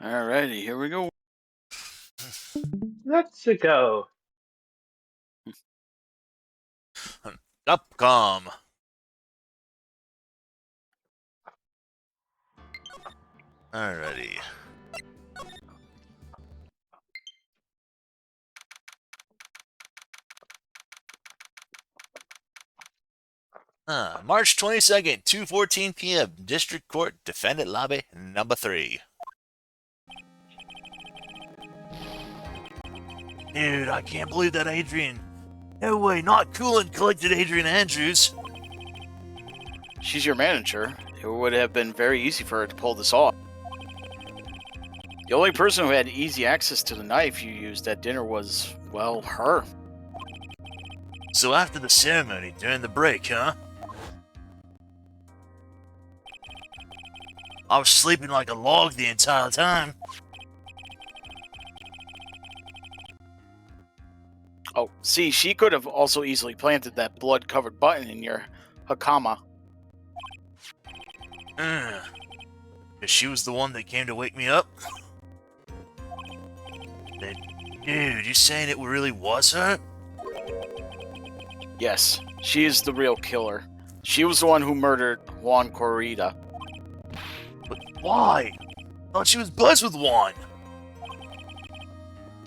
Alrighty, here we go. Let's go. Capcom. Alrighty. March 22nd, 2:14 p.m. District Court, Defendant Lobby, number 3. Dude, I can't believe that Adrian... No way, not cool and collected Adrian Andrews. She's your manager. It would have been very easy for her to pull this off. The only person who had easy access to the knife you used at dinner was, well, her. So after the ceremony, during the break, huh? I was sleeping like a log the entire time. Oh, see, she could have also easily planted that blood-covered button in your hakama. Because she was the one that came to wake me up? But, dude, you saying it really was her? Yes, she is the real killer. She was the one who murdered Juan Corrida. But why? I thought she was buds with Juan.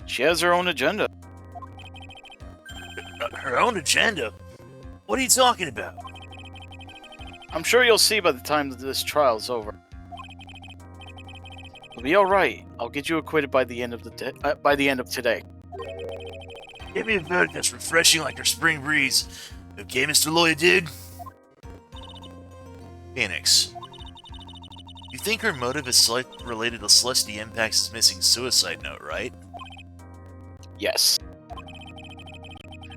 She has her own agenda. Her own agenda? What are you talking about? I'm sure you'll see by the time that this trial's over. It'll be all right. I'll get you acquitted by the end of today. Give me a verdict that's refreshing like her spring breeze. Okay, Mr. Lawyer Dude? Phoenix. You think her motive is related to Celestia Impact's missing suicide note, right? Yes.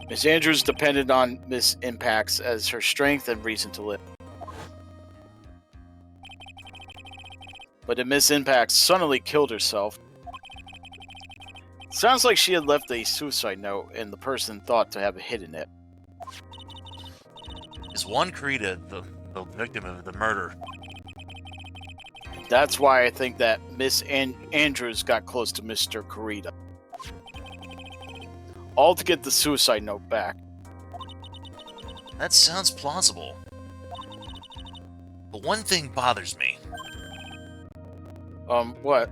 Miss Andrews depended on Miss Impacts as her strength and reason to live. But if Miss Impacts suddenly killed herself, sounds like she had left a suicide note and the person thought to have hidden it. Is Juan Corrida the victim of the murder? That's why I think that Miss Andrews got close to Mr. Corrida. All to get the suicide note back. That sounds plausible. But one thing bothers me. What?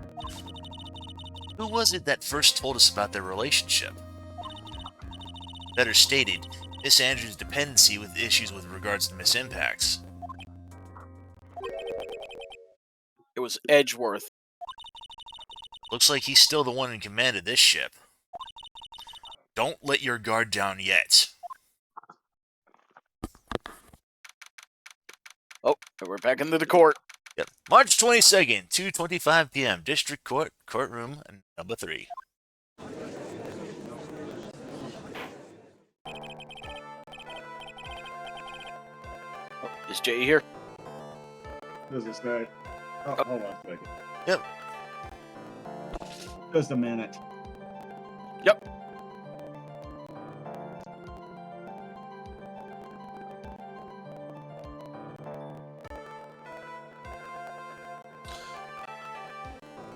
Who was it that first told us about their relationship? Better stated, Miss Andrews' dependency with issues with regards to Miss Impacts. It was Edgeworth. Looks like he's still the one in command of this ship. Don't let your guard down yet. Oh, we're back into the court. Yep. March 22nd, 2:25 p.m. District Court, courtroom number 3. Oh, is Jay here? Does it start? Oh, hold on a second. Yep. Just a minute. Yep.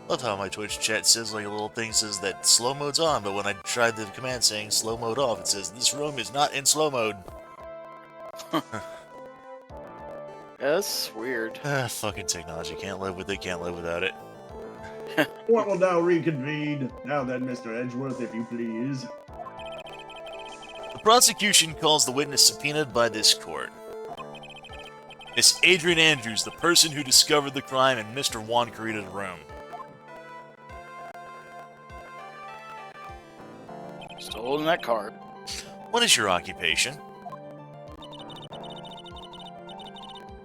Love how my Twitch chat says like a little thing says that slow mode's on, but when I tried the command saying slow mode off, it says this room is not in slow mode. That's weird. Fucking technology. Can't live with it, can't live without it. Court will now reconvene. Now then, Mr. Edgeworth, if you please. The prosecution calls the witness subpoenaed by this court. Miss Adrian Andrews, the person who discovered the crime in Mr. Juan Corrida's room. Still holding that card. What is your occupation?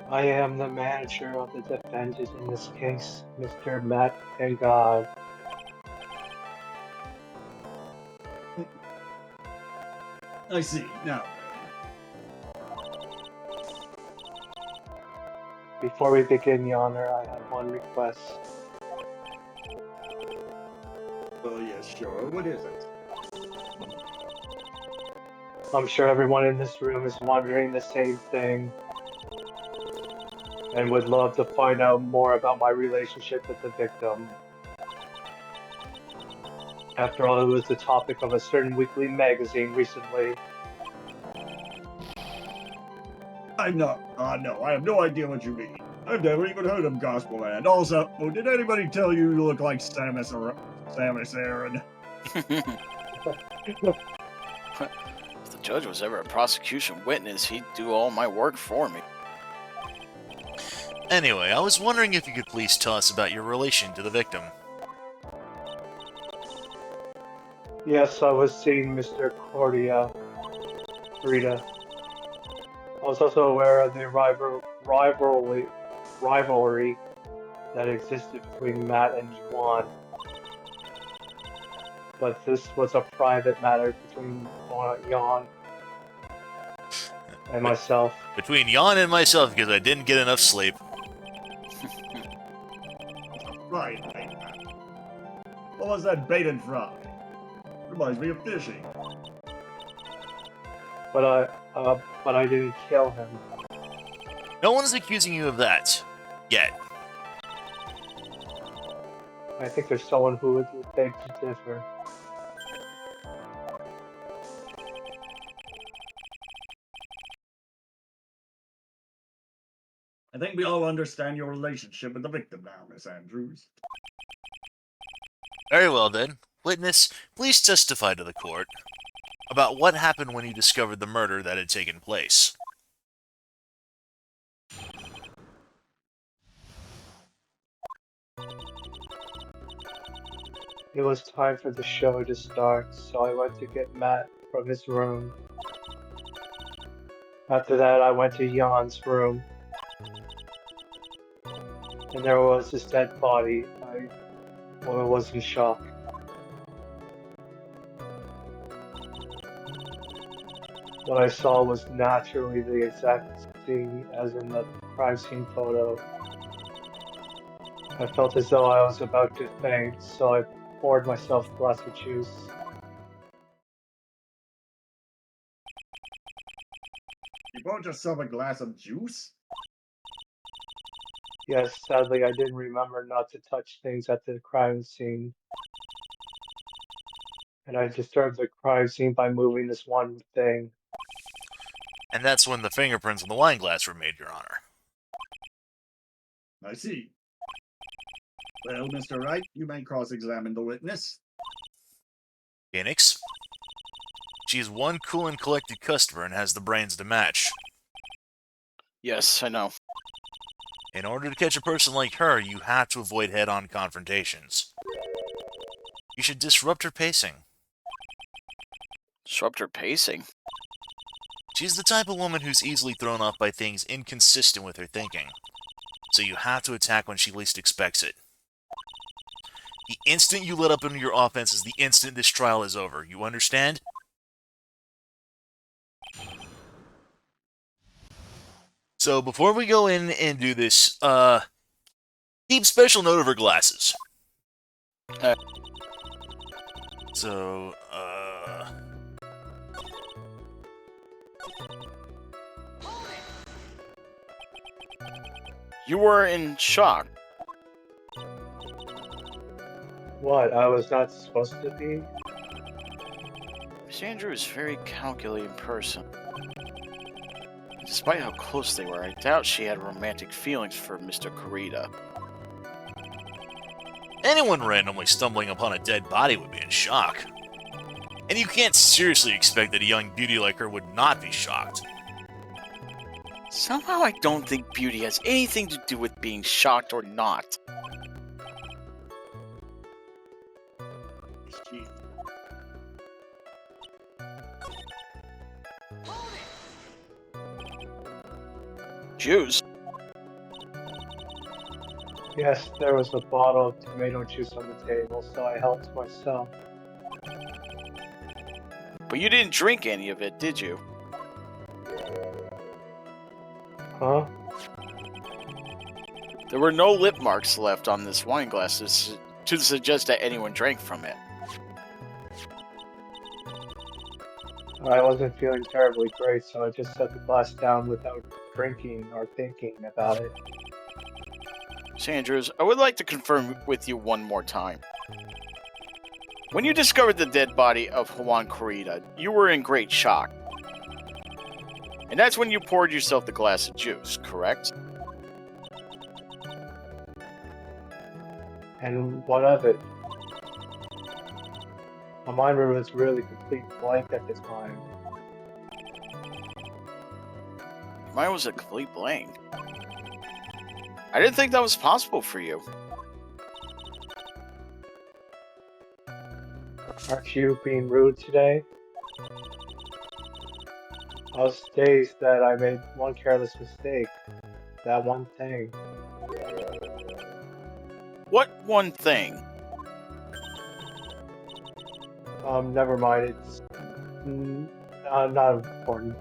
I am the manager of the defendant in this case, Mr. Matt Engard. I see. Now. Before we begin, Your Honor, I have one request. Oh, yes, sure. What is it? I'm sure everyone in this room is wondering the same thing and would love to find out more about my relationship with the victim. After all, it was the topic of a certain weekly magazine recently. No, I have no idea what you mean. I've never even heard of Gospel Land. Also, did anybody tell you you look like Samus Aran? If the judge was ever a prosecution witness, he'd do all my work for me. Anyway, I was wondering if you could please tell us about your relation to the victim. Yes, I was seeing Mr. Kurita. I was also aware of the rivalry that existed between Matt and Juan. But this was a private matter between Jan and myself. Between Jan and myself, because I didn't get enough sleep. Right. What was that bait and fry? Reminds me of fishing. But I didn't kill him. No one's accusing you of that. Yet. I think there's someone who would beg to differ. I think we all understand your relationship with the victim now, Miss Andrews. Very well then. Witness, please testify to the court about what happened when you discovered the murder that had taken place. It was time for the show to start, so I went to get Matt from his room. After that, I went to Jan's room. And there was his dead body. I was in shock. What I saw was naturally the exact scene as in the crime scene photo. I felt as though I was about to faint, so I poured myself a glass of juice. You bought yourself a glass of juice? Yes, sadly, I didn't remember not to touch things at the crime scene. And I disturbed the crime scene by moving this one thing. And that's when the fingerprints on the wine glass were made, Your Honor. I see. Well, Mr. Wright, you may cross-examine the witness. Phoenix? She is one cool and collected customer and has the brains to match. Yes, I know. In order to catch a person like her, you have to avoid head-on confrontations. You should disrupt her pacing. Disrupt her pacing? She's the type of woman who's easily thrown off by things inconsistent with her thinking. So you have to attack when she least expects it. The instant you let up into your offense is the instant this trial is over. You understand? So before we go in and do this, keep special note of her glasses. So, You were in shock. What? I was not supposed to be? Miss Andrew is a very calculating person. Despite how close they were, I doubt she had romantic feelings for Mr. Kurita. anyone randomly stumbling upon a dead body would be in shock. And you can't seriously expect that a young beauty like her would not be shocked. Somehow I don't think beauty has anything to do with being shocked or not. Juice? Yes, there was a bottle of tomato juice on the table, so I helped myself. But you didn't drink any of it, did you? Huh? There were no lip marks left on this wine glass to suggest that anyone drank from it. I wasn't feeling terribly great, so I just set the glass down without drinking or thinking about it. Sanders, I would like to confirm with you one more time. When you discovered the dead body of Juan Corrida, you were in great shock. And that's when you poured yourself the glass of juice, correct? And what of it? My mind was really complete blank at the time. Mine was a complete blank. I didn't think that was possible for you. Aren't you being rude today? I was dazed that I made one careless mistake. That one thing. What one thing? Never mind. It's not important.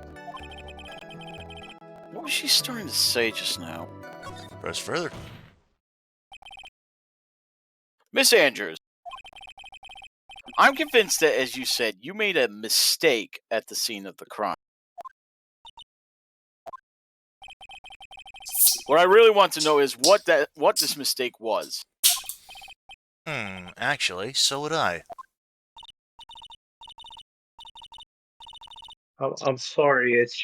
What was she starting to say just now? Press further. Miss Andrews, I'm convinced that, as you said, you made a mistake at the scene of the crime. What I really want to know is what this mistake was. Actually, so would I. I'm sorry. It's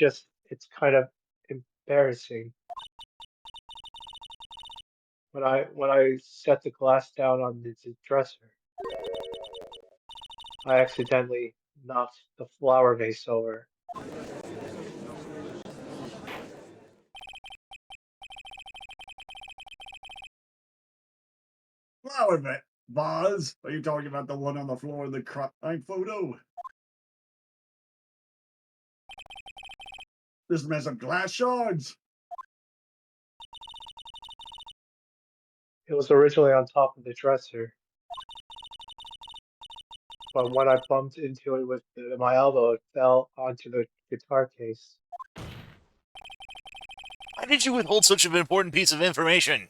kind of embarrassing. When I set the glass down on the dresser, I accidentally knocked the flower vase over. Flower vase? Are you talking about the one on the floor in the crime photo? This mess of glass shards. It was originally on top of the dresser, but when I bumped into it with my elbow, it fell onto the guitar case. Why did you withhold such an important piece of information?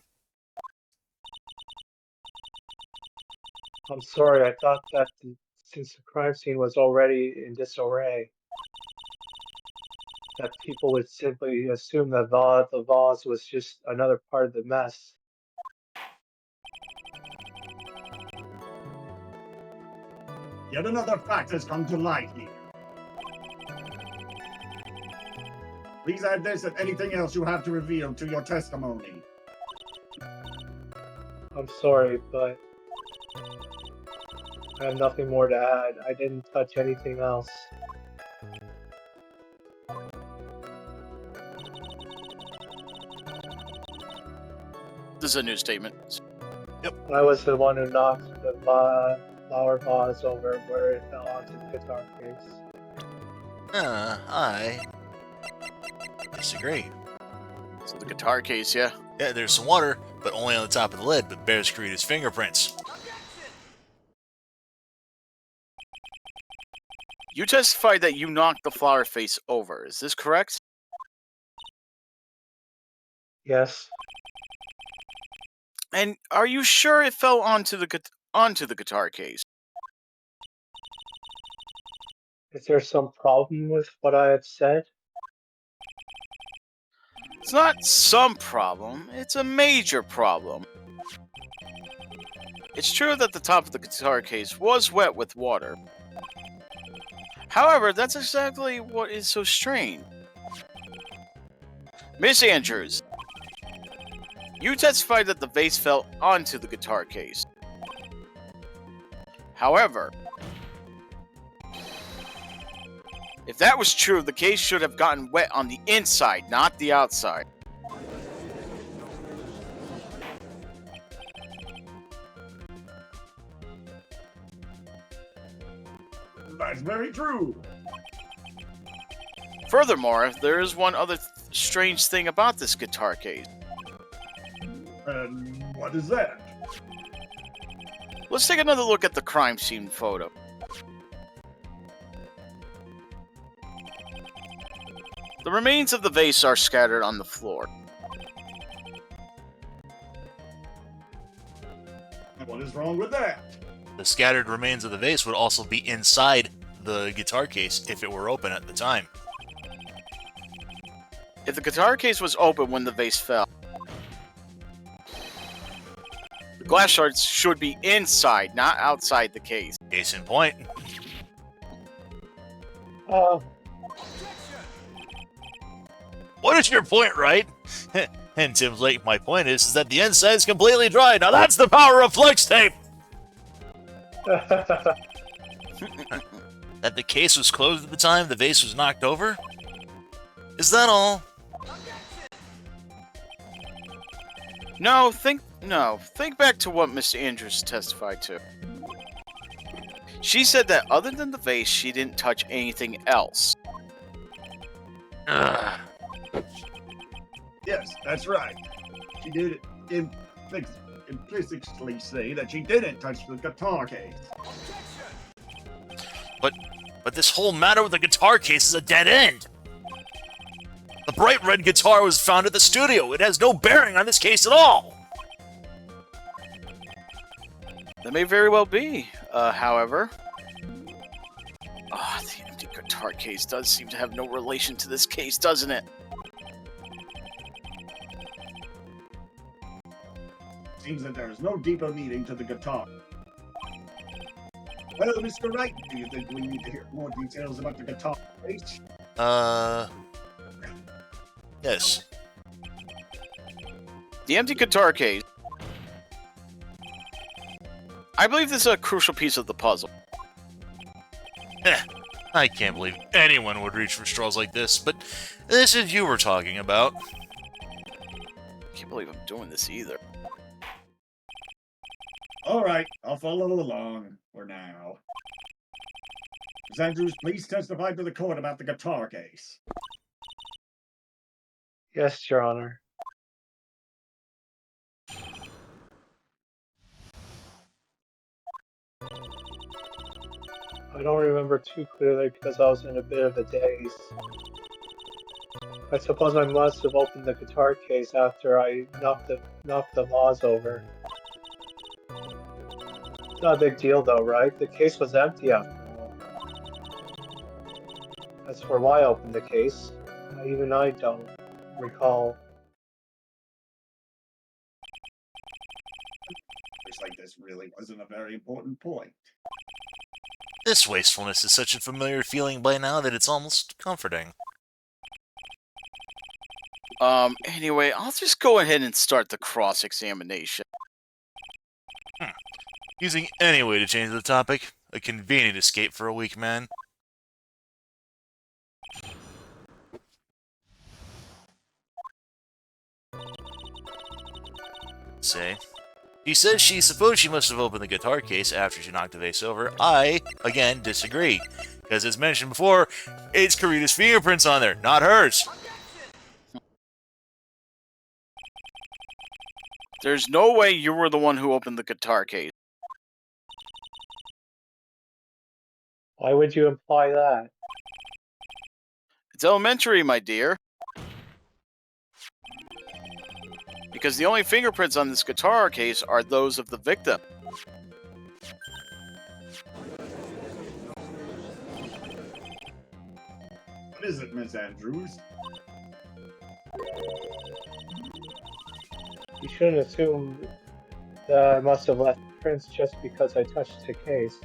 I'm sorry. I thought that since the crime scene was already in disarray, that people would simply assume that the vase was just another part of the mess. Yet another fact has come to light here. Please add this and anything else you have to reveal to your testimony. I'm sorry, but I have nothing more to add. I didn't touch anything else. This is a new statement. I was the one who knocked the flower vase over where it fell onto the guitar case. I disagree. So the guitar case, yeah? Yeah, there's some water, but only on the top of the lid, but bears Corrida's fingerprints. You testified that you knocked the flower face over. Is this correct? Yes. And are you sure it fell onto the guitar case? Is there some problem with what I have said? It's not some problem, it's a major problem. It's true that the top of the guitar case was wet with water. However, that's exactly what is so strange. Miss Andrews, you testified that the vase fell onto the guitar case. However, if that was true, the case should have gotten wet on the inside, not the outside. That's very true. Furthermore, there is one other strange thing about this guitar case. And what is that? Let's take another look at the crime scene photo. The remains of the vase are scattered on the floor. And what is wrong with that? The scattered remains of the vase would also be inside the guitar case if it were open at the time. If the guitar case was open when the vase fell, the glass shards should be inside, not outside the case. Case in point. What is your point, right? And Tim's like, my point is that the inside is completely dry. Now that's the power of flex tape! That the case was closed at the time the vase was knocked over? Is that all? No, think back to what Miss Andrews testified to. She said that other than the vase, she didn't touch anything else. Ugh. Yes, that's right. She did implicitly say that she didn't touch the guitar case. But this whole matter with the guitar case is a dead end. The bright red guitar was found at the studio. It has no bearing on this case at all. That may very well be. However, the empty guitar case does seem to have no relation to this case, doesn't it? Seems that there is no deeper meaning to the guitar. Well, Mr. Wright, do you think we need to hear more details about the guitar case? Yes. The empty guitar case. I believe this is a crucial piece of the puzzle. I can't believe anyone would reach for straws like this, but this is you we're talking about. I can't believe I'm doing this either. All right, I'll follow along for now. Ms. Andrews, please testify to the court about the guitar case. Yes, Your Honor. I don't remember too clearly because I was in a bit of a daze. I suppose I must have opened the guitar case after I knocked the vase over. It's not a big deal though, right? The case was empty after all. As for why I opened the case, even I don't recall. Looks like this really wasn't a very important point. This wastefulness is such a familiar feeling by now that it's almost comforting. Anyway, I'll just go ahead and start the cross-examination. Using any way to change the topic, a convenient escape for a weak man. Say. She says she supposed she must have opened the guitar case after she knocked the vase over. I, again, disagree. Because as mentioned before, it's Kirita's fingerprints on there, not hers. There's no way you were the one who opened the guitar case. Why would you imply that? It's elementary, my dear. Because the only fingerprints on this guitar case are those of the victim. What is it, Miss Andrews? You shouldn't assume that I must have left prints just because I touched the case.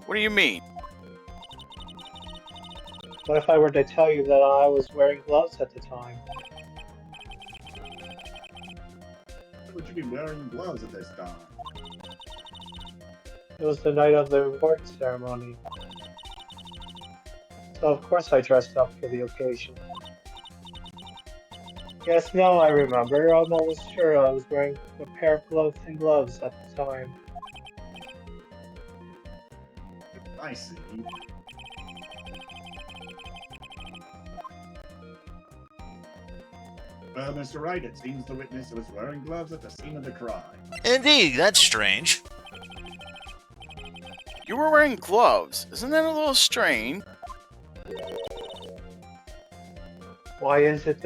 What do you mean? What if I were to tell you that I was wearing gloves at the time? Why would you be wearing gloves at this time? It was the night of the reward ceremony. So of course I dressed up for the occasion. Yes, now I remember. I'm almost sure I was wearing a pair of cloth-thin gloves at the time. I see. Well, Mr. Wright, it seems the witness was wearing gloves at the scene of the crime. Indeed, that's strange. You were wearing gloves. Isn't that a little strange? Why is it?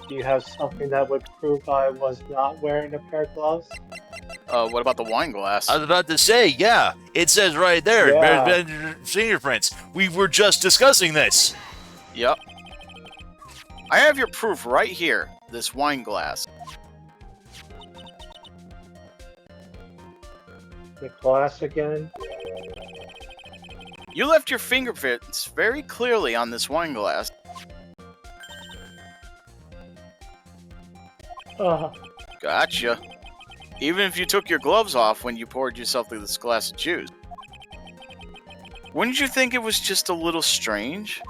Do you have something that would prove I was not wearing a pair of gloves? What about the wine glass? I was about to say, yeah, it says right there, Yeah. fingerprints. We were just discussing this. Yep. I have your proof right here. this wine glass. The glass again? You left your fingerprints very clearly on this wine glass. Oh, Gotcha. Even if you took your gloves off when you poured yourself through this glass of juice. Wouldn't you think it was just a little strange?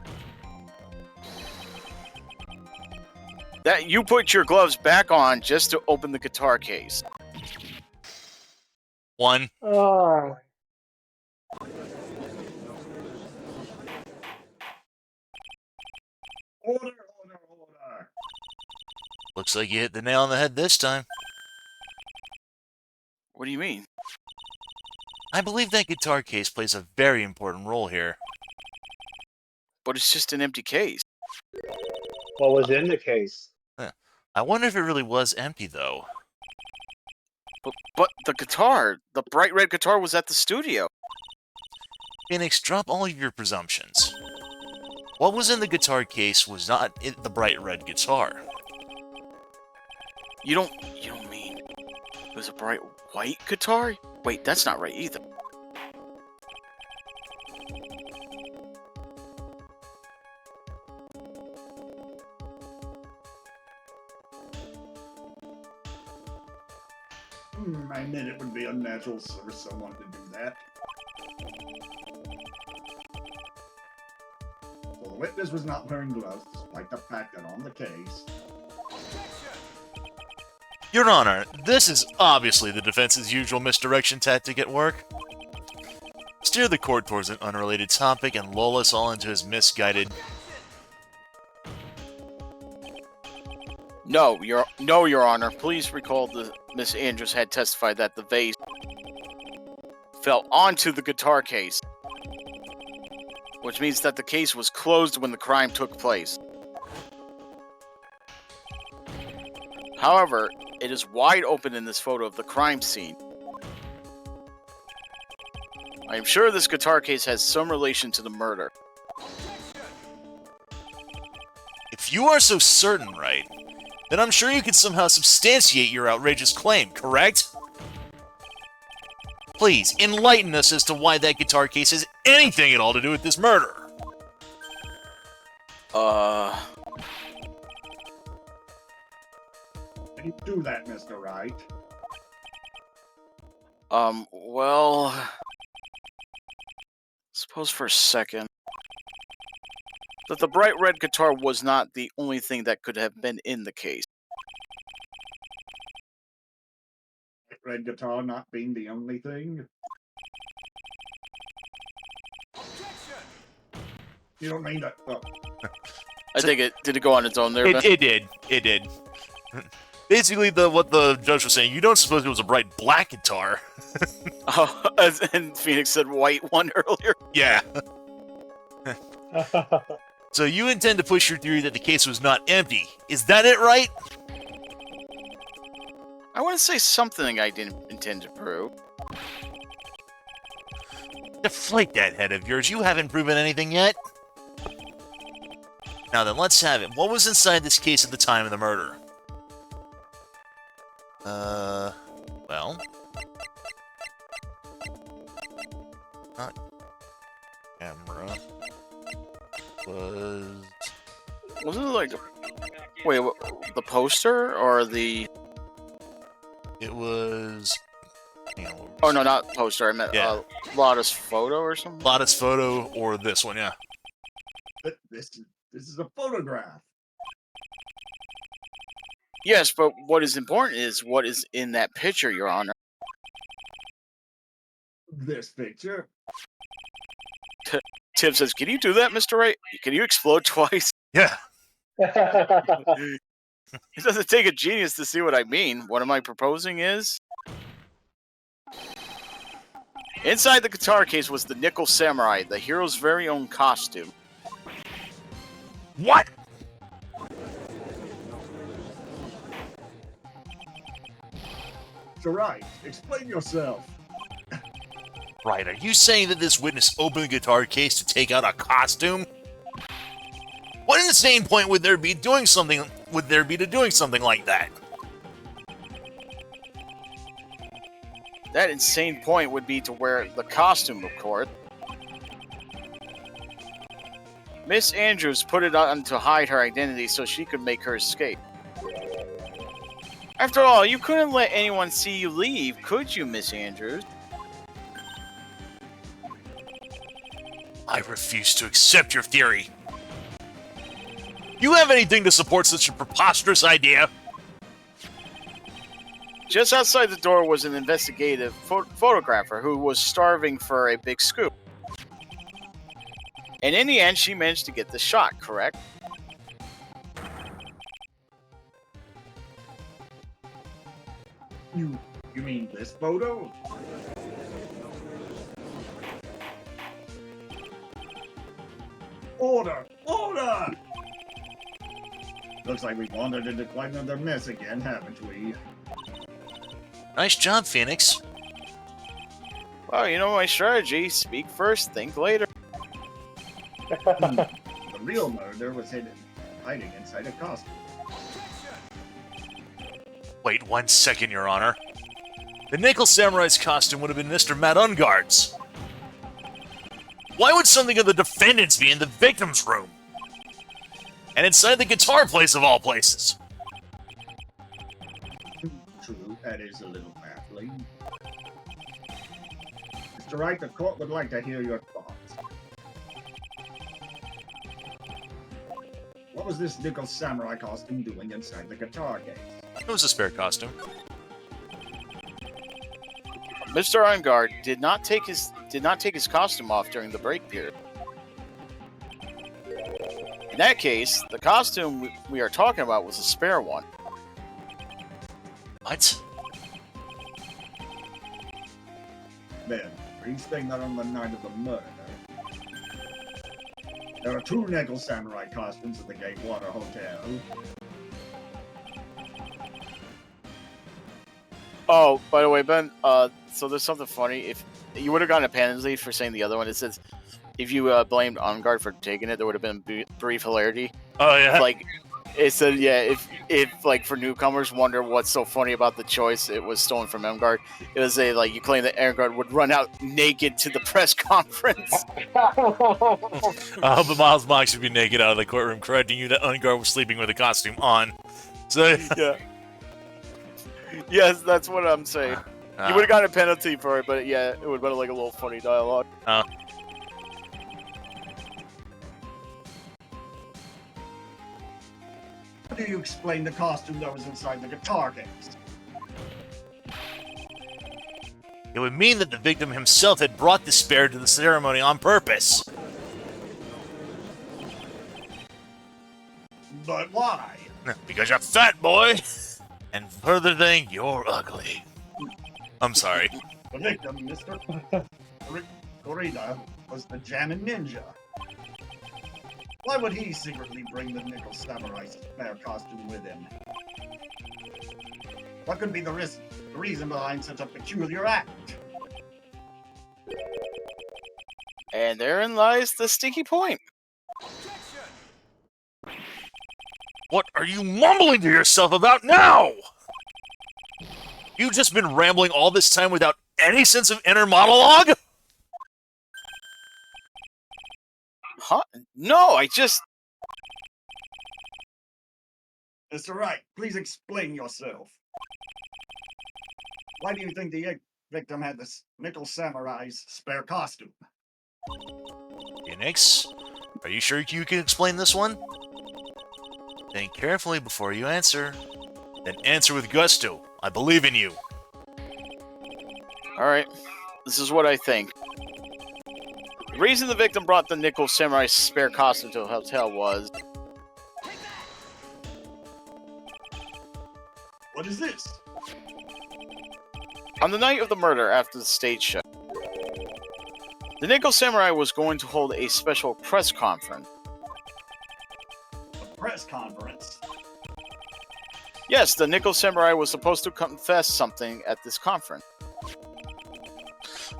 That you put your gloves back on just to open the guitar case. 1. oh. Order. Looks like you hit the nail on the head this time. What do you mean? I believe that guitar case plays a very important role here. But it's just an empty case. What was in the case? I wonder if it really was empty, though. But the guitar, the bright red guitar was at the studio. Phoenix, drop all of your presumptions. What was in the guitar case was not the bright red guitar. You don't mean it was a bright white guitar? Wait, that's not right either. I admit it would be unnatural for someone to do that. So the witness was not wearing gloves, despite the fact that on the case... Your Honor, this is obviously the defense's usual misdirection tactic at work. Steer the court towards an unrelated topic and lull us all into his misguided... No, Your Honor. Please recall that Miss Andrews had testified that the vase fell onto the guitar case, which means that the case was closed when the crime took place. However, it is wide open in this photo of the crime scene. I am sure this guitar case has some relation to the murder. If you are so certain, right, then I'm sure you can somehow substantiate your outrageous claim, correct? Please, enlighten us as to why that guitar case has anything at all to do with this murder. Can you do that, Mr. Wright? Well... Suppose for a second that the bright red guitar was not the only thing that could have been in the case. Red guitar not being the only thing? You don't mean that... Oh. I think it did it go on its own there. Ben? It did. Basically, what the judge was saying, you don't suppose it was a bright black guitar. Oh, and Phoenix said white one earlier. Yeah. So you intend to push your theory that the case was not empty. Is that it, right? I want to say something I didn't intend to prove. Deflate that head of yours. You haven't proven anything yet. Now then, let's have it. What was inside this case at the time of the murder? Well... Not... camera... Wasn't it like... Wait, the poster, or the... It was... Oh, no, not poster. I meant Lotta's photo or something? Lotta's photo, or this one, yeah. But this is a photograph. Yes, but what is important is what is in that picture, Your Honor. This picture? Tim says, can you do that, Mr. Wright? Can you explode twice? Yeah. It doesn't take a genius to see what I mean. What am I proposing is... Inside the guitar case was the Nickel Samurai, the hero's very own costume. What? Mr. Wright, explain yourself. Right, are you saying that this witness opened the guitar case to take out a costume? What insane point would there be doing something would there be to doing something like that? That insane point would be to wear the costume, of course. Miss Andrews put it on to hide her identity so she could make her escape. After all, you couldn't let anyone see you leave, could you, Miss Andrews? I refuse to accept your theory. You have anything to support such a preposterous idea? Just outside the door was an investigative photographer who was starving for a big scoop. And in the end, she managed to get the shot, correct? You mean this photo? Order! Order! Looks like we've wandered into quite another mess again, haven't we? Nice job, Phoenix. Well, you know my strategy. Speak first, think later. The real murder was hiding inside a costume. Wait 1 second, Your Honor. The Nickel Samurai's costume would have been Mr. Matt Ungard's. Why would something of the defendant's be in the victim's room? And inside the guitar place of all places? True, that is a little baffling. Mr. Wright, the court would like to hear your thoughts. What was this Nickel Samurai costume doing inside the guitar case? It was a spare costume. Mr. Ungard did not take his costume off during the break period. In that case, the costume we are talking about was a spare one. What? Then, are you saying that on the night of the murder? There are 2 Nickel Samurai costumes at the Gatewater Hotel. Oh, by the way, Ben, so there's something funny. If you would have gotten a penalty for saying the other one, it says if you blamed Ungard for taking it, there would have been brief hilarity. Oh, yeah? Like, it said, yeah, if like for newcomers wonder what's so funny about the choice, it was stolen from Ungard. It was like you claim that Ungard would run out naked to the press conference. But Miles Mox should be naked out of the courtroom, correcting you that Ungard was sleeping with a costume on. So, Yeah. Yes, that's what I'm saying. You would have gotten a penalty for it, but yeah, it would have been like a little funny dialogue. How do you explain the costume that was inside the guitar case? It would mean that the victim himself had brought the spare to the ceremony on purpose. But why? Because you're fat, boy! And further thing, you're ugly. I'm sorry. The victim, Mr. Korida, was the Jammin' Ninja. Why would he secretly bring the Nickel Samurai's spare costume with him? What could be the reason behind such a peculiar act? And therein lies the sticky point. What are you mumbling to yourself about now? You've just been rambling all this time without any sense of inner monologue? Huh? No, I just... Mr. Wright, please explain yourself. Why do you think the victim had this Nickel Samurai's spare costume? Phoenix, are you sure you can explain this one? Think carefully before you answer. Then answer with gusto. I believe in you. Alright, this is what I think. The reason the victim brought the Nickel Samurai's spare costume to the hotel was... What is this? On the night of the murder after the stage show, the Nickel Samurai was going to hold a special press conference. A press conference? Yes, the Nickel Samurai was supposed to confess something at this conference.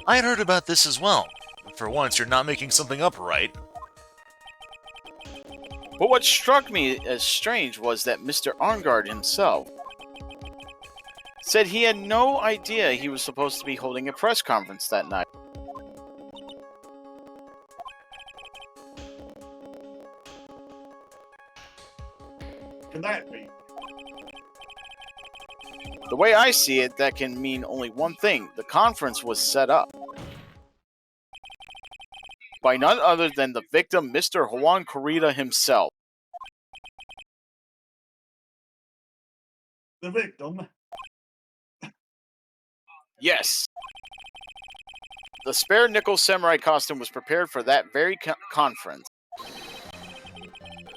I had heard about this as well. For once, you're not making something up, right? But what struck me as strange was that Mr. Arngard himself said he had no idea he was supposed to be holding a press conference that night. Can that be? The way I see it, that can mean only one thing. The conference was set up by none other than the victim, Mr. Juan Corrida himself. The victim? Yes. The spare nickel samurai costume was prepared for that very conference.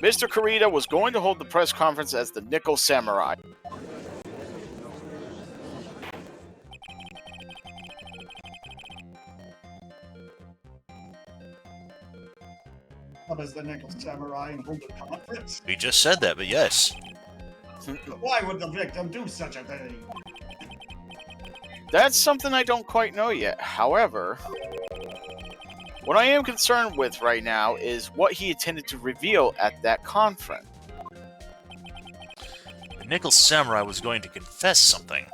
Mr. Corrida was going to hold the press conference as the Nickel Samurai. How does the Nickel Samurai hold a conference? We just said that, but yes. Why would the victim do such a thing? That's something I don't quite know yet. However, what I am concerned with right now is what he intended to reveal at that conference. The Nickel Samurai was going to confess something.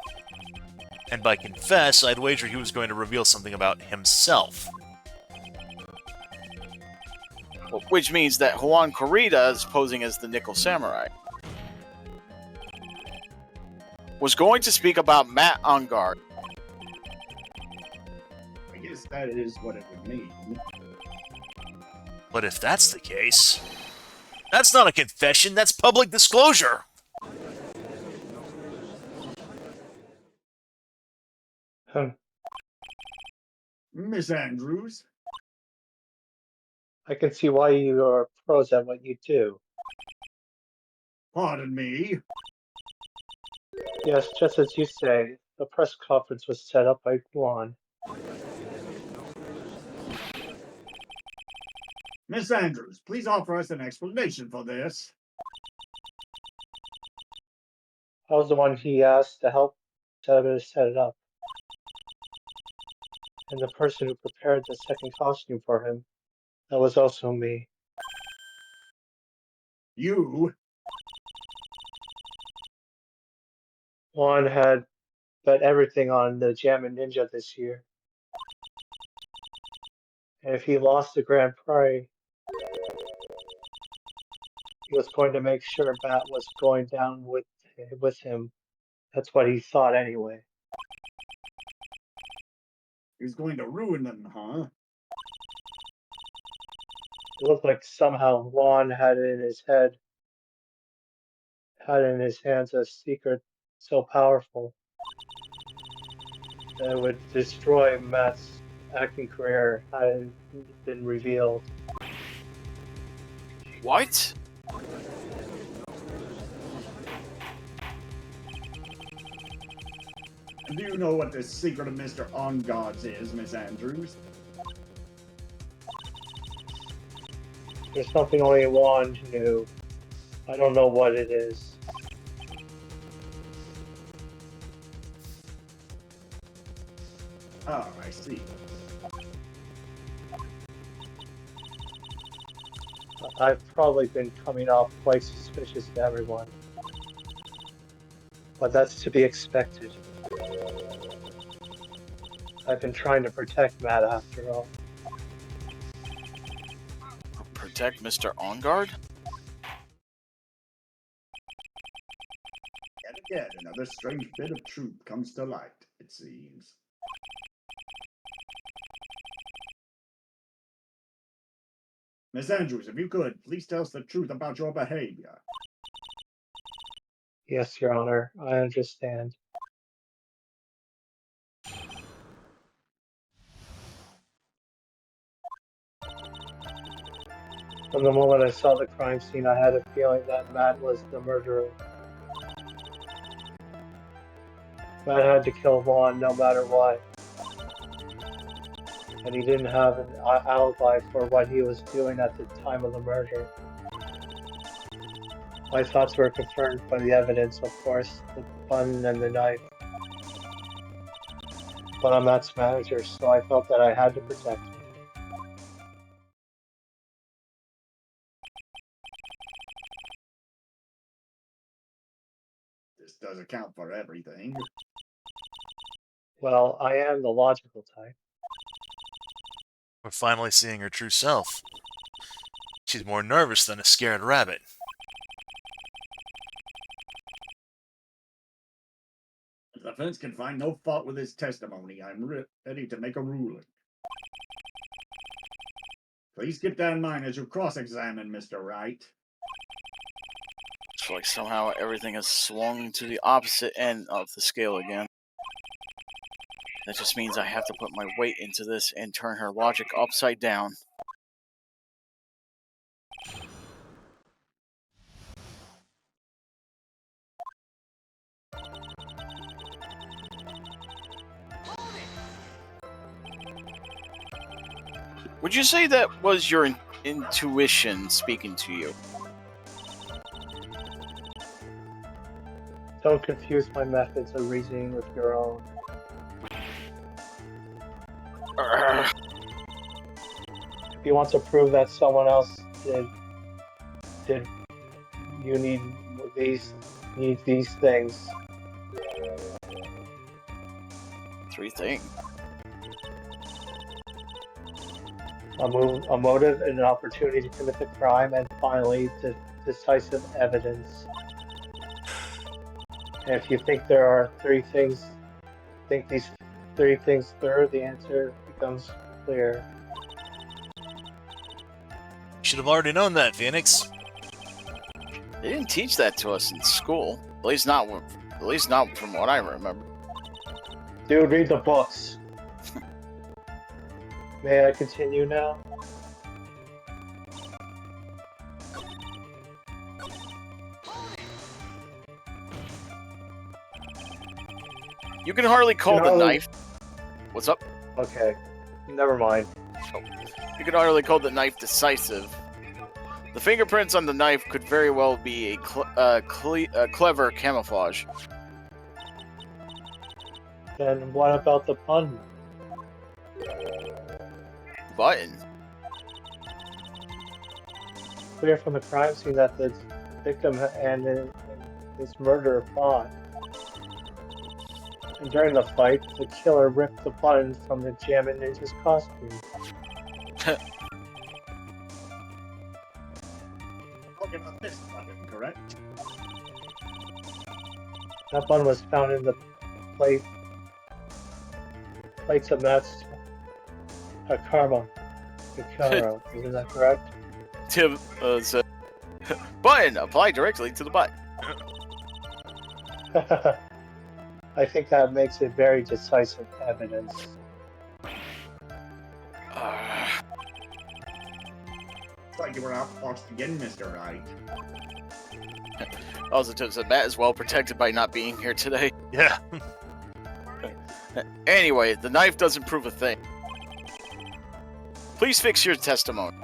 And by confess, I'd wager he was going to reveal something about himself. Which means that Juan Corrida is posing as the Nickel Samurai. Was going to speak about Matt Arngard. I guess that is what it would mean. But if that's the case, that's not a confession, that's public disclosure! Miss Andrews? I can see why you are pros at what you do. Pardon me? Yes, just as you say, the press conference was set up by Juan. Miss Andrews, please offer us an explanation for this. I was the one he asked to help set it up. And the person who prepared the second costume for him, that was also me. You? Juan had bet everything on the Jammin' Ninja this year. And if he lost the Grand Prix, he was going to make sure Matt was going down with him. That's what he thought anyway. He's going to ruin them, huh? It looked like somehow Juan had in his hands a secret so powerful that it would destroy Matt's acting career had it been revealed. What? Do you know what the secret of Mr. Arngard's is, Miss Andrews? There's something only Juan knew. I don't know what it is. Oh, I see. I've probably been coming off quite suspicious to everyone. But that's to be expected. I've been trying to protect Matt after all. Protect Mr. Arngard? Yet again, another strange bit of truth comes to light, it seems. Miss Andrews, if you could, please tell us the truth about your behavior. Yes, Your Honor, I understand. From the moment I saw the crime scene, I had a feeling that Matt was the murderer. Matt had to kill Vaughn no matter what. And he didn't have an alibi for what he was doing at the time of the murder. My thoughts were confirmed by the evidence, of course, the gun and the knife. But I'm Matt's manager, so I felt that I had to protect him. does account for everything. Well, I am the logical type. We're finally seeing her true self. She's more nervous than a scared rabbit. If the defense can find no fault with his testimony, I'm ready to make a ruling. Please keep that in mind as you cross-examine Mr. Wright. It's like somehow everything has swung to the opposite end of the scale again. That just means I have to put my weight into this and turn her logic upside down. Would you say that was your intuition speaking to you? Don't confuse my methods of reasoning with your own. Urgh. If you want to prove that someone else did you need these things. 3 things. A motive and an opportunity to commit the crime, and finally, decisive evidence. And if you think there are 3 things, think these 3 things through, the answer becomes clear. You should have already known that, Phoenix. They didn't teach that to us in school. At least not from what I remember. Dude, read the books. May I continue now? You can hardly call the knife. What's up? Okay, never mind. You can hardly call the knife decisive. The fingerprints on the knife could very well be a clever camouflage. Then what about the pun? Button. Clear from the crime scene that the victim and his murderer fought. And during the fight, the killer ripped the button from the Jammin' Ninja's costume. Talking about this button, correct? That button was found in the plates of Matt's karma. Ikaro, isn't that correct? Tim said, button, apply directly to the butt. I think that makes it very decisive evidence. It's like you were outfoxed again, Mr. Wright. Also, Tim said, Matt is well protected by not being here today. Yeah. Anyway, the knife doesn't prove a thing. Please fix your testimony.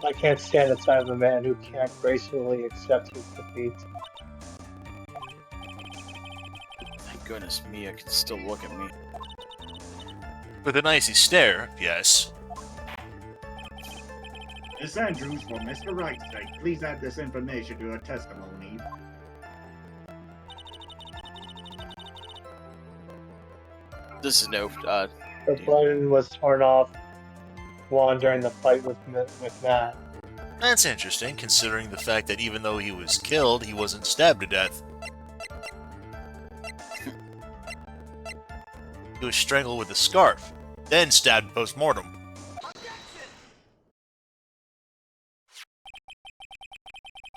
I can't stand the sight of a man who can't gracefully accept his defeat. Thank goodness Mia can still look at me. With an icy stare, yes. Miss Andrews, for Mr. Wright's sake, please add this information to your testimony. This is no, The button was torn off Juan during the fight with Matt. That's interesting, considering the fact that even though he was killed, he wasn't stabbed to death. He was strangled with a scarf, then stabbed post-mortem.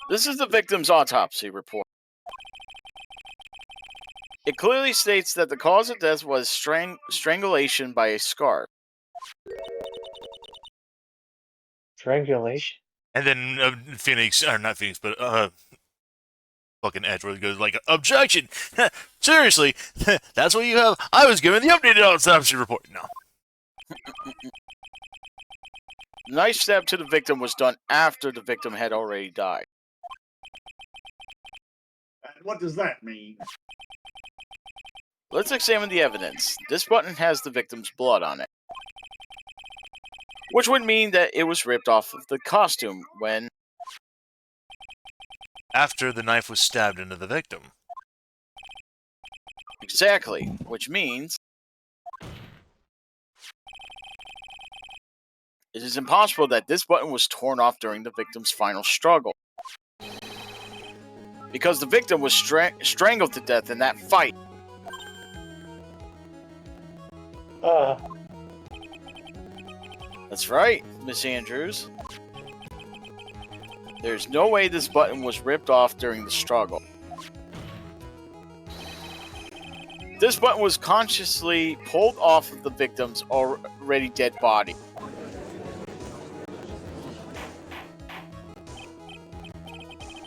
this is the victim's autopsy report. It clearly states that the cause of death was strangulation by a scarf. Strangulation? And then Phoenix, or not Phoenix, but fucking Edward goes like, objection! Seriously, that's what you have? I was given the updated autopsy report. No. The knife stab to the victim was done after the victim had already died. And what does that mean? Let's examine the evidence. This button has the victim's blood on it, which would mean that it was ripped off of the costume when... after the knife was stabbed into the victim. Exactly, which means it is impossible that this button was torn off during the victim's final struggle. Because the victim was strangled to death in that fight. That's right, Miss Andrews. There's no way this button was ripped off during the struggle. This button was consciously pulled off of the victim's already dead body.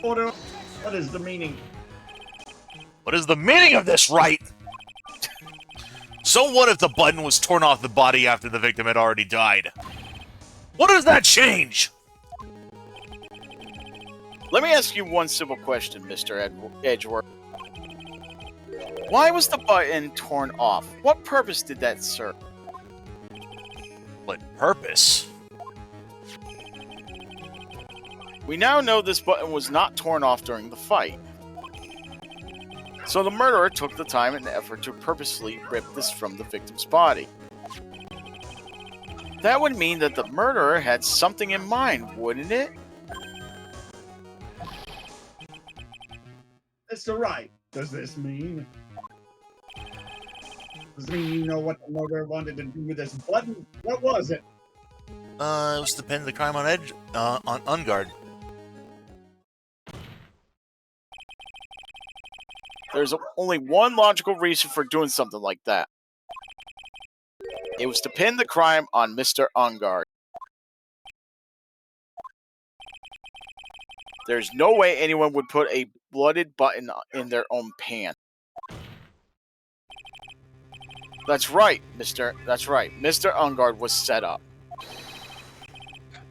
Order. What is the meaning? What is the meaning of this, right? So what if the button was torn off the body after the victim had already died? What does that change? Let me ask you one simple question, Mr. Edgeworth. Why was the button torn off? What purpose did that serve? What purpose? We now know this button was not torn off during the fight. So the murderer took the time and effort to purposely rip this from the victim's body. That would mean that the murderer had something in mind, wouldn't it? Mr. Wright, does this mean? Does it mean you know what the murderer wanted to do with this button? What was it? It was the pin of the crime on Ungard. There's only one logical reason for doing something like that. It was to pin the crime on Mr. Ungard. There's no way anyone would put a blooded button in their own pants. That's right, Mr. Ungard was set up.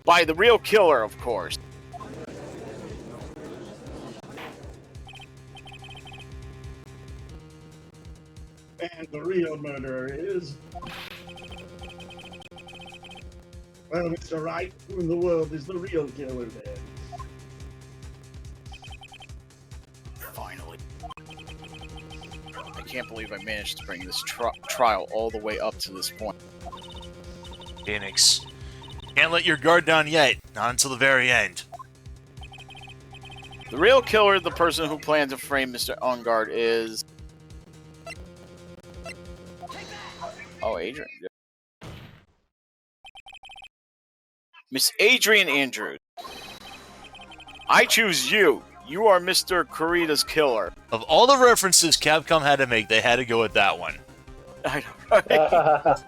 By the real killer, of course. And the real murderer is... Well, Mr. Wright, who in the world is the real killer then? Finally. I can't believe I managed to bring this trial all the way up to this point. Phoenix, can't let your guard down yet. Not until the very end. The real killer, the person who planned to frame Mr. Ungard, is... Oh, Adrian. Miss Adrian Andrews. I choose you. You are Mr. Kurita's killer. Of all the references Capcom had to make, they had to go with that one. I know, right?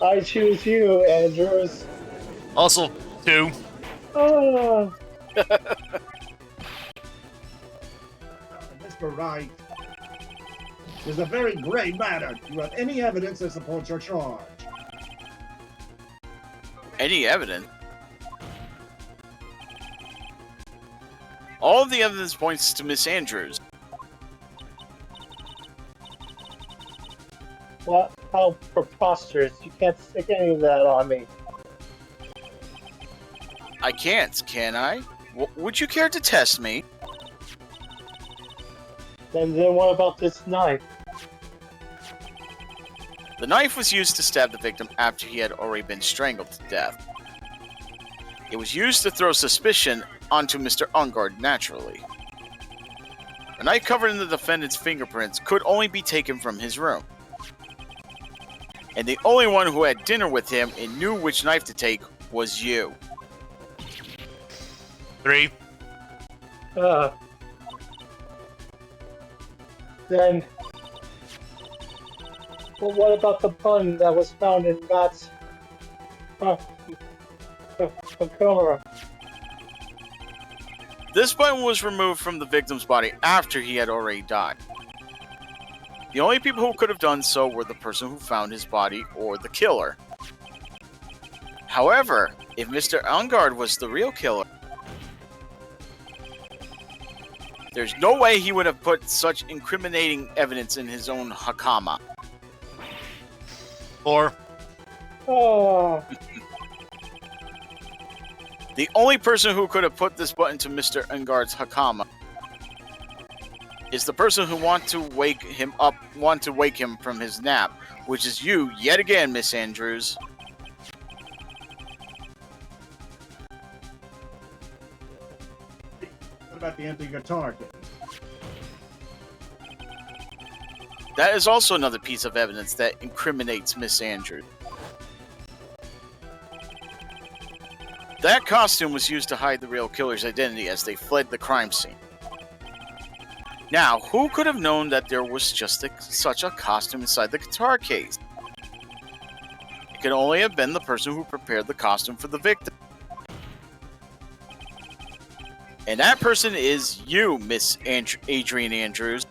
I choose you, Andrews. Also, 2. Oh. Mr. Wright, it's a very grave matter. Do you have any evidence to support your charge? Any evidence? All of the evidence points to Miss Andrews. What? How preposterous. You can't stick any of that on me. I can't, can I? Would you care to test me? Then what about this knife? The knife was used to stab the victim after he had already been strangled to death. It was used to throw suspicion onto Mr. Ungard naturally. The knife covered in the defendant's fingerprints could only be taken from his room. And the only one who had dinner with him and knew which knife to take was you. 3. Then... Well, what about the button that was found in Matt's... camera? This button was removed from the victim's body after he had already died. The only people who could have done so were the person who found his body or the killer. However, if Mr. Ungard was the real killer, there's no way he would have put such incriminating evidence in his own hakama. 4. Oh. The only person who could have put this button to Mr. Ungard's Hakama is the person who want to wake him from his nap, which is you yet again, Miss Andrews. What about the empty guitar case? That is also another piece of evidence that incriminates Miss Andrews. That costume was used to hide the real killer's identity as they fled the crime scene. Now, who could have known that there was just such a costume inside the guitar case? It could only have been the person who prepared the costume for the victim. And that person is you, Miss Adrian Andrews.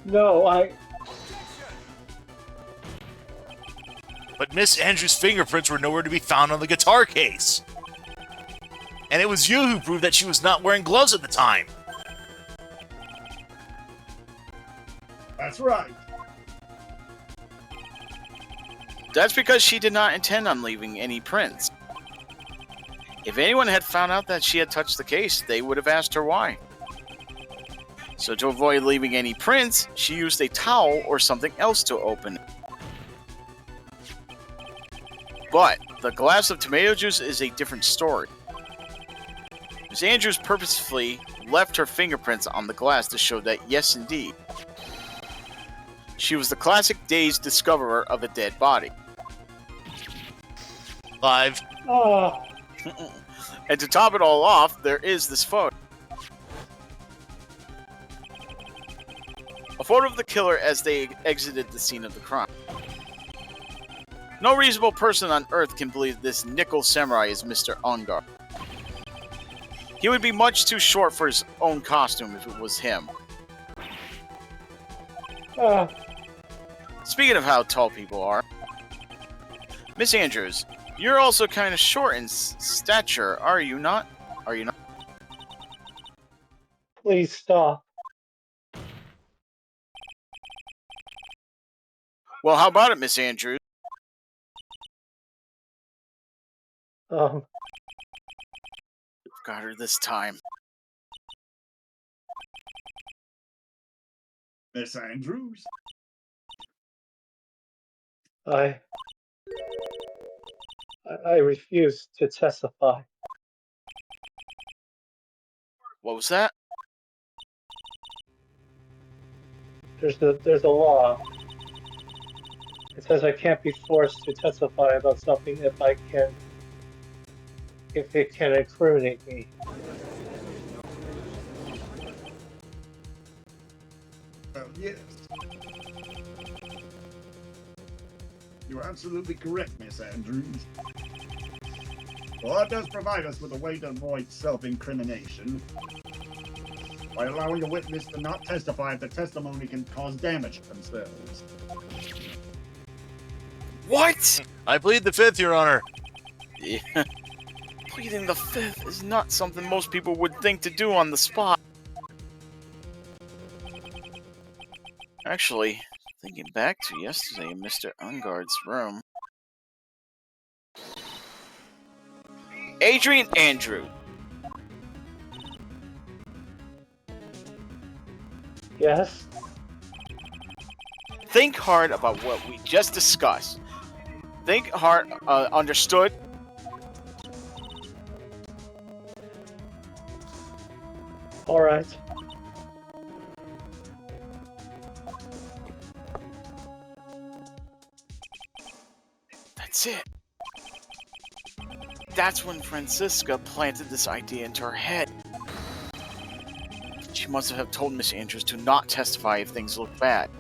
No, But Miss Andrews' fingerprints were nowhere to be found on the guitar case. And it was you who proved that she was not wearing gloves at the time. That's right. That's because she did not intend on leaving any prints. If anyone had found out that she had touched the case, they would have asked her why. So to avoid leaving any prints, she used a towel or something else to open it. But the glass of tomato juice is a different story. Miss Andrews purposefully left her fingerprints on the glass to show that, yes indeed, she was the classic Days discoverer of a dead body. 5. oh, And to top it all off, there is this photo. A photo of the killer as they exited the scene of the crime. No reasonable person on Earth can believe this nickel samurai is Mr. Ungard. He would be much too short for his own costume if it was him. Speaking of how tall people are, Miss Andrews, you're also kind of short in stature, are you not? Are you not? please stop. Well, how about it, Miss Andrews? Got her this time. Miss Andrews? I refuse to testify. What was that? There's a law. It says I can't be forced to testify about something if it can incriminate me. Well, yes. You're absolutely correct, Miss Andrews. Law does provide us with a way to avoid self-incrimination by allowing a witness to not testify if the testimony can cause damage to themselves. What? I plead the 5th, Your Honor. Yeah. Pleading the 5th is not something most people would think to do on the spot. Actually, thinking back to yesterday in Mr. Ungard's room. Adrian Andrews. Yes? Think hard about what we just discussed. Think hard, understood? Alright. That's it. That's when Francisca planted this idea into her head. She must have told Miss Andrews to not testify if things look bad.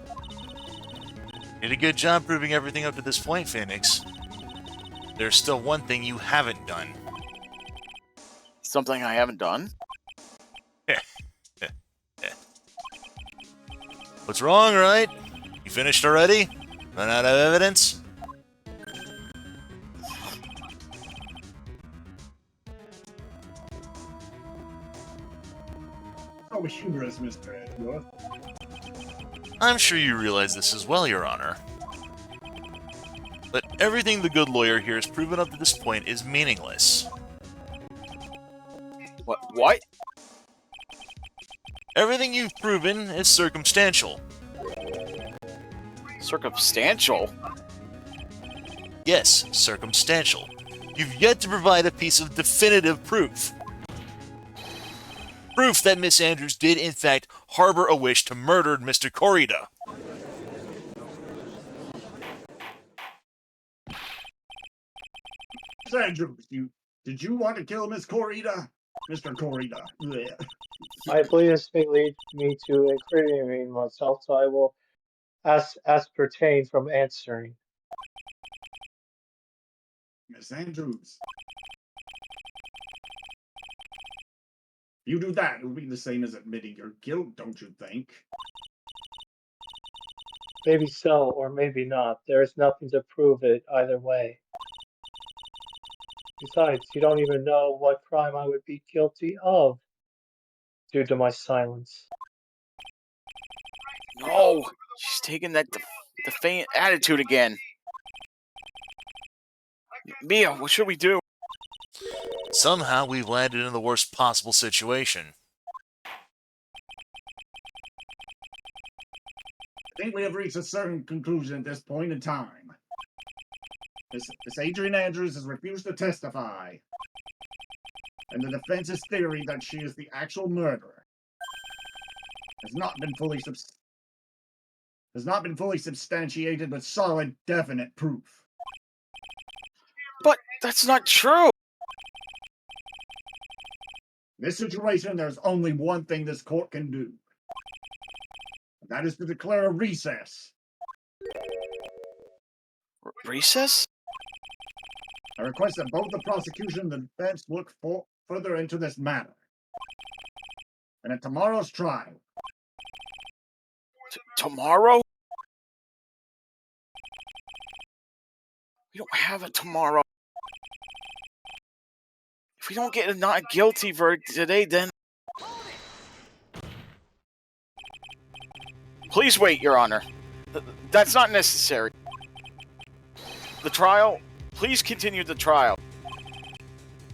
Did a good job proving everything up to this point, Phoenix. There's still one thing you haven't done. Something I haven't done? What's wrong, right? You finished already? Run out of evidence? So humorous, Mr. Edgeworth. I'm sure you realize this as well, Your Honor. But Everything the good lawyer here has proven up to this point is meaningless. What? Everything you've proven is circumstantial. Circumstantial? Yes, circumstantial. You've yet to provide a piece of definitive proof. Proof that Miss Andrews did, in fact, harbor a wish to murder Mr. Corrida. Miss Andrews, did you want to kill Miss Corrida? Mr. Corrida. Blech. I believe this may lead me to incriminating myself, so I will ascertain from answering. Miss Andrews. If you do that, it would be the same as admitting your guilt, don't you think? Maybe so, or maybe not. There is nothing to prove it either way. Besides, you don't even know what crime I would be guilty of due to my silence. No! She's taking that defiant attitude again. Mia, what should we do? Somehow we've landed in the worst possible situation. I think we have reached a certain conclusion at this point in time. Miss Adrian Andrews has refused to testify. And the defense's theory that she is the actual murderer has not been fully substantiated with solid, definite proof. But that's not true! In this situation, there's only one thing this court can do. And that is to declare a recess. Recess? I request that both the prosecution and the defense look further into this matter. And at tomorrow's trial. Tomorrow? We don't have a tomorrow. If we don't get a not guilty verdict today, then... Please wait, Your Honor. That's not necessary. The trial... Please continue the trial.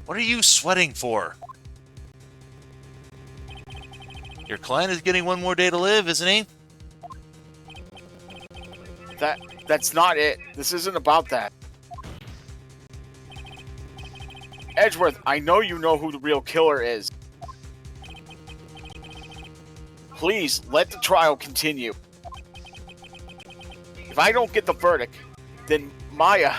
What are you sweating for? Your client is getting one more day to live, isn't he? That's not it. This isn't about that. Edgeworth, I know you know who the real killer is. Please, let the trial continue. If I don't get the verdict, then Maya...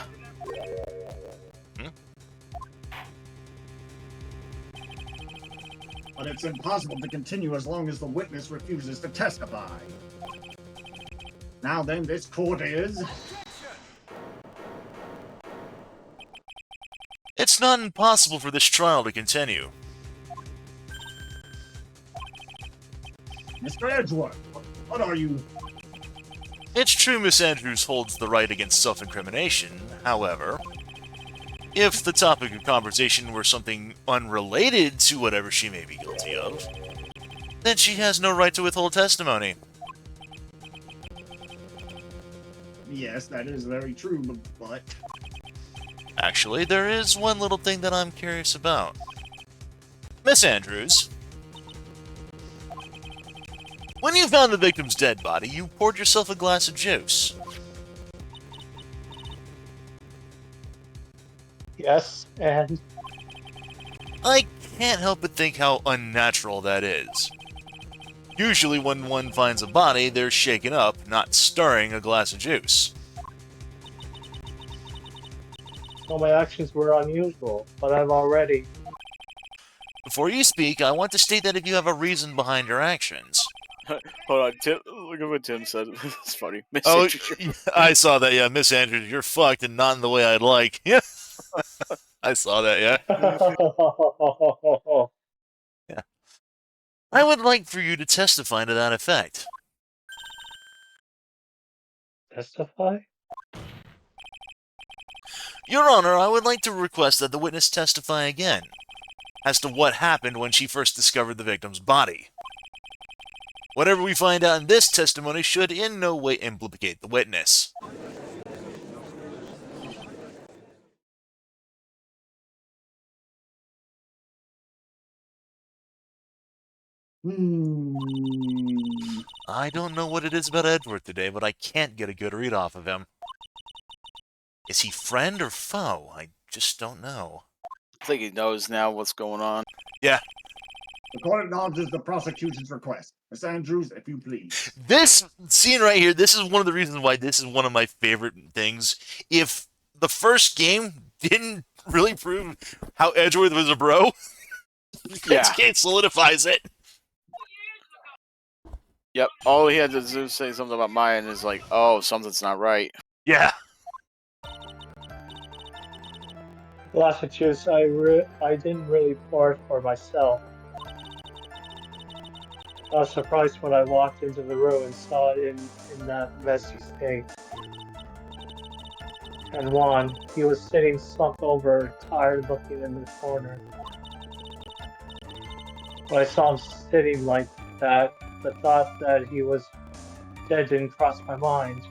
But it's impossible to continue as long as the witness refuses to testify. Now then, this court is... It's not impossible for this trial to continue. Mr. Edgeworth, what are you... It's true Miss Andrews holds the right against self-incrimination, however, if the topic of conversation were something unrelated to whatever she may be guilty of, then she has no right to withhold testimony. Yes, that is very true, but... Actually, there is one little thing that I'm curious about. Miss Andrews, when you found the victim's dead body, you poured yourself a glass of juice. Yes, and I can't help but think how unnatural that is. Usually when one finds a body, they're shaken up, not stirring a glass of juice. well, my actions were unusual, but I've already... Before you speak, I want to state that if you have a reason behind your actions... Hold on, Tim, look at what Tim said. It's funny. Miss Oh, Andrews, I saw that, yeah. Miss Andrews, you're fucked and not in the way I'd like. Yeah. I saw that, yeah. I would like for you to testify to that effect. Testify? Your Honor, I would like to request that the witness testify again as to what happened when she first discovered the victim's body. Whatever we find out in this testimony should in no way implicate the witness. Hmm. I don't know what it is about Edward today, but I can't get a good read off of him. Is he friend or foe? I just don't know. I think he knows now what's going on. Yeah. The court acknowledges the prosecution's request. Miss Andrews, if you please. This scene right here, this is one of the reasons why this is one of my favorite things. If the first game didn't really prove how Edgeworth was a bro, this game solidifies it. Yep. All he had to do was say something about Maya and is like, oh, something's not right. Yeah. Classic juice, I didn't really pour it for myself. I was surprised when I walked into the room and saw it in that messy state. And Juan, he was sitting slumped over, tired looking in the corner. When I saw him sitting like that, the thought that he was dead didn't cross my mind.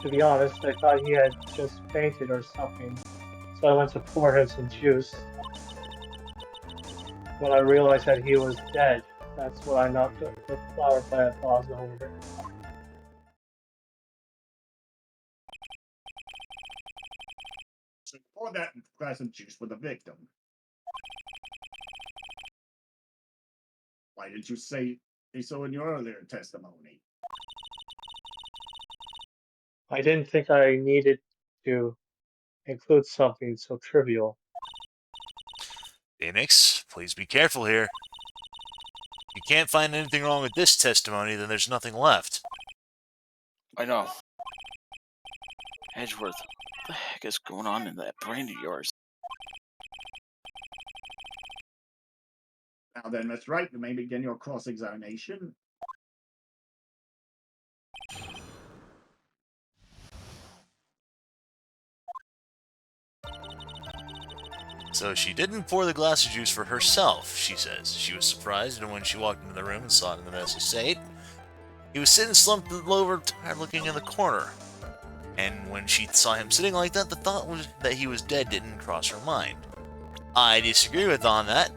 To be honest, I thought he had just fainted or something, so I went to pour him some juice. When I realized that he was dead, that's when I knocked the flower plant vase over. So pour that glass of juice for the victim. Why didn't you say so in your earlier testimony? I didn't think I needed to include something so trivial. Phoenix, please be careful here. If you can't find anything wrong with this testimony, then there's nothing left. I know. Edgeworth, what the heck is going on in that brain of yours? Now then, Miss Wright, you may begin your cross-examination. So she didn't pour the glass of juice for herself, she says. She was surprised when she walked into the room and saw it in the messy state. He was sitting slumped over, tired looking in the corner. And when she saw him sitting like that, the thought was that he was dead didn't cross her mind. I disagree with on that.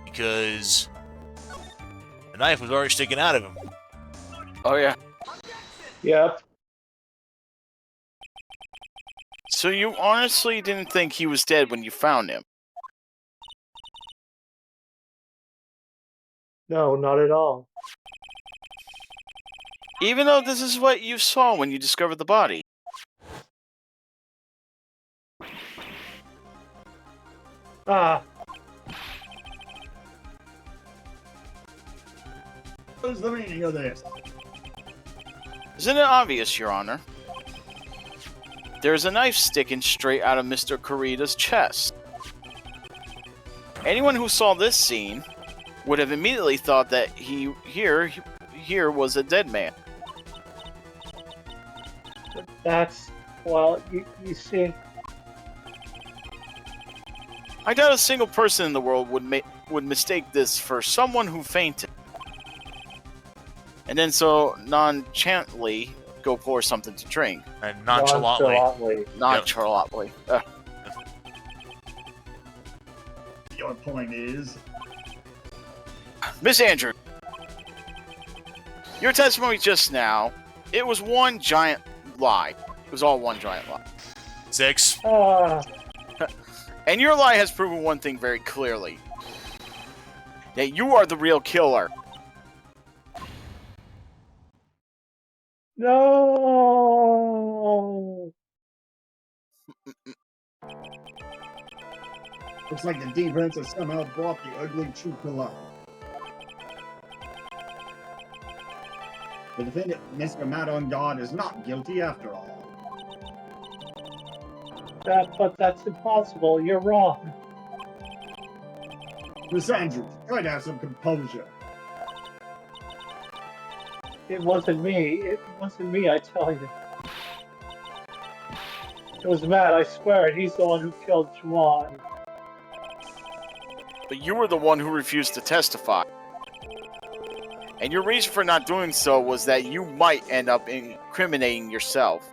Because the knife was already sticking out of him. Oh, yeah. Yep. So you honestly didn't think he was dead when you found him? No, not at all. Even though this is what you saw when you discovered the body? Ah, What is the meaning of this? Isn't it obvious, Your Honor? There's a knife sticking straight out of Mr. Kurita's chest. Anyone who saw this scene would have immediately thought that here was a dead man. that's, well, you see, I doubt a single person in the world would mistake this for someone who fainted. And then so nonchalantly go pour something to drink. And nonchalantly. Nonchalantly. Your point is? Miss Andrew, your testimony just now, it was one giant lie. It was all one giant lie. 6. And your lie has proven one thing very clearly. That you are the real killer. no. Looks like the defense has somehow brought the ugly truth to light. The defendant, Mr. Madon God, is not guilty after all. But that's impossible. You're wrong. Miss Andrews, try to have some composure. It wasn't me. It wasn't me, I tell you. It was Matt, I swear it. He's the one who killed Juan. But you were the one who refused to testify. And your reason for not doing so was that you might end up incriminating yourself.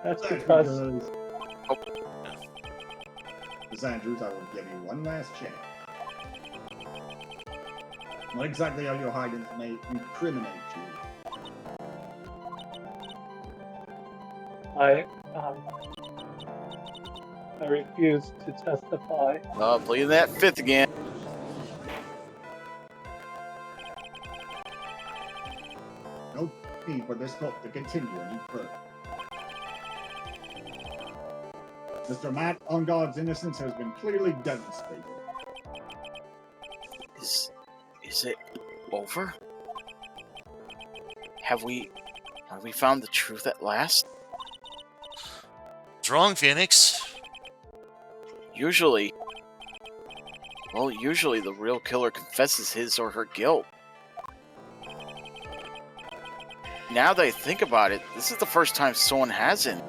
That's because... Miss Andrews, I will give you one last chance. What exactly are you hiding that may incriminate you? I refuse to testify. Pleading that fifth again. No need for this court to continue any further. Mr. Matt Ungod's innocence has been clearly demonstrated. Is it over? Have we found the truth at last? What's wrong, Phoenix? Usually the real killer confesses his or her guilt. Now that I think about it, this is the first time someone hasn't.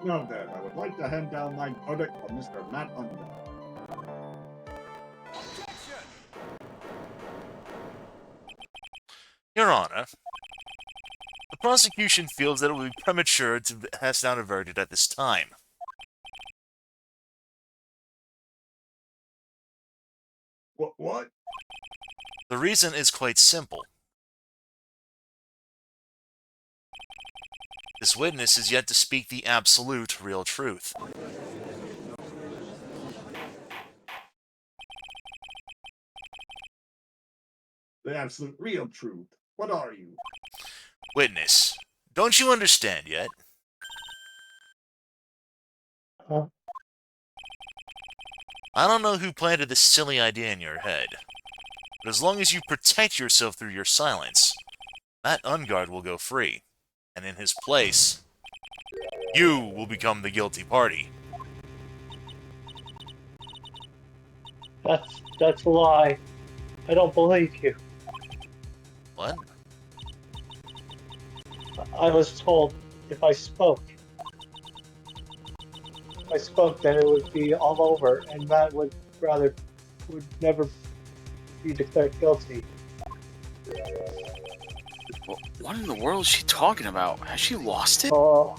Now then, I would like to hand down my verdict for Mr. Matt Ungod. Your Honor, the prosecution feels that it would be premature to pass down a verdict at this time. What? The reason is quite simple. This witness is yet to speak the absolute real truth. The absolute real truth. What are you? Witness, don't you understand yet? Huh? I don't know who planted this silly idea in your head, but as long as you protect yourself through your silence, Matt Ungard will go free, and in his place, you will become the guilty party. That's a lie. I don't believe you. What? I was told if I spoke, then it would be all over, and Matt would never be declared guilty. What in the world is she talking about? Has she lost it? Oh,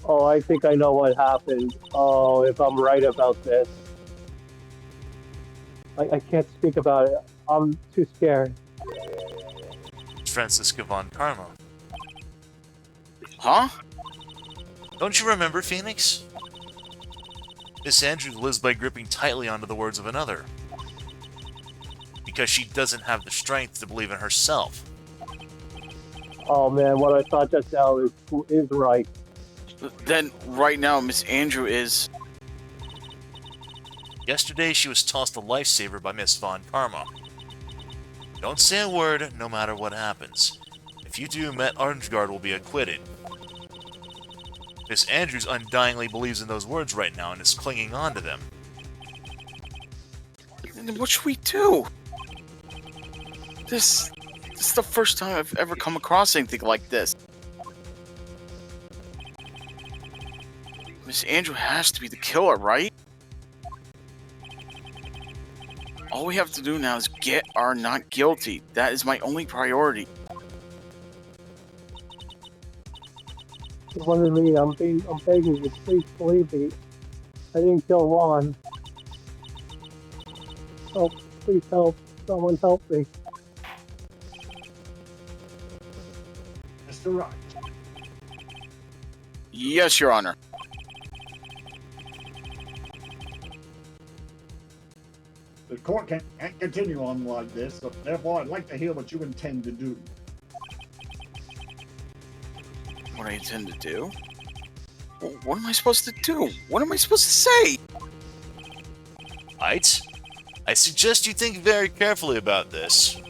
I think I know what happened. Oh, if I'm right about this. I can't speak about it. I'm too scared. Francisca von Karma. Huh? Don't you remember, Phoenix? Miss Andrews lives by gripping tightly onto the words of another. Because she doesn't have the strength to believe in herself. Oh man, what I thought just now is right. Then, right now, Miss Andrew is... Yesterday, she was tossed a lifesaver by Miss Von Karma. Don't say a word, no matter what happens. If you do, Matt Ungard will be acquitted. Miss Andrews undyingly believes in those words right now and is clinging on to them. Then what should we do? This is the first time I've ever come across anything like this. Miss Andrew has to be the killer, right? All we have to do now is get our not guilty. That is my only priority. One of me, I'm begging you, please believe me. I didn't kill Ron. Help, please help. Someone help me. Mr. Wright. Yes, Your Honor. The court can't continue on like this, so therefore I'd like to hear what you intend to do. What I intend to do? What am I supposed to do? What am I supposed to say? Right? I suggest you think very carefully about this.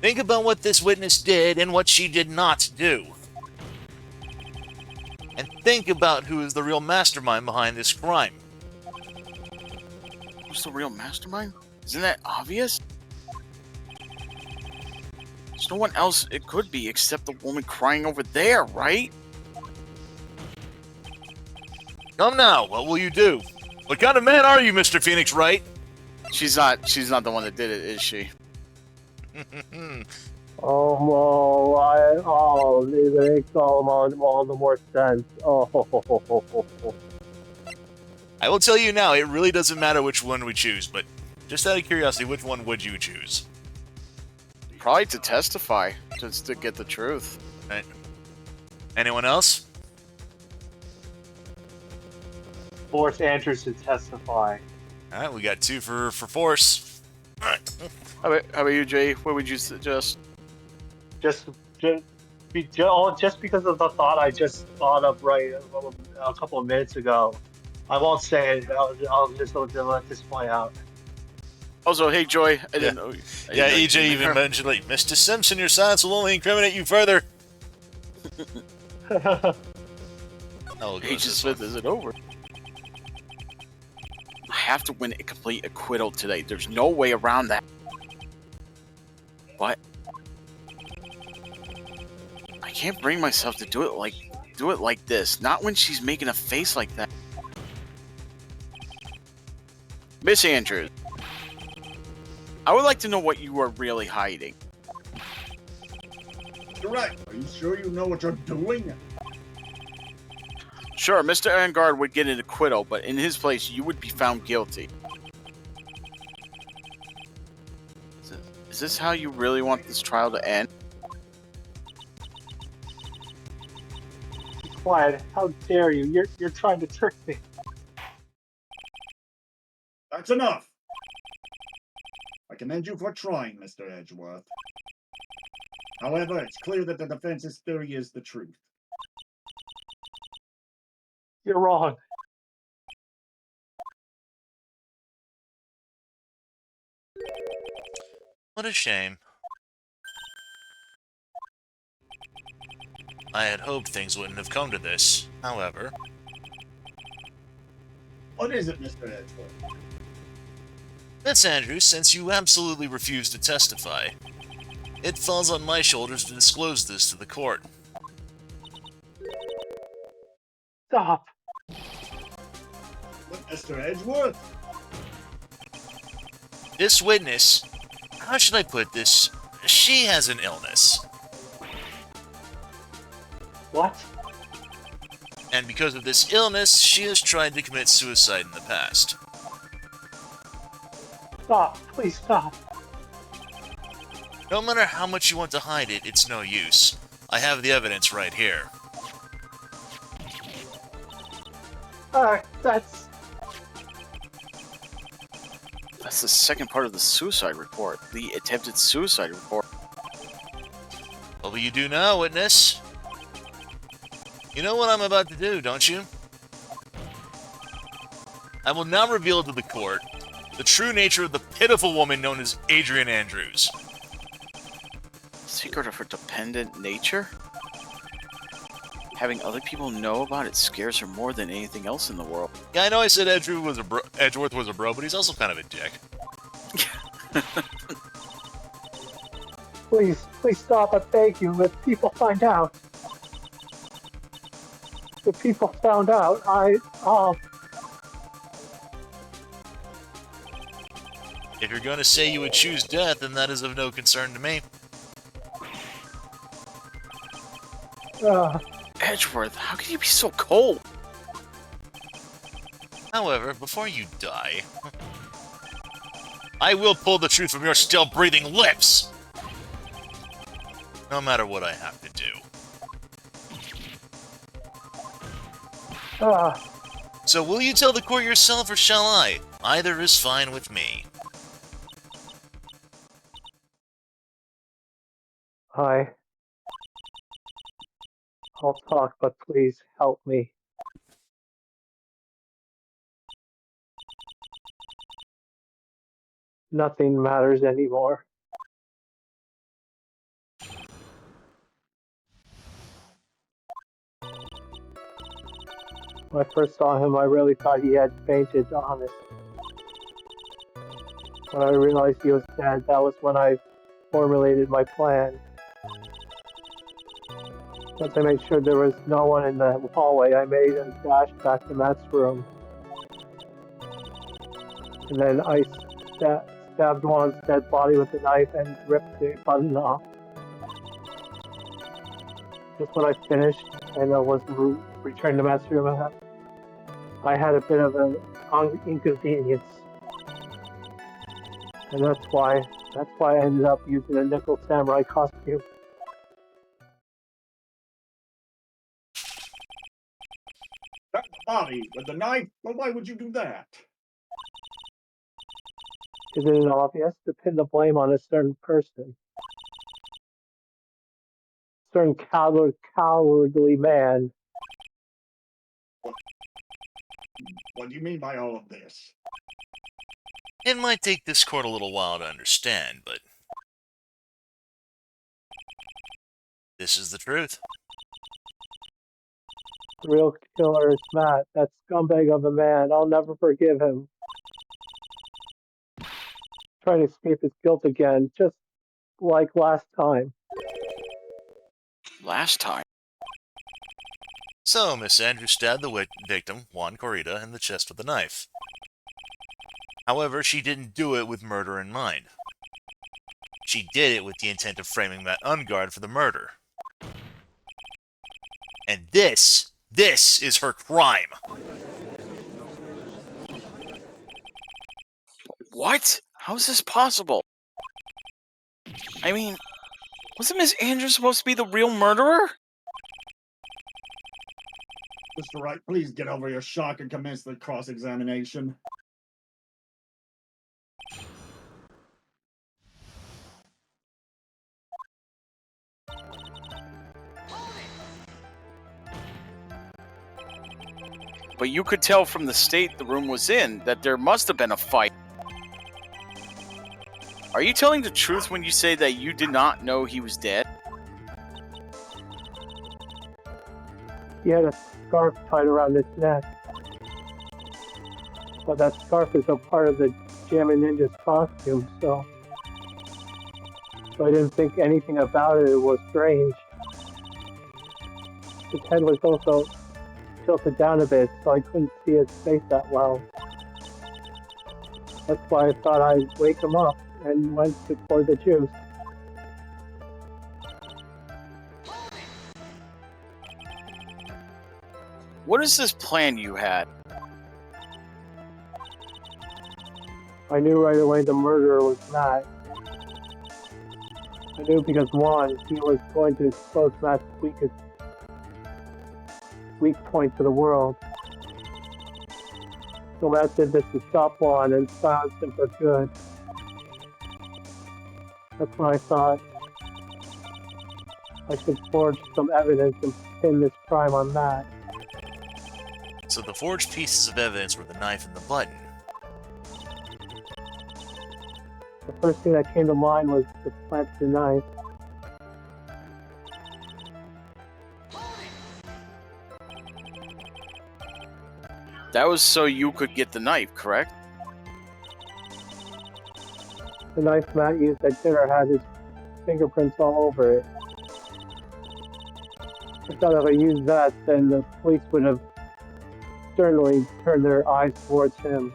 Think about what this witness did and what she did not do. And think about who is the real mastermind behind this crime. Who's the real mastermind? Isn't that obvious? There's no one else it could be except the woman crying over there, right? Come now, what will you do? What kind of man are you, Mr. Phoenix Wright? She's not the one that did it, is she? It makes all the more sense. I will tell you now, it really doesn't matter which one we choose, but just out of curiosity, which one would you choose? Probably to testify, just to get the truth. Right. Anyone else? Force Andrews to testify. Alright, we got 2 for Force. Alright. How about you, Jay? What would you suggest? Just because of the thought I just thought of a couple of minutes ago. I won't say it. I'll just let this play out. Also, hey, Joy, I didn't know. Yeah, EJ even mentioned, like, Mr. Simpson, your silence will only incriminate you further. Oh, Agent Smith, is it over? I have to win a complete acquittal today. There's no way around that. What? I can't bring myself to do it like this. Not when she's making a face like that. Miss Andrews, I would like to know what you are really hiding. Correct. Are you sure you know what you're doing? Sure, Mr. Angard would get an acquittal, but in his place, you would be found guilty. Is this how you really want this trial to end? Be quiet. How dare you? You're trying to trick me. That's enough. I commend you for trying, Mr. Edgeworth. However, it's clear that the defense's theory is the truth. You're wrong. What a shame. I had hoped things wouldn't have come to this, however. What is it, Mr. Edgeworth? Miss Andrews, since you absolutely refuse to testify, it falls on my shoulders to disclose this to the court. Stop. But Mr. Edgeworth? This witness, how should I put this? She has an illness. What? And because of this illness, she has tried to commit suicide in the past. Stop. Please stop. No matter how much you want to hide it, it's no use. I have the evidence right here. That's the second part of the suicide report. The attempted suicide report. What will you do now, witness? You know what I'm about to do, don't you? I will now reveal to the court the true nature of the pitiful woman known as Adrian Andrews. Secret of her dependent nature? Having other people know about it scares her more than anything else in the world. Yeah, I know I said Edgeworth was a bro, but he's also kind of a dick. Please stop. I beg you. If people find out. If people found out, If you're going to say you would choose death, then that is of no concern to me. Edgeworth, how can you be so cold? However, before you die, I will pull the truth from your still breathing lips! No matter what I have to do. So will you tell the court yourself or shall I? Either is fine with me. I'll talk, but please help me. Nothing matters anymore. When I first saw him, I really thought he had fainted, honest. When I realized he was dead, that was when I formulated my plan. Once I made sure there was no one in the hallway, I made a dash back to Matt's room. And then I stabbed Juan's dead body with a knife and ripped the button off. just when I finished and I was returning to Master Yamaha, I had a bit of an inconvenience, and that's why I ended up using a nickel samurai costume. That body with the knife? Well, why would you do that? Isn't it obvious to pin the blame on a certain person? Certain cowardly man. What do you mean by all of this? It might take this court a little while to understand, but this is the truth. The real killer is Matt, that scumbag of a man. I'll never forgive him. Trying to escape his guilt again, just like last time. Last time. So, Miss Andrews stabbed the victim, Juan Corrida, in the chest with a knife. However, she didn't do it with murder in mind. She did it with the intent of framing Matt Ungard for the murder. And this is her crime! What? How is this possible? I mean, wasn't Miss Andrews supposed to be the real murderer? Mr. Wright, please get over your shock and commence the cross-examination. But you could tell from the state the room was in that there must have been a fight. Are you telling the truth when you say that you did not know he was dead? He had a scarf tied around his neck. But that scarf is a part of the Jammin' Ninja's costume, so I didn't think anything about it. It was strange. His head was also tilted down a bit, so I couldn't see his face that well. That's why I thought I'd wake him up and went to pour the juice. What is this plan you had? I knew right away the murderer was Matt. I knew because one, he was going to expose Matt's weak point to the world. So Matt did this to stop Juan and silence him for good. That's when I thought I should forge some evidence and pin this crime on Matt. So the forged pieces of evidence were the knife and the button. The first thing that came to mind was to plant the knife. That was so you could get the knife, correct? The knife Matt used at dinner had his fingerprints all over it. I thought if I used that, then the police would have certainly turned their eyes towards him.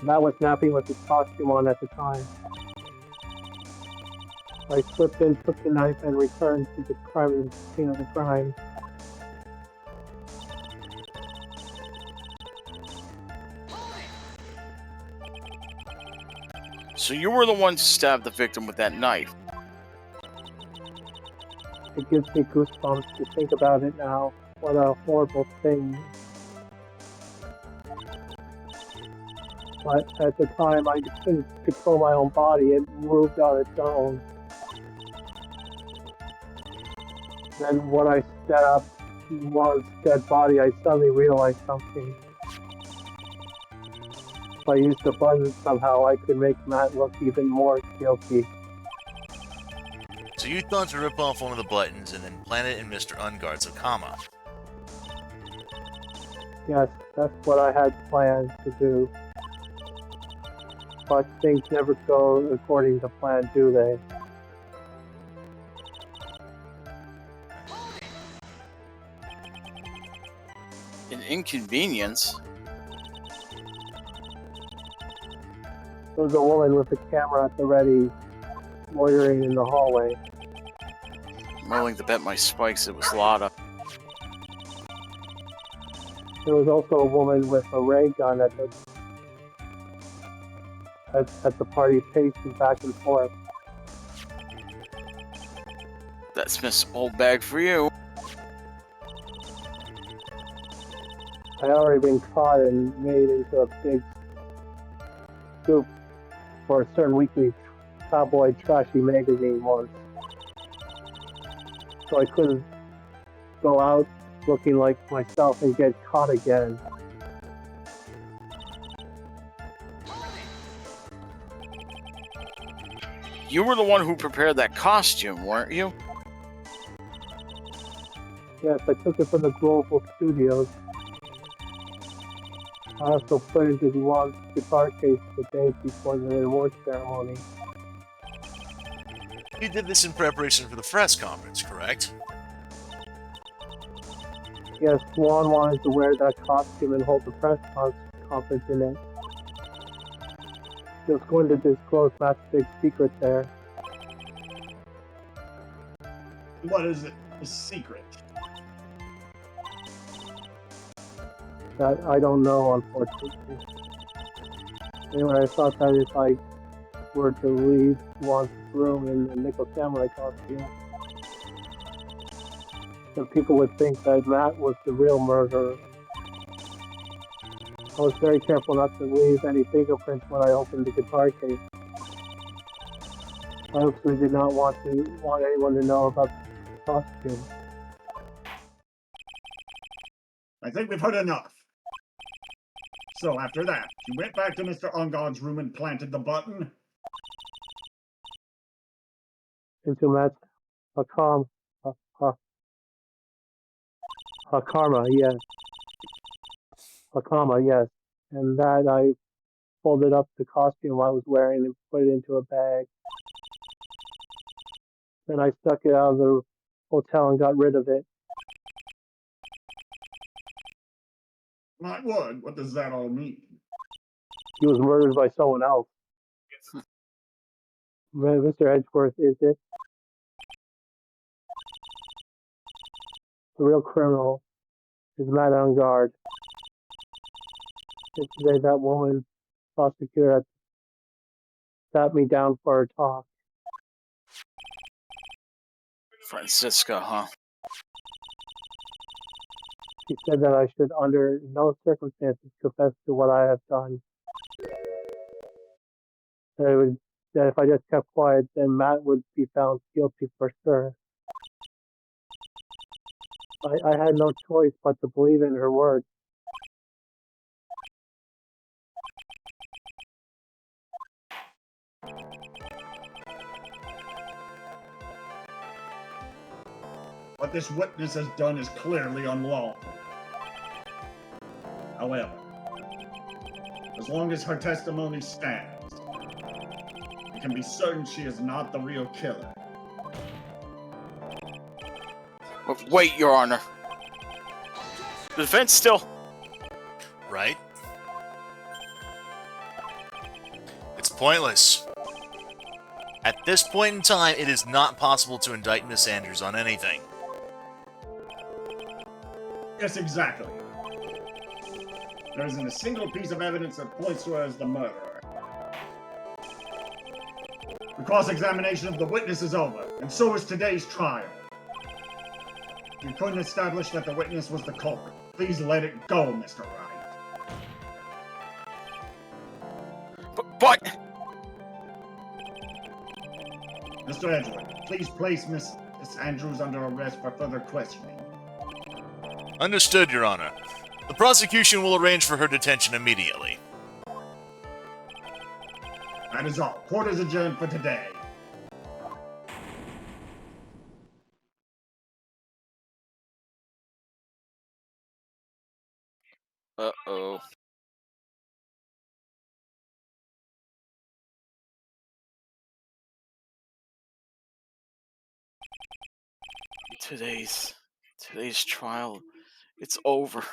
Matt was napping with his costume on at the time. I slipped in, took the knife, and returned to the scene of the crime. So you were the one to stab the victim with that knife. It gives me goosebumps to think about it now. What a horrible thing. But at the time, I couldn't control my own body. It moved on its own. Then when I stabbed Juan's dead body, I suddenly realized something. If I used the button somehow, I could make Matt look even more guilty. So you thought to rip off one of the buttons and then plant it in Mr. Ungard's Okama. Yes, that's what I had planned to do. But things never go according to plan, do they? An inconvenience? There was a woman with a camera at the ready, loitering in the hallway. I'm willing to bet my spikes it was Lotta. There was also a woman with a ray gun at the party, pacing back and forth. That's Miss Old Bag for you. I had already been caught and made into a big scoop for a certain weekly tabloid trashy magazine once. So I couldn't go out looking like myself and get caught again. You were the one who prepared that costume, weren't you? Yes, I took it from the Global Studios. I also put it into the Ron's guitar case the day before the award ceremony. You did this in preparation for the press conference, correct? Yes, Ron wanted to wear that costume and hold the press conference in it. He was going to disclose Matt's big secret there. What is it? A secret? That I don't know, unfortunately. Anyway, I thought that if I were to leave Ron's room in the Nickel Samurai costume, then people would think that Matt was the real murderer. I was very careful not to leave any fingerprints when I opened the guitar case. I obviously did not want anyone to know about the costume. I think we've heard enough. So after that, you went back to Mr. Ungod's room and planted the button? Into Matt's Karma, yes. Hakama, yes. And that I folded up the costume I was wearing and put it into a bag. Then I stuck it out of the hotel and got rid of it. My word, what does that all mean? He was murdered by someone else. Mr. Edgeworth, is it? The real criminal is Matt Ungard. Yesterday, that woman prosecutor had sat me down for a talk. Francisca, huh? She said that I should, under no circumstances, confess to what I have done. That if I just kept quiet, then Matt would be found guilty for sure. I had no choice but to believe in her word. What this witness has done is clearly unlawful. However, as long as her testimony stands, we can be certain she is not the real killer. Wait, Your Honor. The defense still... Right? It's pointless. At this point in time, it is not possible to indict Miss Andrews on anything. Yes, exactly. There isn't a single piece of evidence that points to her as the murderer. The cross-examination of the witness is over, and so is today's trial. If you couldn't establish that the witness was the culprit, please let it go, Mr. Wright. But... Mr. Edgeworth, please place Miss Andrews under arrest for further questioning. Understood, Your Honor. The prosecution will arrange for her detention immediately. That is all. Court is adjourned for today. Uh-oh. Today's trial, it's over.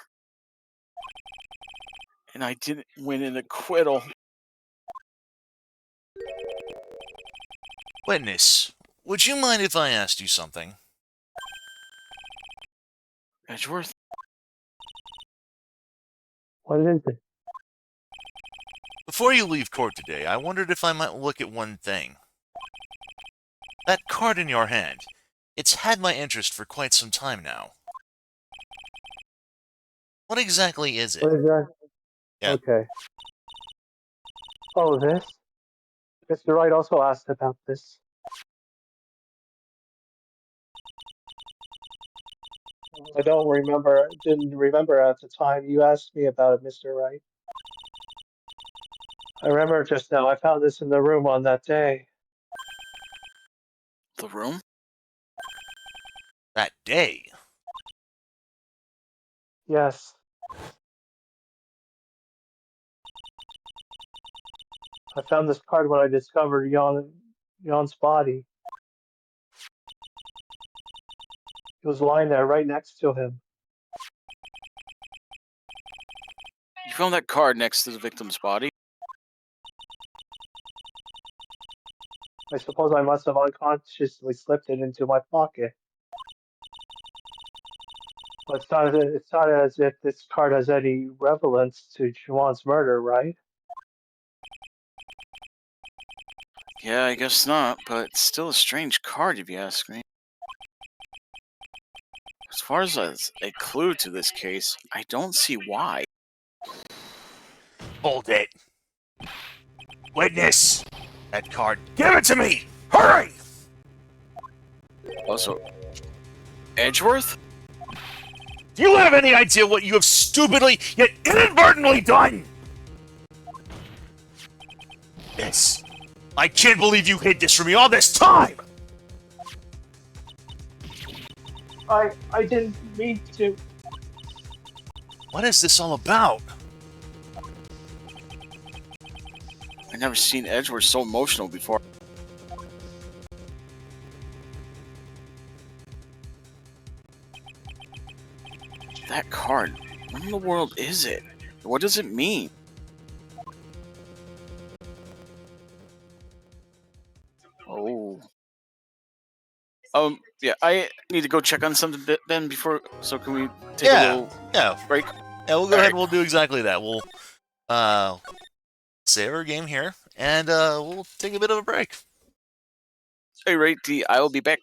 And I didn't win an acquittal. Witness, would you mind if I asked you something? Edgeworth? What is it? Before you leave court today, I wondered if I might look at one thing. That card in your hand. It's had my interest for quite some time now. What exactly is it? What is that? Yeah. Okay. Oh, this? Mr. Wright also asked about this. I don't remember, didn't remember at the time you asked me about it, Mr. Wright. I remember just now, I found this in the room on that day. The room? That day? Yes. I found this card when I discovered Jan's body. It was lying there right next to him. You found that card next to the victim's body? I suppose I must have unconsciously slipped it into my pocket. But it's not as if this card has any relevance to Juwan's murder, right? Yeah, I guess not, but it's still a strange card if you ask me. As far as a clue to this case, I don't see why. Hold it. Witness! That card. Give it to me! Hurry! Also, Edgeworth? Do you have any idea what you have stupidly yet inadvertently done? This. I can't believe you hid this from me all this time! I didn't mean to. What is this all about? I've never seen Edgeworth so emotional before. That card, what in the world is it? What does it mean? Oh. Yeah, I need to go check on something, Ben, before, so can we take a little break? Yeah, we'll go ahead and we'll do exactly that. We'll, save our game here, and, we'll take a bit of a break. Hey, right, I will be back.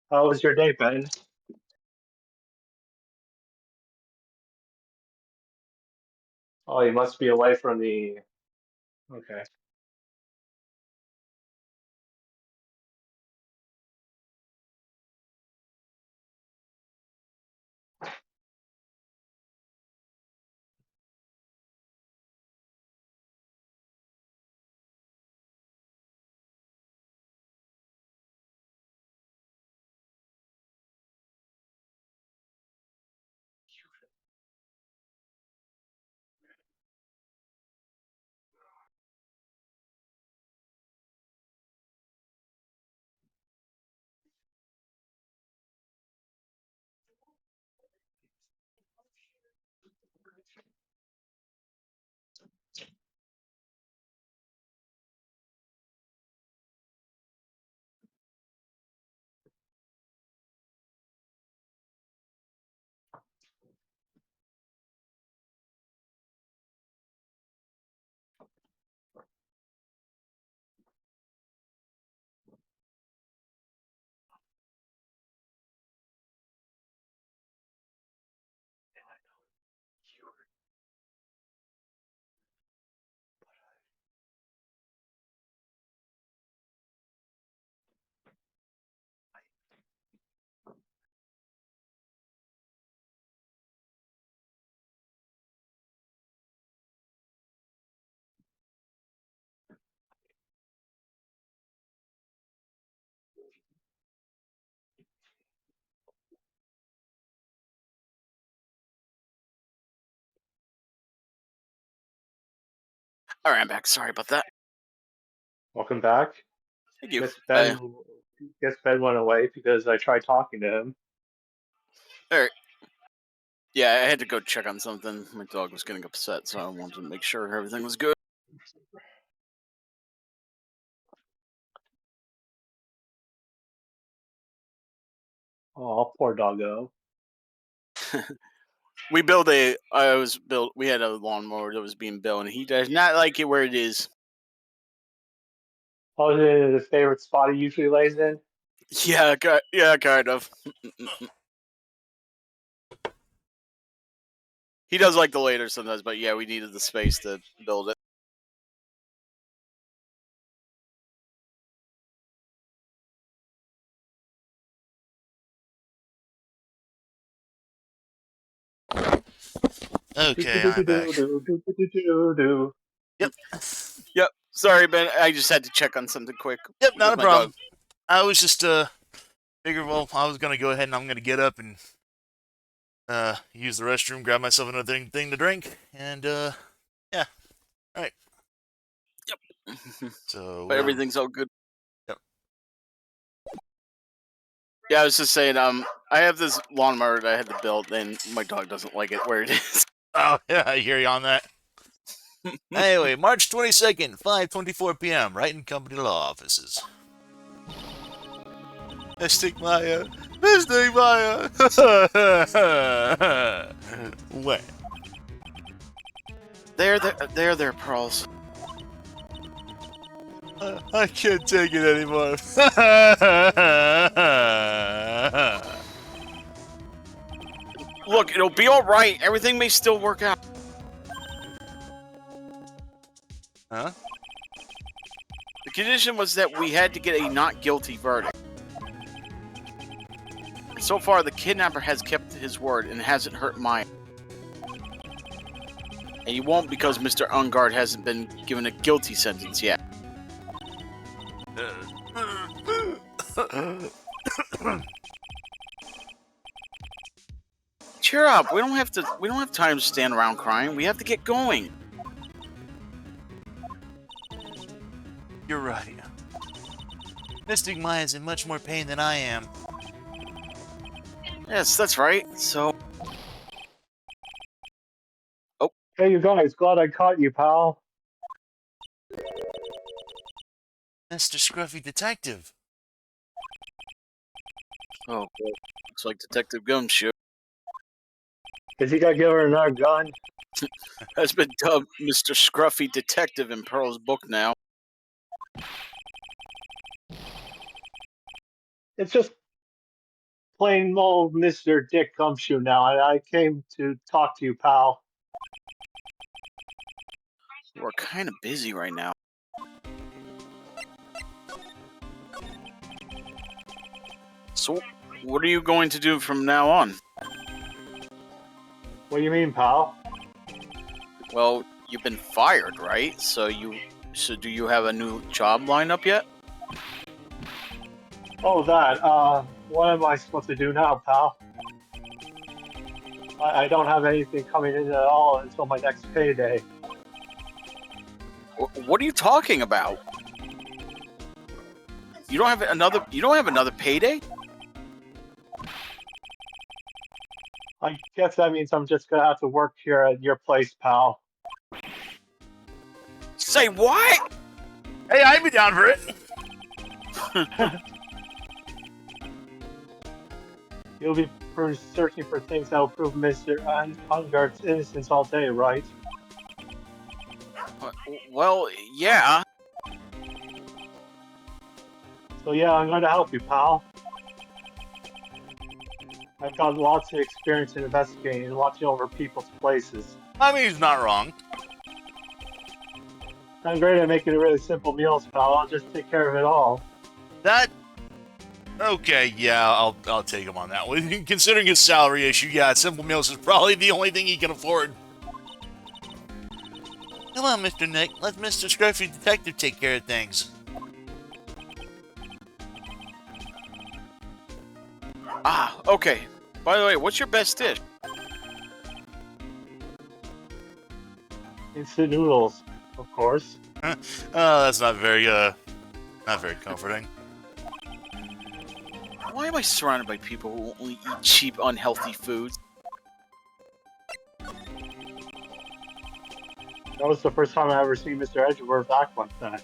How was your day, Ben? Oh, you must be away from the. Okay. All right, I'm back. Sorry about that. Welcome back. Thank you. Guess Ben went away because I tried talking to him. All right. Yeah, I had to go check on something. My dog was getting upset, so I wanted to make sure everything was good. Oh, poor doggo. We had a lawnmower that was being built, and he does not like it where it is. Oh, is it his favorite spot he usually lays in? Yeah, kind of. He does like the later sometimes, but yeah, we needed the space to build it. Okay, I'm back. Yep. Yep. Sorry, Ben. I just had to check on something quick. Yep, not a with my problem. dog. I was just figured, well, I was gonna go ahead and I'm gonna get up and use the restroom, grab myself another thing to drink, and yeah. Alright. Yep. So But everything's all good. Yep. Yeah, I was just saying, I have this lawnmower that I had to build, and my dog doesn't like it where it is. Oh yeah, I hear you on that. Anyway, March 22nd, 5:24 p.m., right in company law offices. Mystic Maya. Mystic Maya. What? There, Pearls. I can't take it anymore. Look, it'll be all right. Everything may still work out. Huh? The condition was that we had to get a not guilty verdict. And so far, the kidnapper has kept his word and hasn't hurt Maya. And he won't because Mr. Ungard hasn't been given a guilty sentence yet. Cheer up. We don't have time to stand around crying. We have to get going. You're right. Mystic Maya's in much more pain than I am. Yes, that's right. So, Hey, you guys, glad I caught you, pal. Mr. Scruffy Detective. oh, well, looks like Detective Gumshoe Is he gonna give her another gun? has been dubbed Mr. Scruffy Detective in Pearl's book now. It's just plain old Mr. Dick Gumshoe now. I came to talk to you, pal. We're kind of busy right now. So, what are you going to do from now on? What do you mean, pal? Well, you've been fired, right? So do you have a new job lined up yet? Oh, that. What am I supposed to do now, pal? I don't have anything coming in at all until my next payday. What are you talking about? You don't have another payday? I guess that means I'm just gonna have to work here at your place, pal. Say what? Hey, I'd be down for it. You'll be searching for things that will prove Mr. Ungard's innocence all day, right? Well, yeah. So yeah, I'm going to help you, pal. I've got lots of experience in investigating and watching over people's places. I mean, he's not wrong. I'm great at making really simple meals, pal. I'll just take care of it all. That... Okay, yeah, I'll take him on that one. Considering his salary issue, yeah, Simple Meals is probably the only thing he can afford. Come on, Mr. Nick. Let Mr. Scruffy Detective take care of things. Ah, okay. By the way, what's your best dish? Instant noodles. Of course. Oh, that's not very comforting. Why am I surrounded by people who only eat cheap, unhealthy foods? That was the first time I ever seen Mr. Edgeworth act like that.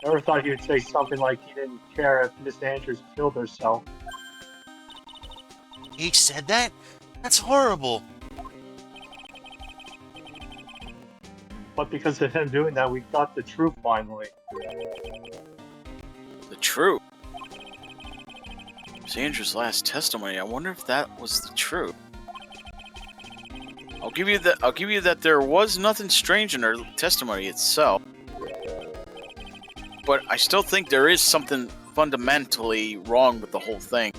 Never thought he would say something like he didn't care if Miss Andrews killed herself. He said that? That's horrible. But because of him doing that, we got the truth finally. The truth. Sandra's last testimony. I wonder if that was the truth. I'll give you that there was nothing strange in her testimony itself. But I still think there is something fundamentally wrong with the whole thing.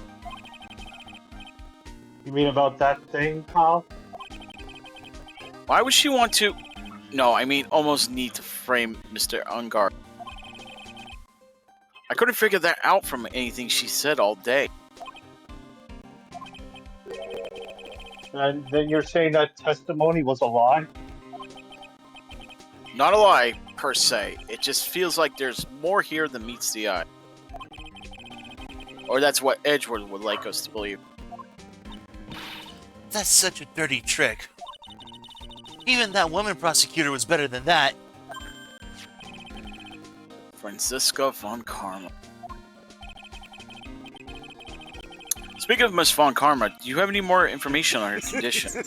You mean about that thing, Kyle? Why would she want to... No, I mean almost need to frame Mr. Ungar. I couldn't figure that out from anything she said all day. And then you're saying that testimony was a lie? Not a lie, per se. It just feels like there's more here than meets the eye. Or that's what Edgeworth would like us to believe. That's such a dirty trick. Even that woman prosecutor was better than that. Franziska von Karma. Speaking of Miss Von Karma, do you have any more information on her condition?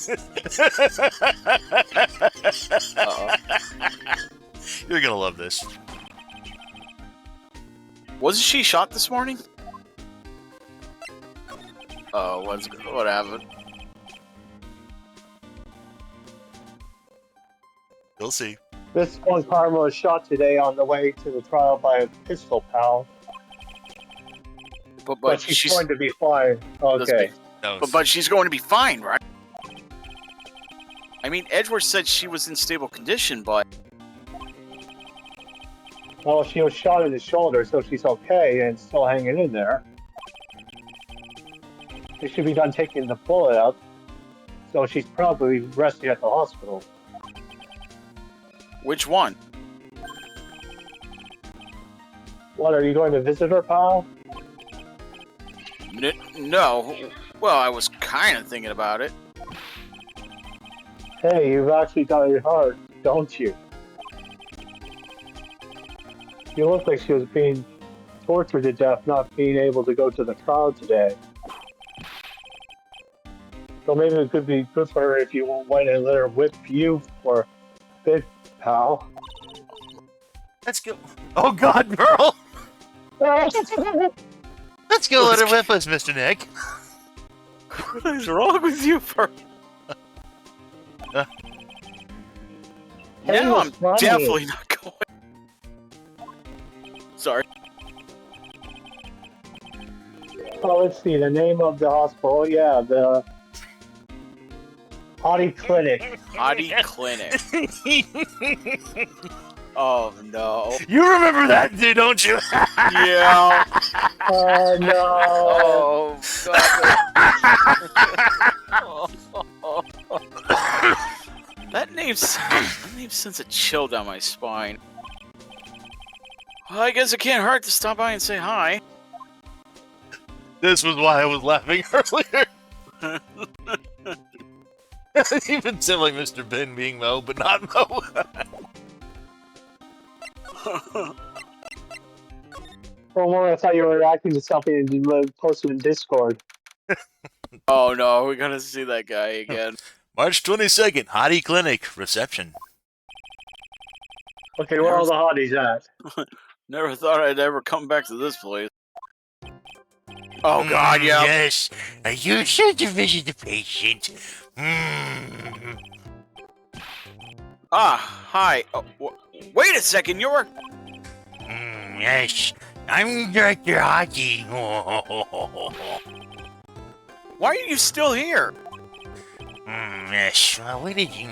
Uh-oh. You're gonna love this. Wasn't she shot this morning? Oh, what happened? You'll see. Miss Von Karma was shot today on the way to the trial by a pistol pal. But she's going to be fine. Okay. But she's going to be fine, right? I mean, Edgeworth said she was in stable condition, but... Well, she was shot in the shoulder, so she's okay and still hanging in there. They should be done taking the bullet out, so she's probably resting at the hospital. Which one? What, are you going to visit her, pal? No. Well, I was kind of thinking about it. Hey, you've actually got it hard, don't you? You look like she was being tortured to death not being able to go to the trial today. So maybe it could be good for her if you went and let her whip you for a bit, pal. Let's go. Oh God, Merle! Let's go let her whip us, Mr. Nick. What is wrong with you, Now I'm definitely not going. Sorry. Oh, let's see, the name of the hospital, yeah, the Hottie Clinic. Hottie Clinic. Oh, no. You remember that, dude, don't you? Yeah. Oh, no. Oh, God. That name sends a chill down my spine. Well, I guess it can't hurt to stop by and say hi. This was why I was laughing earlier. Even similar like Mr. Ben being Mo, but not Mo. For a moment, I thought you were reacting to something and you posted in Discord. Oh no, we're gonna see that guy again. March 22nd, Hottie Clinic, reception. Okay, where are all the hotties at? Never thought I'd ever come back to this place. Oh God, yeah. Yes, are you sure to visit the patient? Ah, hi. Oh, wait a second, you're... Yes, I'm Director Hottie. Why are you still here? Yes, what did you...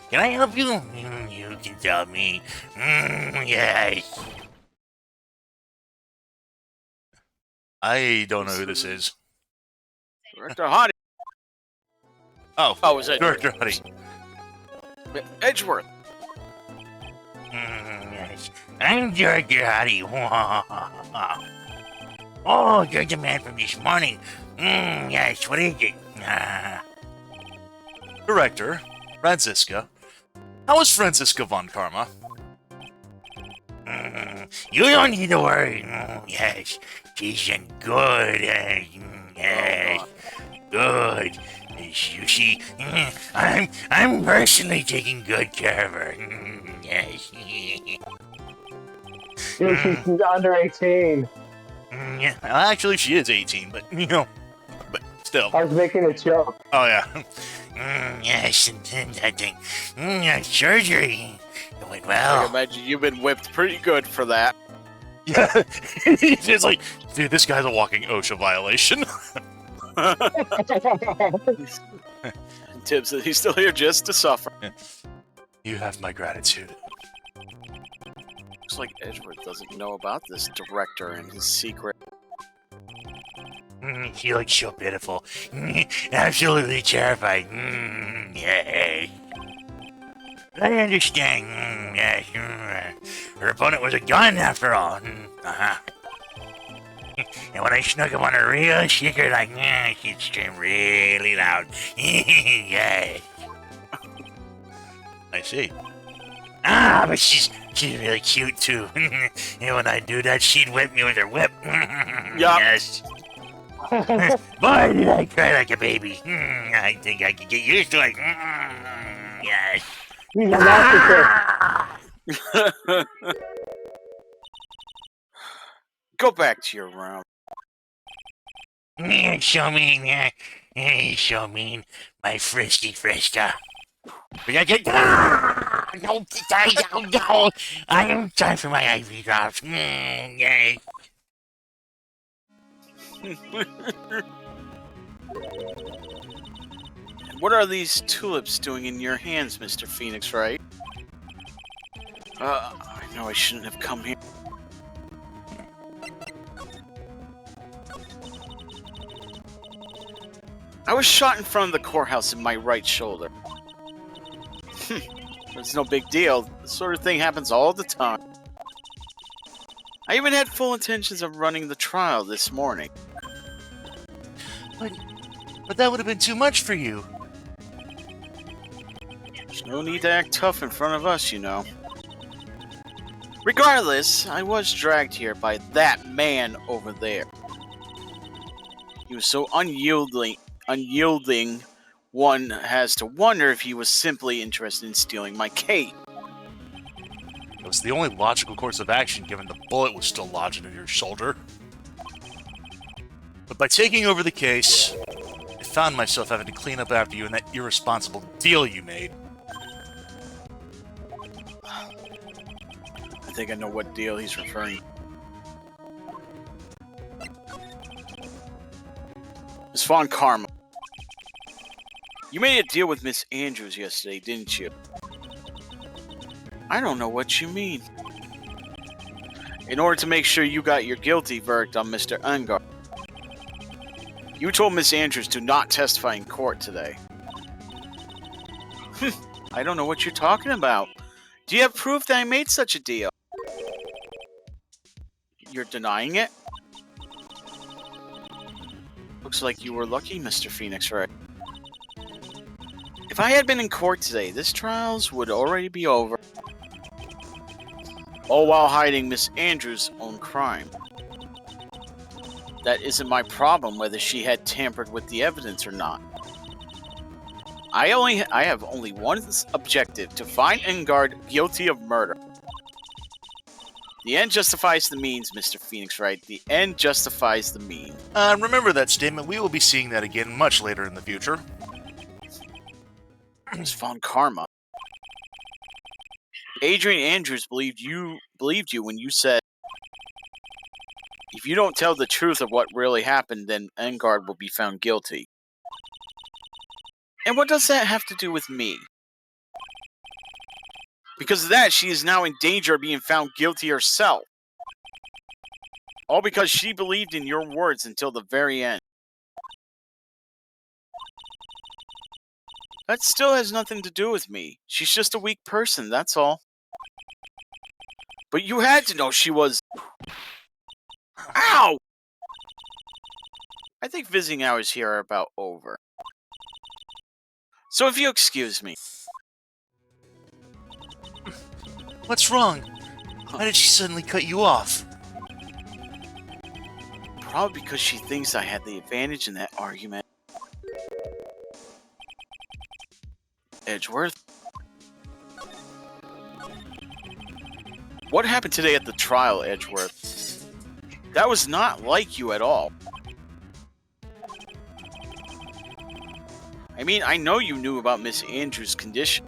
Can I help you? You can tell me. Yes. I don't know who this is. Director Hottie. Oh, is that Director Hottie. Edgeworth. Yes. I'm George Howdy. Oh, you're the man from this morning. Yes, what is it? Director, Franziska. How is Franziska von Karma? You don't need to worry. Yes, she's in good. Yes, good. You see, I'm personally taking good care of her. Yes. She's under 18. Yeah, actually, she is 18, but but still. I was making a joke. Oh yeah. Yes, and then that thing. Surgery. It went I well. imagine you've been whipped pretty good for that. Yeah. It's like, dude, this guy's a walking OSHA violation. And Tibbs says he's still here just to suffer. You have my gratitude. Looks like Edgeworth doesn't know about this director and his secret. She looks so pitiful. Absolutely terrified. Yes. I understand. Yes. Her opponent was a gun, after all. Uh-huh. And when I snuck up on her real secret, like, she'd scream really loud. Yes. I see. But she's really cute, too. And when I do that, she'd whip me with her whip. Yes. Boy, did I cry like a baby. I think I could get used to it. Yes. He's a masochist. Go back to your room. So mean. So mean. My frisky friska. No. I am time for my IV drops. Yay. What are these tulips doing in your hands, Mr. Phoenix Wright? I know I shouldn't have come here. I was shot in front of the courthouse in my right shoulder. It's no big deal. This sort of thing happens all the time. I even had full intentions of running the trial this morning. But that would have been too much for you. There's no need to act tough in front of us, you know. Regardless, I was dragged here by that man over there. He was so unyielding, one has to wonder if he was simply interested in stealing my cape. It was the only logical course of action given the bullet was still lodged in your shoulder. But by taking over the case, I found myself having to clean up after you and that irresponsible deal you made. I think I know what deal he's referring to. Miss Von Karma. You made a deal with Miss Andrews yesterday, didn't you? I don't know what you mean. In order to make sure you got your guilty verdict on Mr. Engard, you told Miss Andrews to not testify in court today. I don't know what you're talking about. Do you have proof that I made such a deal? You're denying it? Looks like you were lucky, Mr. Phoenix Wright. If I had been in court today, this trials would already be over. All while hiding Miss Andrews' own crime. That isn't my problem whether she had tampered with the evidence or not. I have only one objective, to find Engard guilty of murder. The end justifies the means, Mr. Phoenix Wright. The end justifies the means. Remember that statement. We will be seeing that again much later in the future. Miss Von Karma. Adrian Andrews believed you when you said, if you don't tell the truth of what really happened, then Engard will be found guilty. And what does that have to do with me? Because of that, she is now in danger of being found guilty herself. All because she believed in your words until the very end. That still has nothing to do with me. She's just a weak person, that's all. But you had to know she was... Ow! I think visiting hours here are about over. So if you excuse me... What's wrong? Why did she suddenly cut you off? Probably because she thinks I had the advantage in that argument. Edgeworth? What happened today at the trial, Edgeworth? That was not like you at all. I mean, I know you knew about Miss Andrews' condition.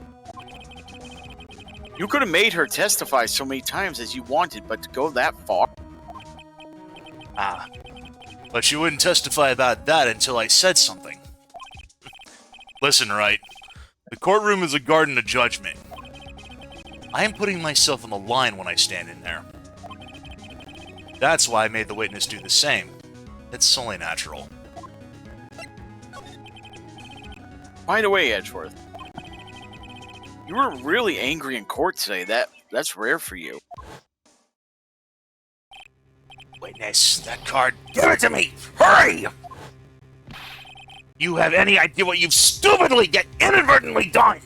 You could have made her testify so many times as you wanted, but to go that far? Ah. But she wouldn't testify about that until I said something. Listen, Wright. The courtroom is a garden of judgment. I am putting myself on the line when I stand in there. That's why I made the witness do the same. It's only natural. By the way, Edgeworth, you were really angry in court today. That's rare for you. Witness, that card. Give it to me! Hurry! You have any idea what you've stupidly yet inadvertently done?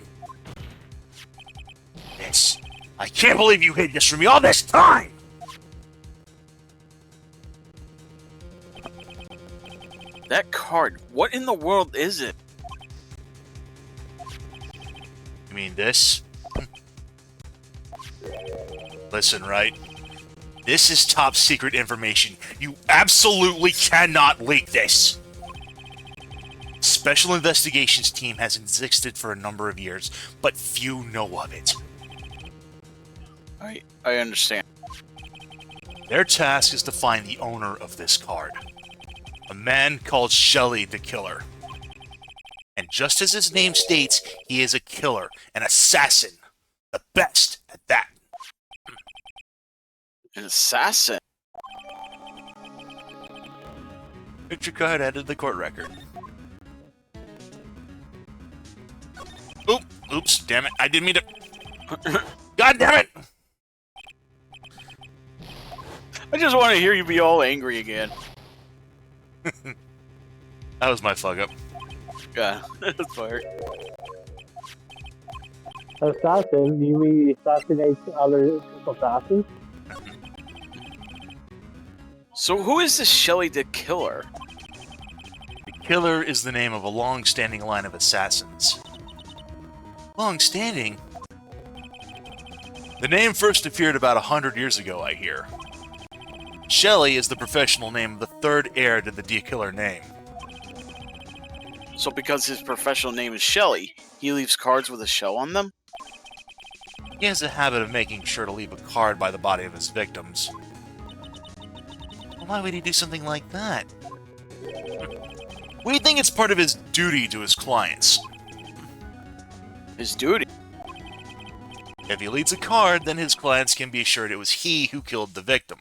This. I can't believe you hid this from me all this time! That card, what in the world is it? You mean this? Listen, Wright. This is top secret information. You absolutely cannot leak this! Special Investigations Team has existed for a number of years, but few know of it. I understand. Their task is to find the owner of this card. A man called Shelly the Killer. And just as his name states, he is a killer, an assassin. The best at that. An assassin? Picture card added to the court record. Oops, damn it, I didn't mean to... God damn it! I just want to hear you be all angry again. That was my fuck up. Yeah, that's fire. Assassin? You mean he assassinates other assassins? So who is this Shelly the Killer? The Killer is the name of a long-standing line of assassins. Long-standing? The name first appeared about 100 years ago, I hear. Shelly is the professional name of the third heir to the Killer name. So because his professional name is Shelly, he leaves cards with a shell on them? He has a habit of making sure to leave a card by the body of his victims. Why would he do something like that? We think it's part of his duty to his clients. His duty? If he leaves a card, then his clients can be assured it was he who killed the victim.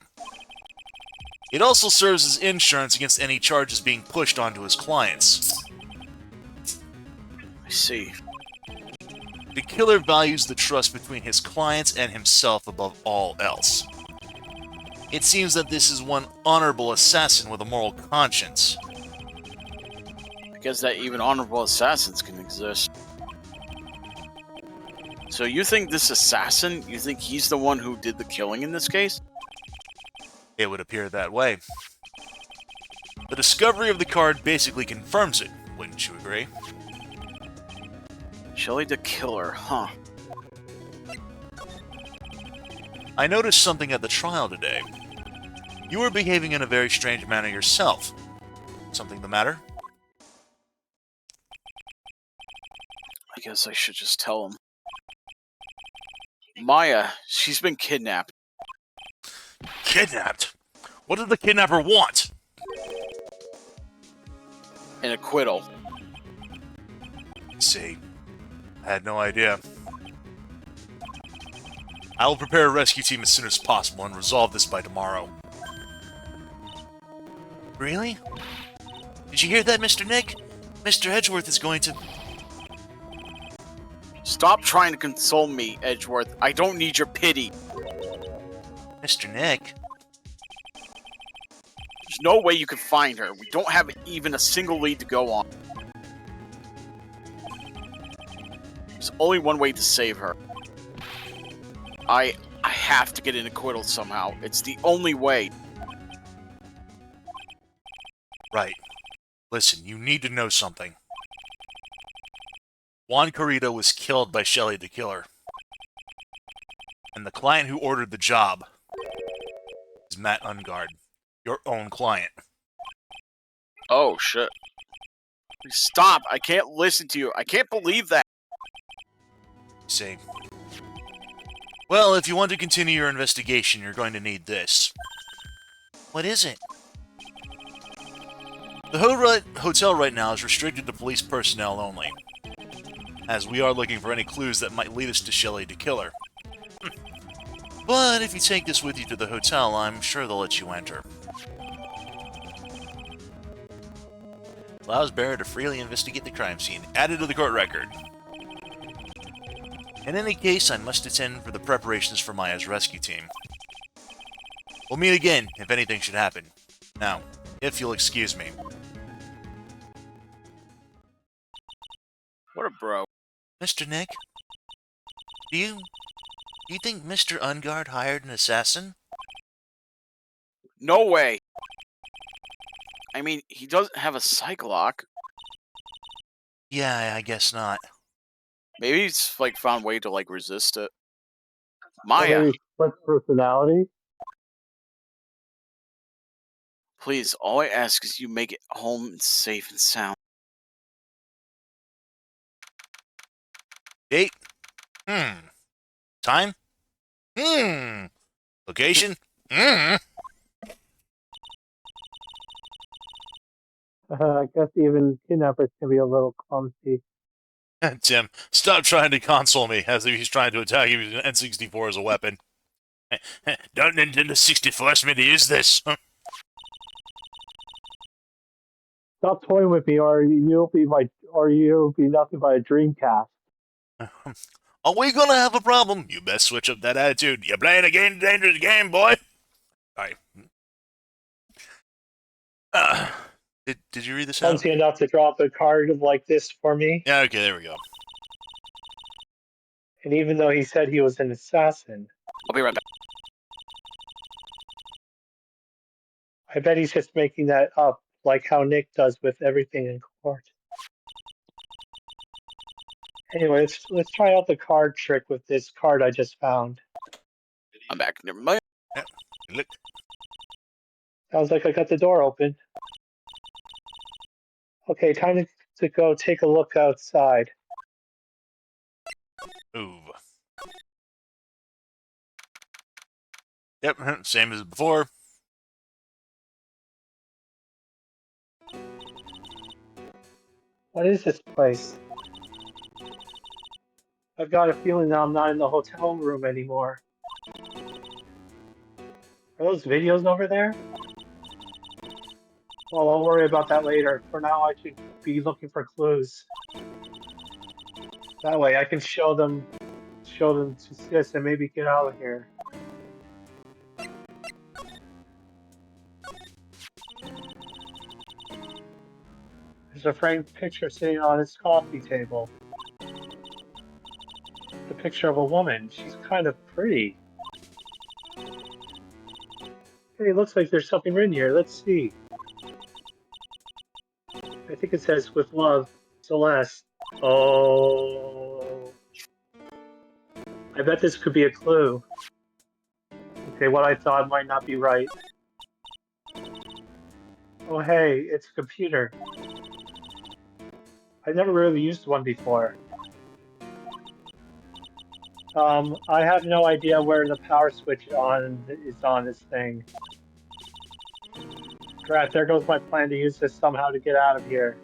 It also serves as insurance against any charges being pushed onto his clients. I see. The Killer values the trust between his clients and himself above all else. It seems that this is one honorable assassin with a moral conscience. I guess that even honorable assassins can exist. So you think this assassin, you think he's the one who did the killing in this case? It would appear that way. The discovery of the card basically confirms it, wouldn't you agree? Shelly the Killer, huh? I noticed something at the trial today. You were behaving in a very strange manner yourself. Something the matter? I guess I should just tell him. Maya, she's been kidnapped. Kidnapped? What did the kidnapper want? An acquittal. See, I had no idea. I will prepare a rescue team as soon as possible and resolve this by tomorrow. Really? Did you hear that, Mr. Nick? Mr. Edgeworth is going to... Stop trying to console me, Edgeworth. I don't need your pity. Mr. Nick. There's no way you can find her. We don't have even a single lead to go on. There's only one way to save her. I have to get an acquittal somehow. It's the only way. Right. Listen, you need to know something. Juan Carrito was killed by Shelly the Killer. And the client who ordered the job is Matt Ungard, your own client. Oh, shit. Please stop. I can't listen to you. I can't believe that. See. Well, if you want to continue your investigation, you're going to need this. What is it? The hotel right now is restricted to police personnel only, as we are looking for any clues that might lead us to Shelly the Killer. But if you take this with you to the hotel, I'm sure they'll let you enter. Allows bearer to freely investigate the crime scene. Added to the court record. In any case, I must attend for the preparations for Maya's rescue team. We'll meet again if anything should happen. Now, if you'll excuse me. What a bro. Mr. Nick? Do you think Mr. Ungard hired an assassin? No way. I mean, he doesn't have a psych lock. Yeah, I guess not. Maybe he's, like, found a way to, like, resist it. Maya, Maybe split personality. please, all I ask is you make it home safe and sound. Date? Time? Location? I guess even kidnappers can be a little clumsy. Tim, stop trying to console me as if he's trying to attack you with an N64 as a weapon. Don't Nintendo 64 ask me to use this. Stop toying with me, or you'll be nothing but a Dreamcast. Are we gonna have a problem? You best switch up that attitude. You're playing a dangerous game, boy. Sorry. Did you read this out? Clumsy enough to drop a card like this for me. Yeah, okay, there we go. And even though he said he was an assassin, I'll be right back. I bet he's just making that up, like how Nick does with everything in court. Anyway, let's try out the card trick with this card I just found. I'm back. Never mind. Look. Sounds like I got the door open. Okay, time to go take a look outside. Move. Yep, same as before. What is this place? I've got a feeling that I'm not in the hotel room anymore. Are those videos over there? Well, I'll worry about that later. For now, I should be looking for clues. That way, I can show them to Sis and maybe get out of here. There's a framed picture sitting on his coffee table. The picture of a woman. She's kind of pretty. Hey, it looks like there's something written here. Let's see. I think it says, "With love, Celeste." Oh. I bet this could be a clue. Okay, what I thought might not be right. Oh, hey, it's a computer. I've never really used one before. I have no idea where the power switch is on this thing. Drat, there goes my plan to use this somehow to get out of here.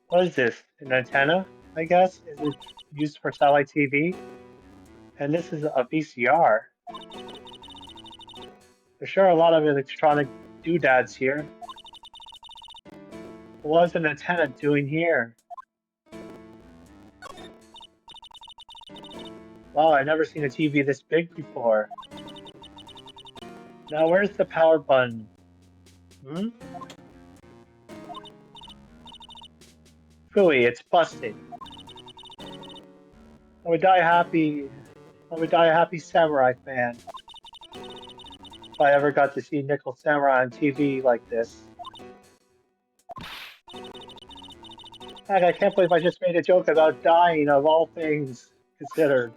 What is this? An antenna, I guess? Is it used for satellite TV? And this is a VCR. There's sure a lot of electronic doodads here. What's an antenna doing here? Wow, I've never seen a TV this big before. Now, where's the power button? Hmm? Phooey, it's busted. I would die happy. I would die a happy samurai fan if I ever got to see Nickel Samurai on TV like this. Heck, I can't believe I just made a joke about dying of all things considered.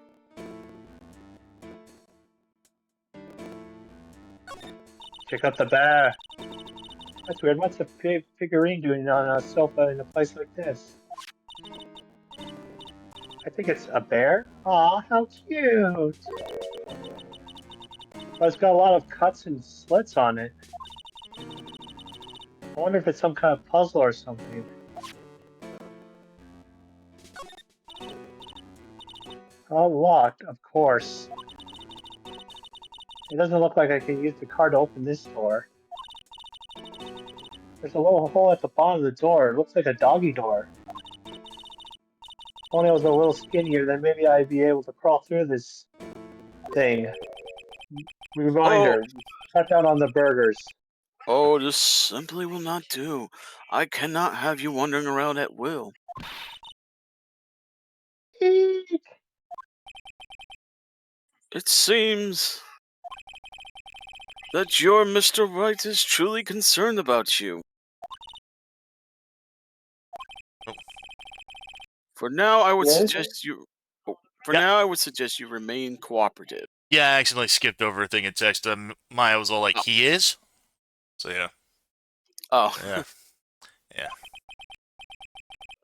Check out the bear. That's weird. What's a figurine doing on a sofa in a place like this? I think it's a bear. Aw, how cute! But it's got a lot of cuts and slits on it. I wonder if it's some kind of puzzle or something. Unlocked, of course. It doesn't look like I can use the card to open this door. There's a little hole at the bottom of the door. It looks like a doggy door. If only I was a little skinnier, then maybe I'd be able to crawl through this thing. Reminder, cut down on the burgers. Oh, this simply will not do. I cannot have you wandering around at will. Eek. It seems that your Mr. White is truly concerned about you. For now, I would Yes? suggest you. For Yeah. now, I would suggest you remain cooperative. Yeah, I accidentally skipped over a thing in text. Maya was all like, Oh. he is? So, yeah. Oh, Yeah. Yeah.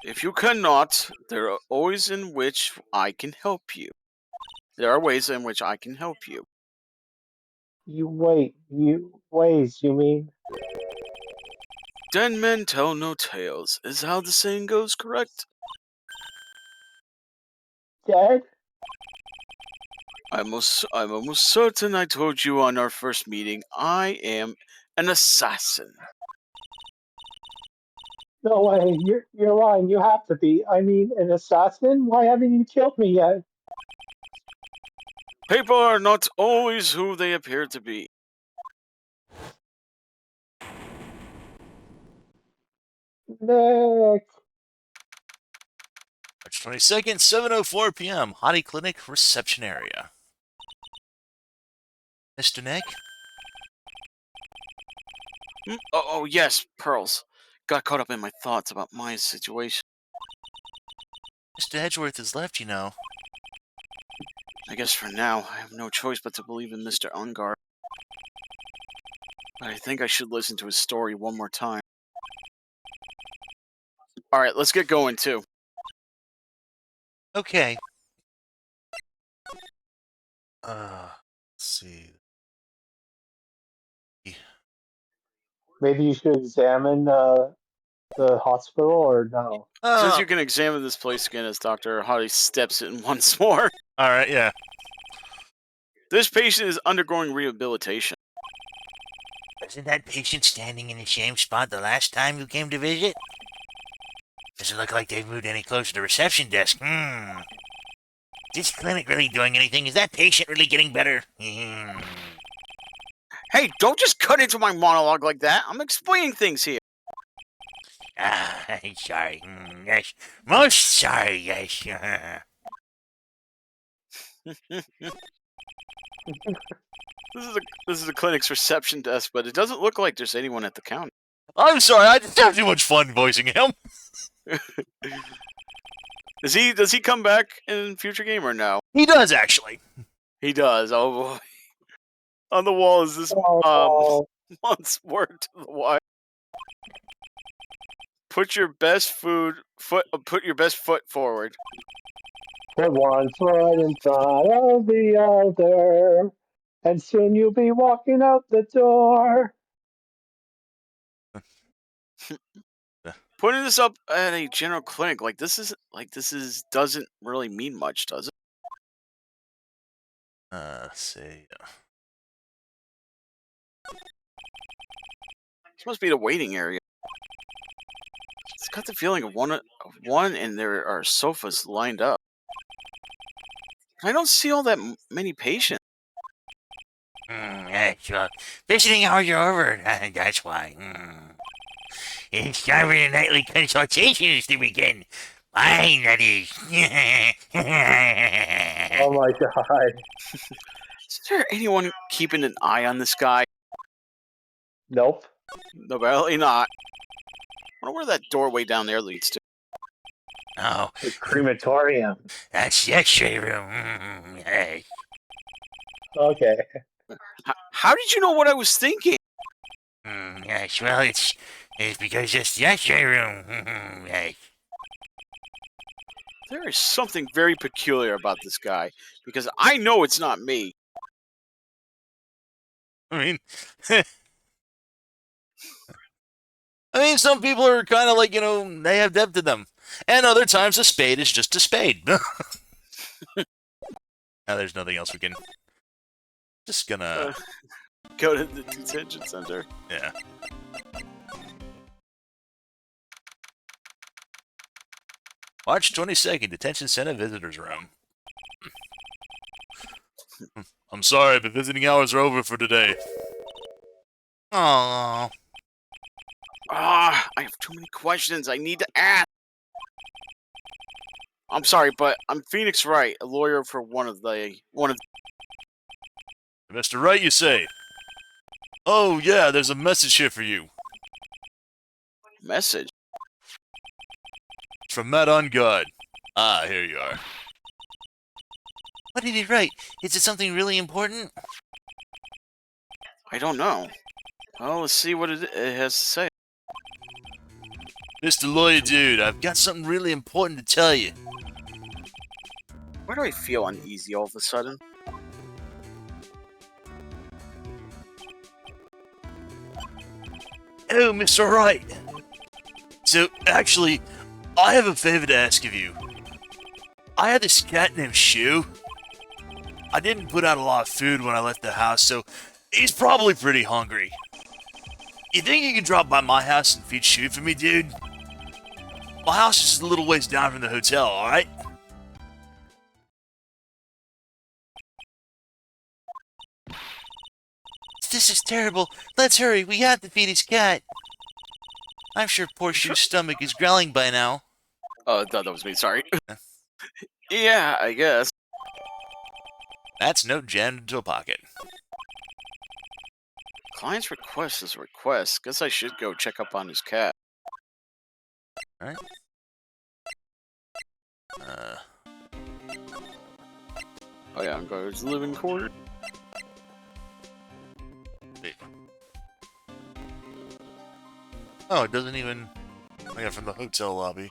if you cannot, there are ways in which I can help you. There are ways in which I can help you. You mean? Dead men tell no tales, is how the saying goes, correct? Dead? I'm almost certain I told you on our first meeting, I am an assassin. No way, you're lying, you have to be. I mean, an assassin? Why haven't you killed me yet? People are not always who they appear to be. Nick! March 22nd, 7:04 p.m. Hottie Clinic reception area. Mr. Nick? Oh, yes, Pearls. Got caught up in my thoughts about my situation. Mr. Edgeworth has left, you know. I guess for now, I have no choice but to believe in Mr. Ungar. But I think I should listen to his story one more time. Alright, let's get going, too. Okay. Let's see. Maybe you should examine the hospital, or no? Since you can examine this place again as Dr. Hottie steps in once more. Alright, yeah. This patient is undergoing rehabilitation. Wasn't that patient standing in the same spot the last time you came to visit? Doesn't look like they've moved any closer to the reception desk. Is this clinic really doing anything? Is that patient really getting better? Hey, don't just cut into my monologue like that. I'm explaining things here. Sorry. Yes. Most sorry, yes. This is a clinic's reception desk, but it doesn't look like there's anyone at the counter. I'm sorry, I just have too much fun voicing him. Does he come back in future game or no? He does, actually. He does. Oh boy. On the wall is this Oh, month's word to the wire. Put your best foot forward. put one foot in front of the other, and soon you'll be walking out the door. Putting this up at a general clinic like this doesn't really mean much, does it? Let's see. This must be the waiting area. got the feeling of one, and there are sofas lined up. I don't see all that many patients. Well, visiting hours are over. That's why. It's time for the nightly consultations to begin. Mine, that is. Oh my god. Is there anyone keeping an eye on this guy? Nope. No, apparently not. I wonder where that doorway down there leads to. Oh, The crematorium. that's the X-ray room. Yes. Okay. How did you know what I was thinking? Yes, well, it's because it's the X-ray room. Yes. There is something very peculiar about this guy, because I know it's not me. I mean, some people are kind of like, they have depth to them. And other times a spade is just a spade. Now there's nothing else we can... Just gonna... Go to the detention center. Yeah. March 22nd, detention center visitors room. I'm sorry, but visiting hours are over for today. Oh. I have too many questions I need to ask. I'm sorry, but I'm Phoenix Wright, a lawyer for one of Mr. Wright, you say? Oh, yeah, there's a message here for you. message. It's from Matt on God. Ah, here you are. What did he write? Is it something really important? I don't know. Well, let's see what it has to say. Mr. Lawyer Dude, I've got something really important to tell you. Why do I feel uneasy all of a sudden? Oh, Mr. Wright. So, actually, I have a favor to ask of you. I had this cat named Shu. I didn't put out a lot of food when I left the house, so he's probably pretty hungry. You think you can drop by my house and feed Shu for me, dude? My house is just a little ways down from the hotel, alright? This is terrible. Let's hurry. We have to feed his cat. I'm sure poor Shu's stomach is growling by now. Oh, I thought that was me, sorry. Yeah, I guess. That's note jammed into a pocket. Client's request is a request. Guess I should go check up on his cat. Alright. Oh yeah, I'm going to his living quarters. Wait. Oh, it doesn't even... I got from the hotel lobby.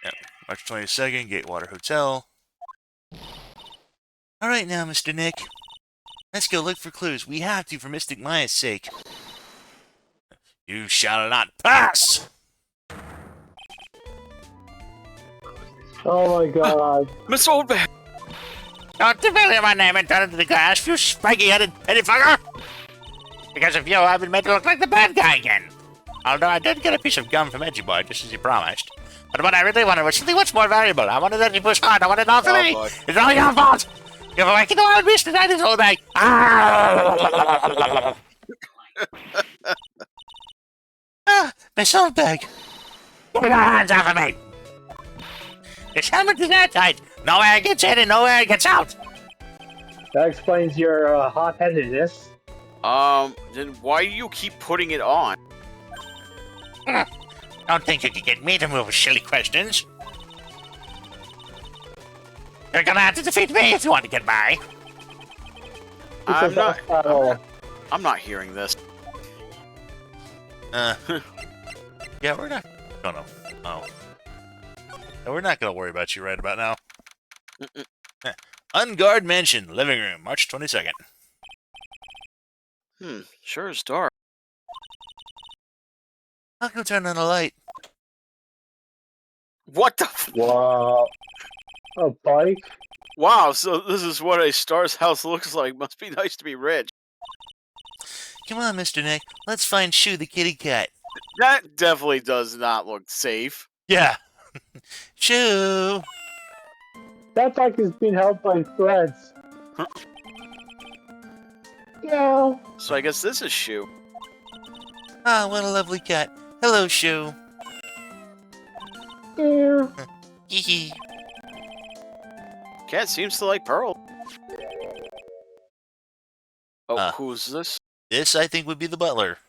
Yeah, March 22nd, Gatewater Hotel. Alright now, Mr. Nick. Let's go look for clues. We have to for Mystic Maya's sake. You shall not pass! Oh my god. Miss Oldback! Don't devalue my name and turn it to the grass, you spiky-headed pettifogger! Because of you, I've been made to look like the bad guy again. Although I did get a piece of gum from Edgy Boy, just as he promised. But what I really wanted was something much more valuable. I wanted Edgy Boy's heart. I wanted it all for me. boy. It's all your fault. You've awakened the wild beast inside his whole bag. My soul bag. Get your hands off of me. This helmet is airtight. No air gets in and no air gets out. That explains your hot-headedness. Then why do you keep putting it on? Don't think you can get me to move with silly questions. You're gonna have to defeat me if you want to get by. I'm not. Oh, I'm not hearing this. Yeah, we're not gonna... Oh. No, we're not gonna worry about you right about now. Unguard Mansion, living room, March 22nd. Sure is dark. I'll go turn on the light. What the? wow. A bike? Wow, so this is what a star's house looks like. Must be nice to be rich. Come on, Mr. Nick. Let's find Shu the kitty cat. That definitely does not look safe. Yeah. Shoo! That dog is being held by threads. Yeah. So I guess this is Shu. Ah, what a lovely cat. Hello, Shoo. Yeah. Hee hee. Cat seems to like Pearl. Oh, Uh. who's this? This, I think, would be the butler.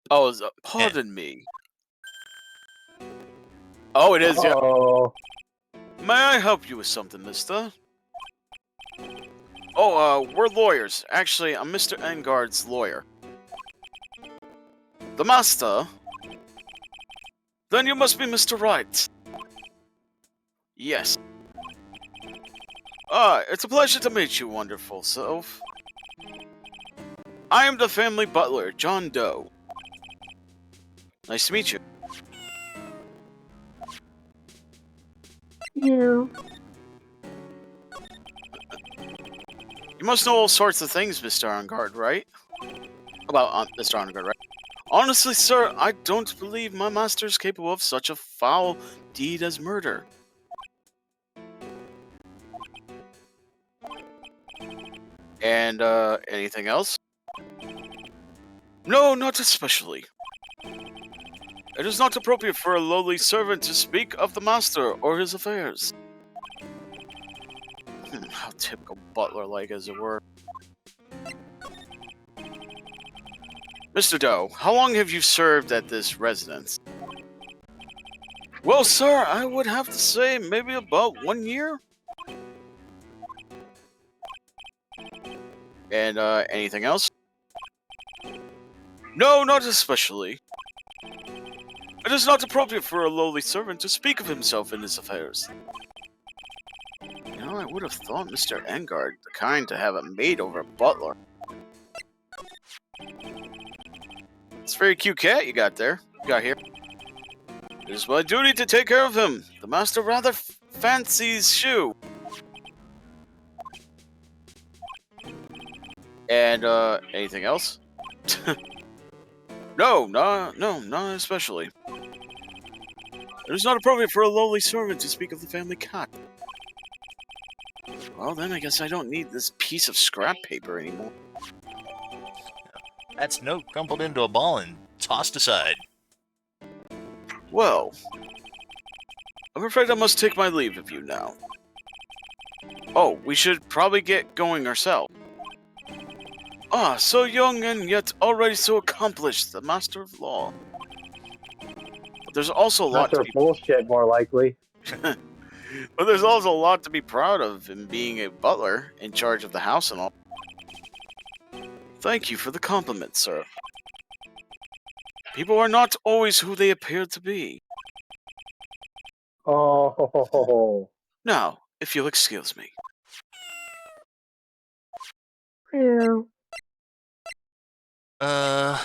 Oh, pardon me. Oh, it is, yeah. Oh. May I help you with something, mister? Oh, we're lawyers. Actually, I'm Mr. Engard's lawyer. The master? Then you must be Mr. Wright. Yes. It's a pleasure to meet you, wonderful self. I am the family butler, John Doe. Nice to meet you. Yeah. You must know all sorts of things, Mr. Engard, right? About Mr. Engard, right? Honestly, sir, I don't believe my master is capable of such a foul deed as murder. And, anything else? No, not especially. It is not appropriate for a lowly servant to speak of the master or his affairs. How typical butler-like, as it were. Mr. Doe, how long have you served at this residence? Well, sir, I would have to say maybe about 1 year. And, anything else? No, not especially. It is not appropriate for a lowly servant to speak of himself in his affairs. You know, I would have thought Mr. Engard the kind to have a maid over a butler. It's a very cute cat you got there. You got here. It is my duty to take care of him. The master rather fancies Shu. And, anything else? No, not especially. It is not appropriate for a lowly servant to speak of the family cat. Well, then I guess I don't need this piece of scrap paper anymore. That's note crumpled into a ball and tossed aside. Well, I'm afraid I must take my leave of you now. Oh, we should probably get going ourselves. Ah, so young and yet already so accomplished, the master of law. But there's also a lot Master to of be bullshit, more likely. but there's also a lot to be proud of in being a butler in charge of the house and all. Thank you for the compliment, sir. People are not always who they appear to be. Oh. Now, if you'll excuse me. Yeah. A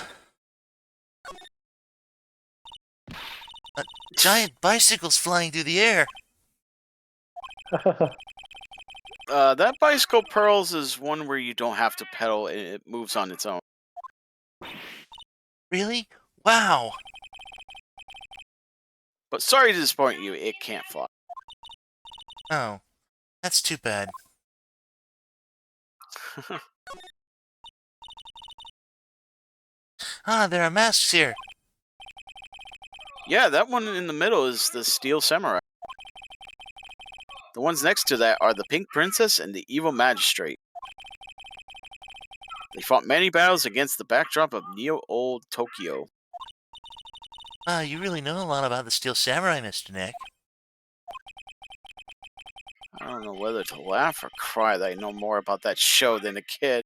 giant bicycle's flying through the air. That bicycle Pearls is one where you don't have to pedal, it moves on its own. Really? Wow. But sorry to disappoint you, it can't fly. Oh, that's too bad. Ah, there are masks here. Yeah, that one in the middle is the Steel Samurai. The ones next to that are the Pink Princess and the Evil Magistrate. They fought many battles against the backdrop of Neo-Old Tokyo. Ah, you really know a lot about the Steel Samurai, Mr. Nick. I don't know whether to laugh or cry that I know more about that show than a kid.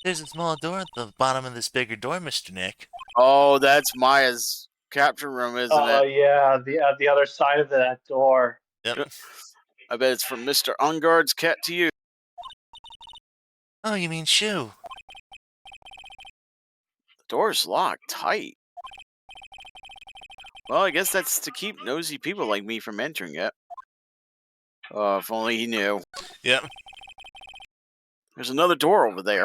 There's a small door at the bottom of this bigger door, Mr. Nick. Oh, that's Maya's capture room, isn't Oh it? yeah, the other side of that door. Yep. I bet it's from Mr. Engard's cat to you. Oh, you mean Shu? The door's locked tight. Well, I guess that's to keep nosy people like me from entering it. Oh, if only he knew. Yep. There's another door over there.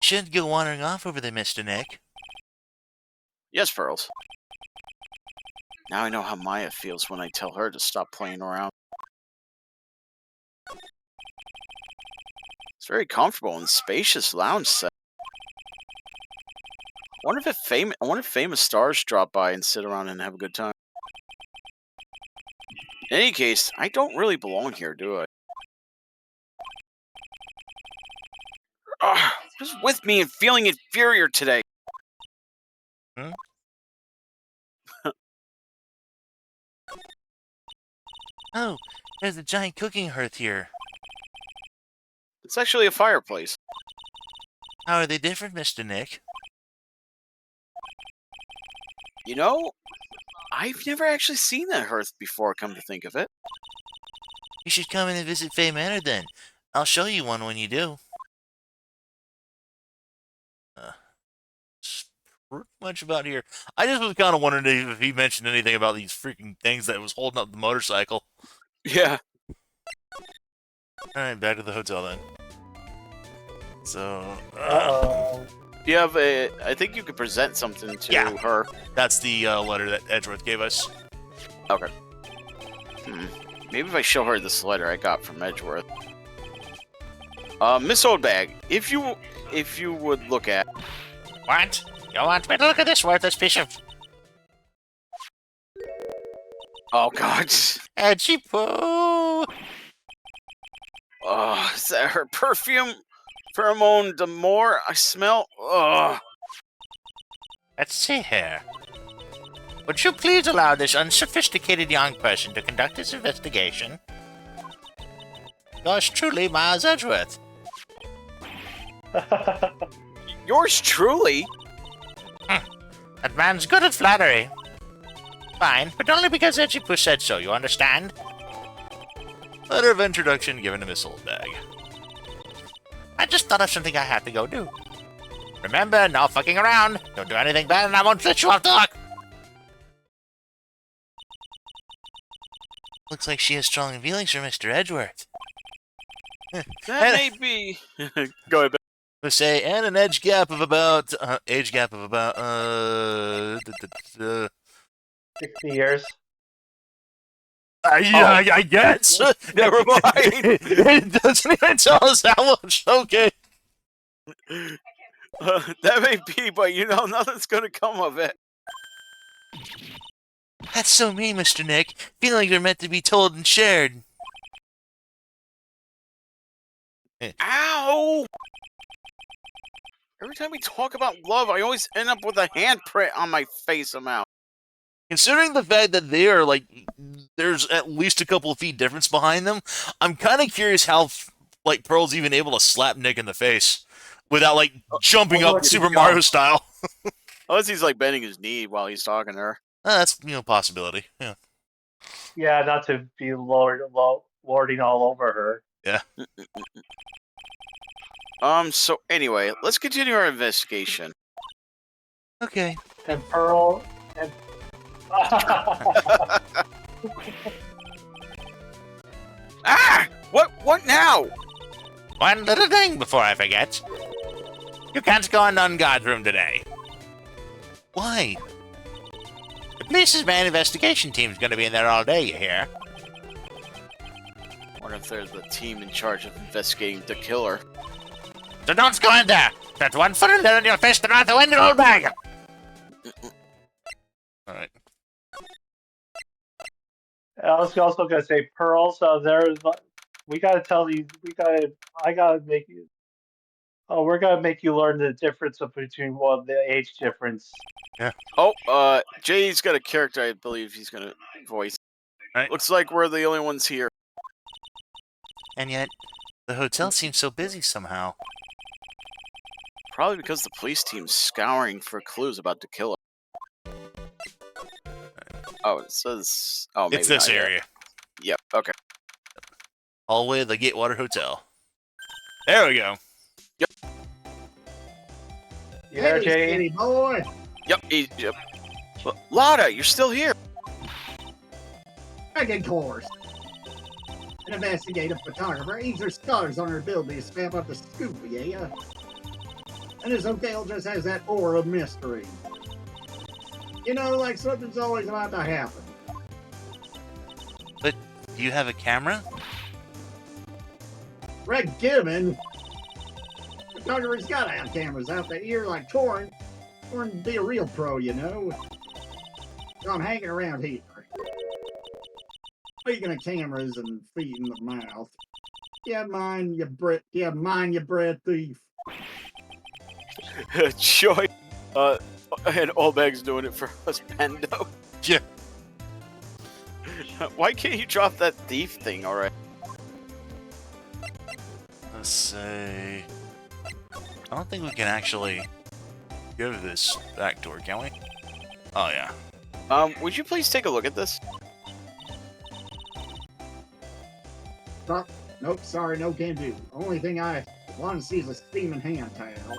Shouldn't go wandering off over there, Mr. Nick. Yes, Pearls. Now I know how Maya feels when I tell her to stop playing around. It's very comfortable and spacious lounge set. I wonder if famous stars drop by and sit around and have a good time. In any case, I don't really belong here, do I? Who's with me and feeling inferior today? Hmm? Oh, there's a giant cooking hearth here. It's actually a fireplace. How are they different, Mr. Nick? You know, I've never actually seen that hearth before, come to think of it. You should come in and visit Fay Manor then. I'll show you one when you do. That's pretty much about here. I just was kind of wondering if he mentioned anything about these freaking things that was holding up the motorcycle. Yeah. Alright, back to the hotel then. So, Uh-oh. Do you have I think you could present something to Yeah. her. that's the letter that Edgeworth gave us. Okay. Maybe if I show her this letter I got from Edgeworth. Miss Oldbag, if you would look at. What? You want me to look at this worthless piece of Oh God. edgy poo? Oh, is that her perfume? Pheromone d'amour I smell? Ugh. Let's see here. Would you please allow this unsophisticated young person to conduct his investigation? Yours truly, Miles Edgeworth. Yours truly? That man's good at flattery. Fine, but only because Edgy Poo said so, you understand? Letter of introduction given to Miss Oldbag. I just thought of something I had to go do. Remember, no fucking around. Don't do anything bad and I won't let you off the hook. Looks like she has strong feelings for Mr. Edgeworth. That may be. Go ahead. Let's say, and an age gap of about 60 years. I guess. Never mind. It doesn't even tell us how much. Okay. That may be, but nothing's gonna come of it. That's so mean, Mr. Nick. Feelings are meant to be told and shared. Ow! Every time we talk about love, I always end up with a handprint on my face somehow. Considering the fact that they are like, there's at least a couple of feet difference behind them, I'm kind of curious how like Pearl's even able to slap Nick in the face without like jumping up Super Mario style. Unless he's like bending his knee while he's talking to her. That's a possibility. Yeah. Yeah, not to be lording all over her. Yeah. So anyway, let's continue our investigation. Okay. And Pearl and Ah! What now? One little thing before I forget. You can't go in Unguard's room today. Why? The police's main investigation team's gonna be in there all day, you hear? I wonder if they're the team in charge of investigating the killer. So don't go in there! That one foot in there and you'll face the north wind, old bag! Alright. I was also gonna say Pearl. So we gotta tell you. I gotta make you. Oh, we're gonna make you learn the difference between the age difference. Oh, Jay's got a character I believe he's gonna voice. Right. Looks like we're the only ones here. And yet, the hotel seems so busy somehow. Probably because the police team's scouring for clues about the killer. Oh, it says. Oh, maybe It's this not yet. area. Yep. Okay. Hallway of the Gatewater Hotel. There we go. You there, Hey, Jay? skinny boy. Yep. Lada, you're still here. Second course. An investigative photographer aims her scars on her ability to stamp up the scoop, yeah? And this hotel just has that aura of mystery. You know, like something's always about to happen. Do you have a camera? Red Gibbon? Photographer's gotta have cameras out the ear like Torn. Torn to be a real pro, you know. So I'm hanging around here. Speaking of cameras and feet in the mouth. You bread thief. Joy, and Olbeg's doing it for us, Pendo. Yeah. Why can't you drop that thief thing already? Let's say... I don't think we can actually go to this back door, can we? Oh, yeah. Would you please take a look at this? Nope, sorry, no can do. Only thing I want to see is a steaming hand towel.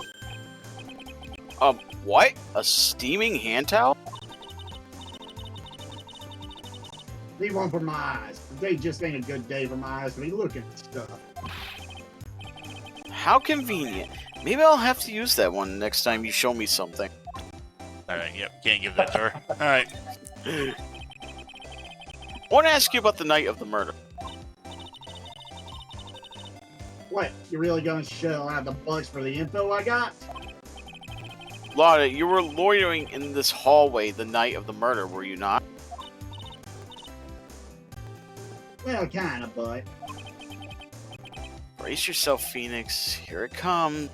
What? A steaming hand towel? Leave one for my eyes. Today just ain't a good day for my eyes to be looking at stuff. How convenient. Maybe I'll have to use that one next time you show me something. Alright, yep, can't give that to her. Alright. I want to ask you about the night of the murder. What? You really gonna shell out the bucks for the info I got? Lotta, you were loitering in this hallway the night of the murder, were you not? Well, kinda, but... Brace yourself, Phoenix. Here it comes.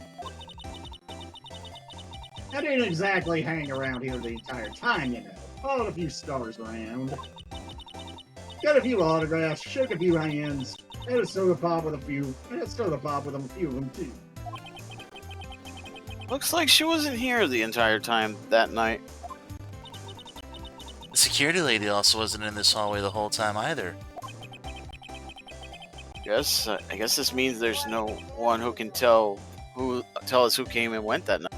I didn't exactly hang around here the entire time, you know. Followed a few stars around. Got a few autographs, shook a few hands, had a soda pop with a few, and a soda pop with a few of them too. Looks like she wasn't here the entire time that night. The security lady also wasn't in this hallway the whole time either. I guess this means there's no one who can tell us who came and went that night.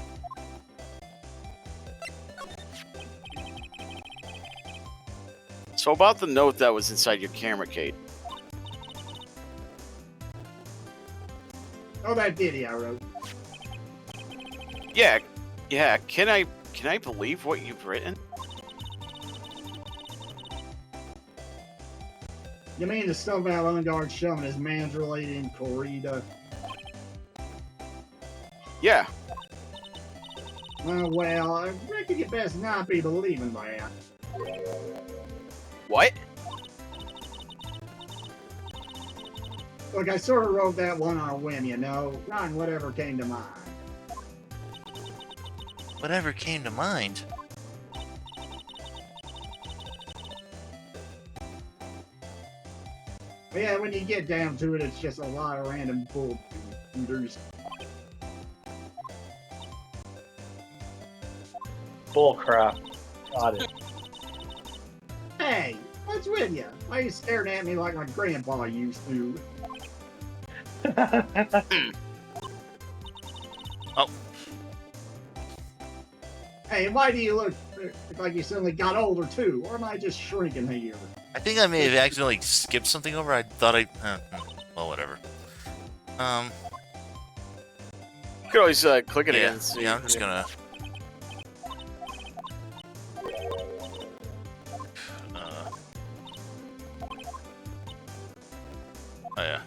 So about the note that was inside your camera, Kate. Oh, that ditty I wrote. Yeah. Can I believe what you've written? You mean the stuff about Ungard shoving his man's related in Corrida? Yeah. Well, I reckon you best not be believing that. What? Look, I sort of wrote that one on a whim, you know, not whatever came to mind. Whatever came to mind. But yeah, when you get down to it, it's just a lot of random bull. Bull crap. Got it. Hey, what's with you? Why are you staring at me like my grandpa used to? Oh. Hey, why do you look like you suddenly got older too? Or am I just shrinking here? I think I may have accidentally skipped something over. I thought I... well, whatever. You could always click it Yeah, again. And see. yeah, I'm just gonna... Oh, yeah.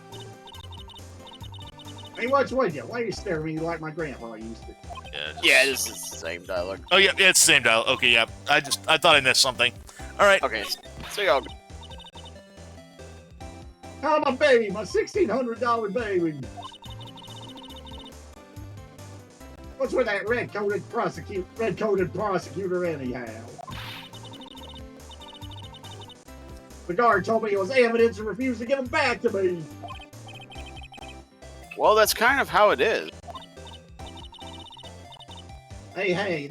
Hey, what's with you? Why are you staring at me like my grandpa used to? Yeah, Yeah, this is the same dialogue. Oh, yeah, it's the same dial. Okay, yeah. I thought I missed something. Alright. Okay, so y'all. Oh, my baby, my $1,600 baby. What's with that red-coated prosecutor anyhow? The guard told me it was evidence and refused to give it back to me. Well, that's kind of how it is. Hey,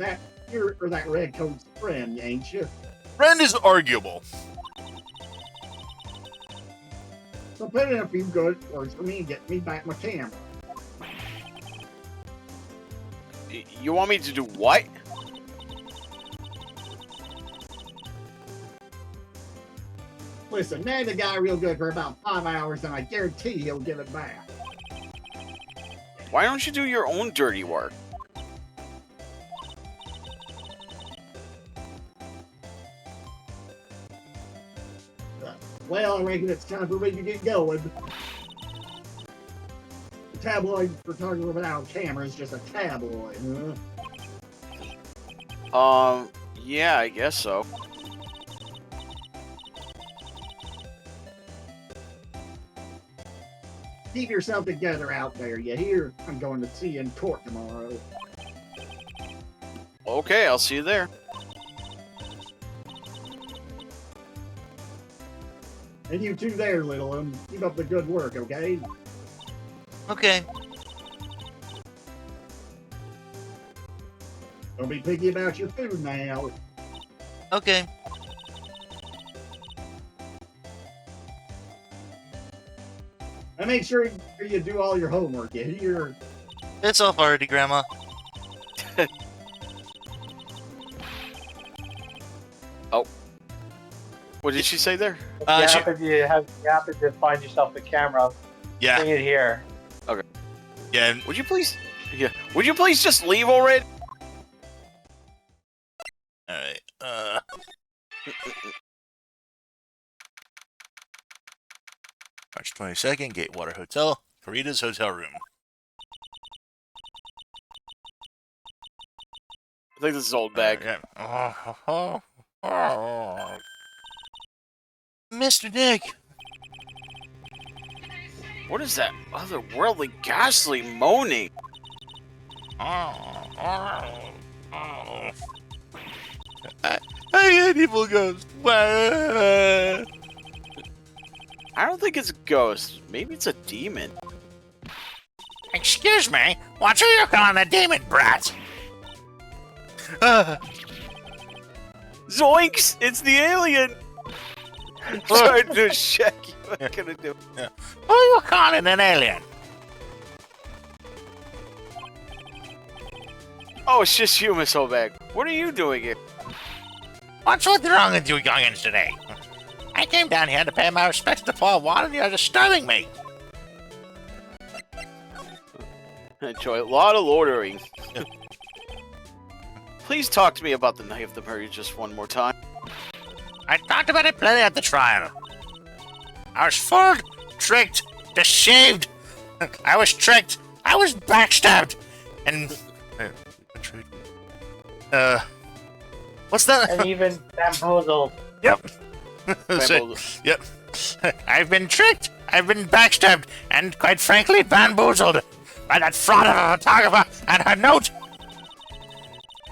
you're that red-coat's friend, ain't you? Friend is arguable. So put in a few good words for me and get me back my camera. You want me to do what? Listen, nag the guy real good for about 5 hours and I guarantee he'll give it back. Why don't you do your own dirty work? Well, I reckon it's time for me to get going. The tabloid photographer without camera is just a tabloid, huh? Yeah, I guess so. Keep yourself together out there, you hear? I'm going to see you in court tomorrow. Okay, I'll see you there. And you two there, little one. Keep up the good work, okay? Okay. Don't be picky about your food now. Okay. And make sure you do all your homework, you hear? It's off already, Grandma. What did she say there? If She- you happen to find yourself a camera, Yeah. bring it here. Yeah. and- Would you please? Yeah. Would you please just leave already? Alright. March 22nd, Gatewater Hotel, Karita's hotel room. I think this is old bag. Mr. Nick! What is that otherworldly, ghastly moaning? I hate evil ghosts. I don't think it's a ghost. Maybe it's a demon. Excuse me, what are you calling a demon, brat? Zoinks! It's the alien! Trying to check you. What can I do? Who are you calling an alien? Oh, it's just you, Miss Obag. What are you doing here? What's wrong with you youngins today? I came down here to pay my respects to Paul Wall and you're disturbing me. I enjoy a lot of loitering. Please talk to me about the Night of the Murray just one more time. I talked about it plenty at the trial. I was fooled, tricked, deceived. I was tricked. I was backstabbed. And What's that? And even bamboozled. yep. Bamboozled. Yep. I've been tricked. I've been backstabbed. And quite frankly, bamboozled by that fraud of a photographer and her note.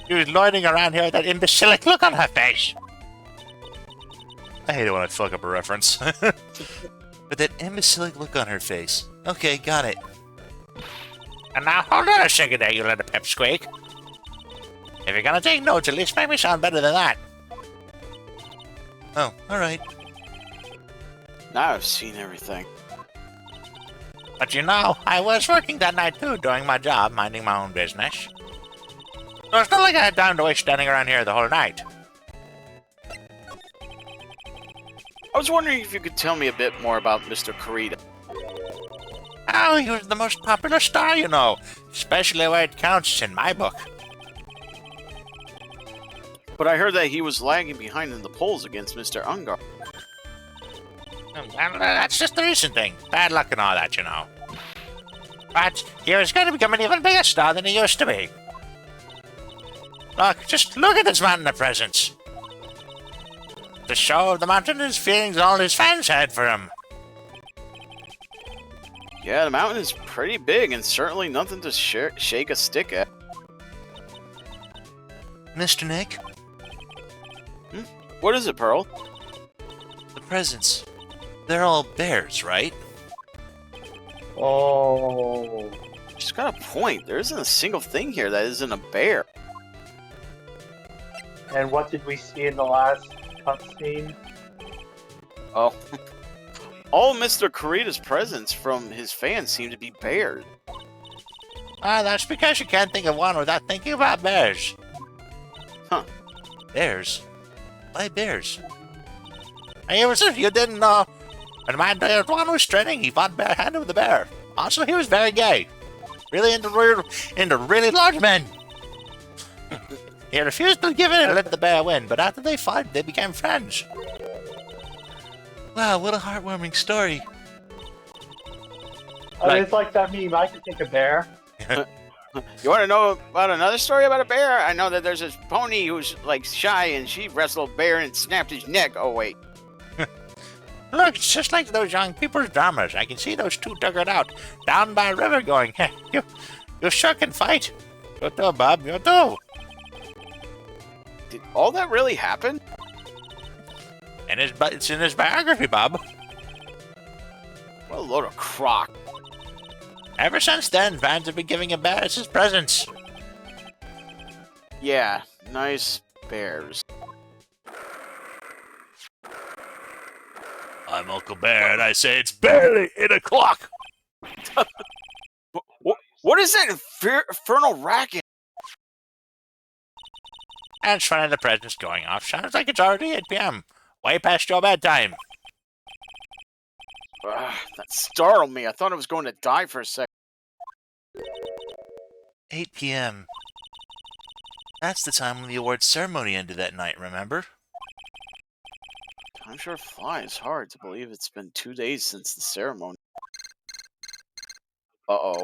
She was loitering around here with that imbecilic look on her face. I hate it when I fuck up a reference. But that imbecilic look on her face. Okay, got it. And now hold on a second there, you little pipsqueak. If you're gonna take notes, at least make me sound better than that. Oh, alright. Now I've seen everything. But you know, I was working that night too, doing my job, minding my own business. So it's not like I had time to waste standing around here the whole night. I was wondering if you could tell me a bit more about Mr. Karita. Oh, he was the most popular star, you know. Especially where it counts in my book. But I heard that he was lagging behind in the polls against Mr. Ungar. Well, that's just the recent thing. Bad luck and all that, you know. But he was going to become an even bigger star than he used to be. Look, just look at this mountain of presents. The show of the mountain is feelings all his fans had for him. Yeah, the mountain is pretty big and certainly nothing to shake a stick at. Mr. Nick, What is it, Pearl? the presents. They're all bears, right? Oh. She's got a point. There isn't a single thing here that isn't a bear. And what did we see in the last cutscene? Oh. All Mr. Karita's presents from his fans seem to be bears. Ah, that's because you can't think of one without thinking about bears. Bears? Why bears? And it was if you didn't know. When my dad one was training, he fought barehanded with a bear. Also, he was very gay. Really into really large men. He refused to give in and let the bear win, but after they fought, they became friends. Wow, what a heartwarming story. I mean, it's like that meme. I can take a bear. You want to know about another story about a bear? I know that there's this pony who's like shy, and she wrestled a bear and snapped his neck. Oh wait, Look, it's just like those young people's dramas. I can see those two duggered out down by a river going, "Heh, you sure can fight. You do, Bob, you do." did all that really happen? And it's in his biography, Bob. What a load of crock. Ever since then, fans have been giving him bears as presents. Yeah, nice bears. I'm Uncle Bear, and I say it's barely 8 o'clock. What is that infernal racket? And it's funny the present's going off. Sounds like it's already 8 p.m. Way past your bedtime. That startled me. I thought I was going to die for a second. 8 p.m. That's the time when the awards ceremony ended that night, remember? Time sure flies. Hard to believe it's been 2 days since the ceremony. Uh-oh.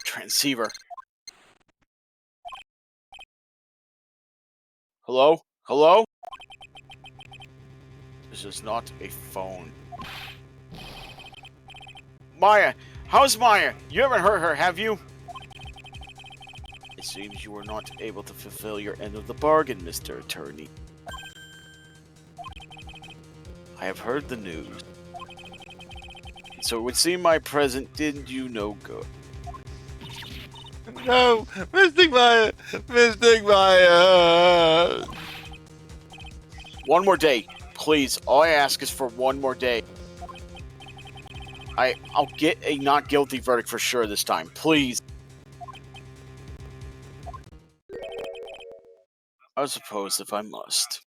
Transceiver. Hello? Hello? This is not a phone. Maya! How's Maya? You haven't hurt her, have you? It seems you were not able to fulfill your end of the bargain, Mr. Attorney. I have heard the news. So it would seem my present did you no good. No! Mystic Maya! Mystic Maya! One more day. Please, all I ask is for one more day. I'll get a not guilty verdict for sure this time. Please. I suppose if I must.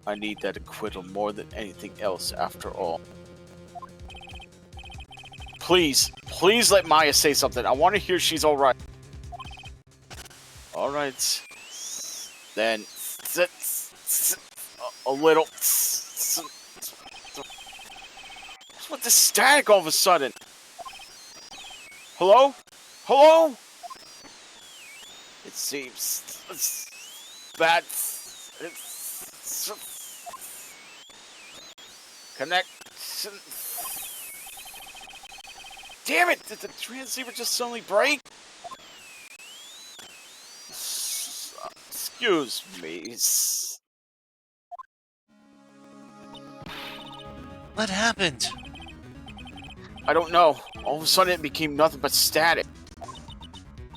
I need that acquittal more than anything else after all. Please, please let Maya say something. I want to hear she's alright. Alright. Then, a little. What's with the static all of a sudden? Hello? Hello? It seems that connection. Damn it! Did the transceiver just suddenly break? Excuse me. What happened? I don't know. All of a sudden it became nothing but static.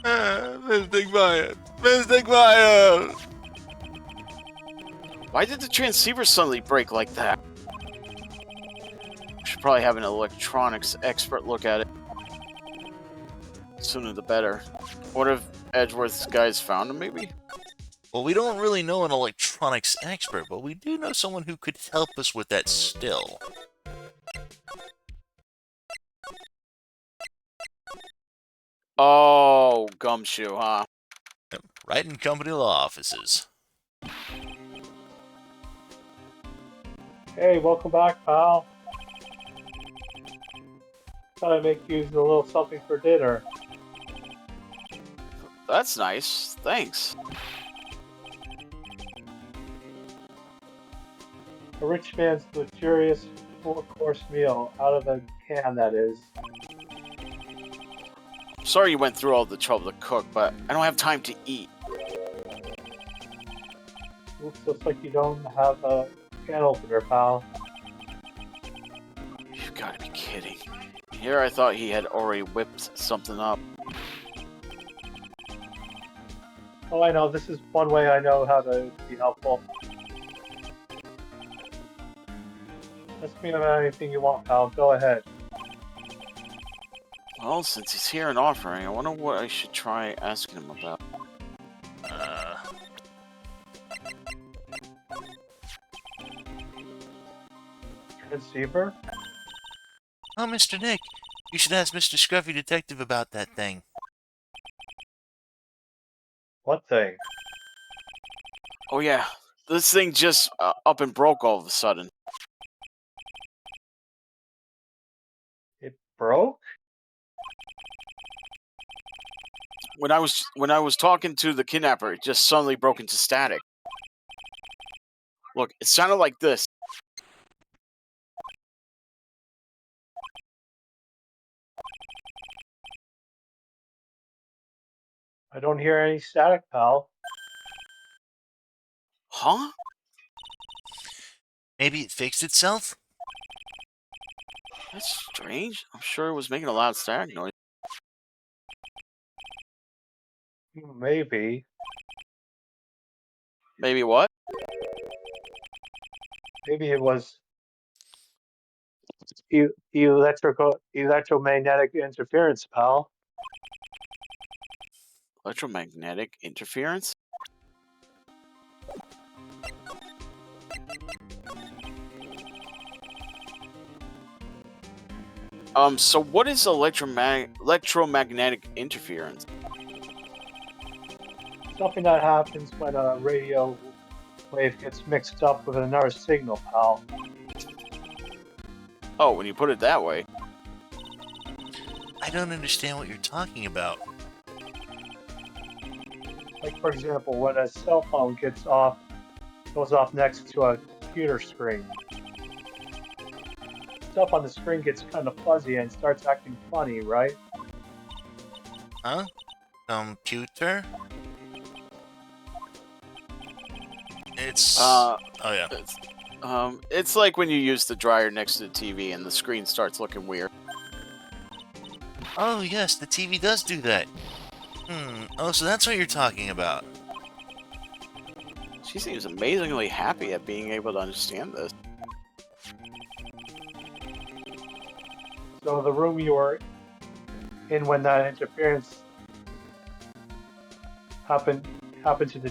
Mystic Maya! Mystic Maya! Why did the transceiver suddenly break like that? Should probably have an electronics expert look at it. Sooner the better. What if Edgeworth's guys found him, maybe? Well, we don't really know an electronics expert, but we do know someone who could help us with that still. Oh, Gumshoe, huh? Right in company law offices. Hey, welcome back, pal. Thought I'd make you a little something for dinner. That's nice. Thanks. A rich man's luxurious four-course meal, out of a can, that is. Sorry you went through all the trouble to cook, but I don't have time to eat. Looks like you don't have a can opener, pal. You've got to be kidding. Here I thought he had already whipped something up. Oh, I know. This is one way I know how to be helpful. Ask me about anything you want, pal. Go ahead. Well, since he's here and offering, I wonder what I should try asking him about. Transceiver? Oh, Mr. Nick, you should ask Mr. Scruffy Detective about that thing. What thing? Oh yeah, This thing just up and broke all of a sudden. It broke? When I was talking to the kidnapper, it just suddenly broke into static. Look, it sounded like this. I don't hear any static, pal. Huh? Maybe it fixed itself? That's strange. I'm sure it was making a loud static noise. Maybe. Maybe what? Maybe it was electromagnetic interference, pal. Electromagnetic interference? So what is electromagnetic interference? Something that happens when a radio wave gets mixed up with another signal, pal. Oh, when you put it that way. I don't understand what you're talking about. Like, for example, when a cell phone goes off next to a computer screen. Stuff on the screen gets kind of fuzzy and starts acting funny, right? Huh? Computer? It's... oh yeah. It's like when you use the dryer next to the TV and the screen starts looking weird. Oh yes, the TV does do that. Oh, so that's what you're talking about. She seems amazingly happy at being able to understand this. So the room you were in when that interference happened to the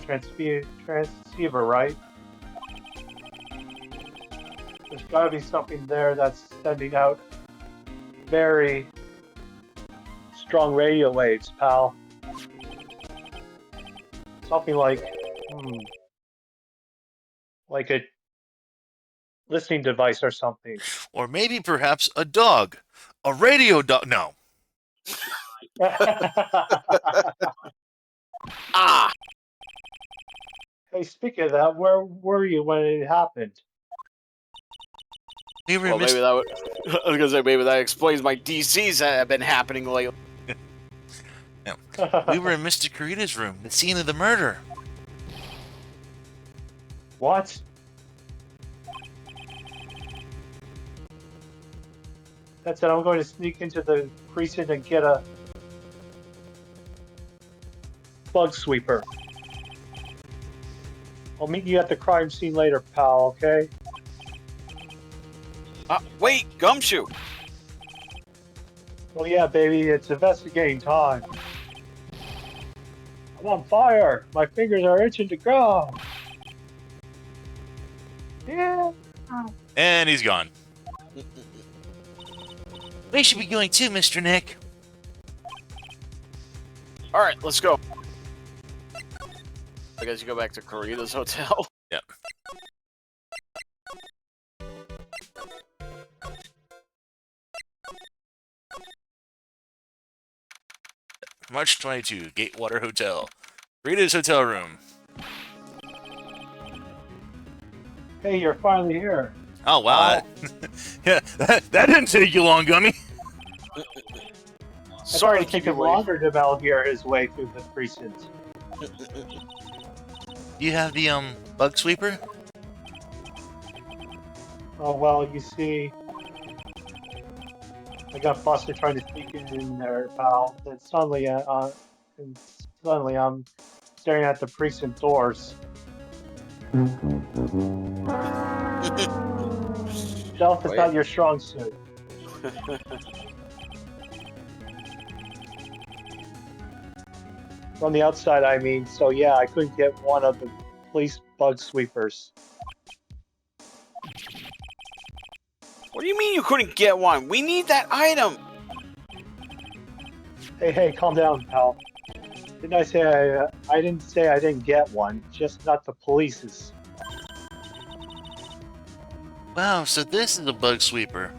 transceiver, right? There's got to be something there that's sending out very strong radio waves, pal. Something like a listening device or something. Or maybe perhaps a dog. A radio dog. No. Ah! Hey, speaking of that, where were you when it happened? We were Well, maybe that would... I was gonna say, maybe that explains my DCs that have been happening lately. we were in Mr. Kurita's room, the scene of the murder. What? That said, I'm going to sneak into the precinct and get a bug sweeper. I'll meet you at the crime scene later, pal, okay? Wait, Gumshoe! Well, yeah, baby, it's investigating time. I'm on fire! My fingers are itching to go! Yeah! And he's gone. We should be going too, Mr. Nick. Alright, let's go. I guess you go back to Kurita's hotel. Yep. March 22, Gatewater Hotel. Kurita's hotel room. Hey, you're finally here. Oh, wow. Yeah, that didn't take you long, Gummy. Sorry to It keep took you him waiting. longer to Malgear his way through the precinct. You have the, bug sweeper? Oh, well, you see, I got busted trying to sneak in there, pal. And suddenly I'm staring at the precinct doors. Stealth is Wait. not your strong suit. From the outside, I mean. So yeah, I couldn't get one of the police bug sweepers. What do you mean you couldn't get one? We need that item! Hey, calm down, pal. Didn't I say I didn't say I didn't get one, just not the police's. Wow, so this is a bug sweeper.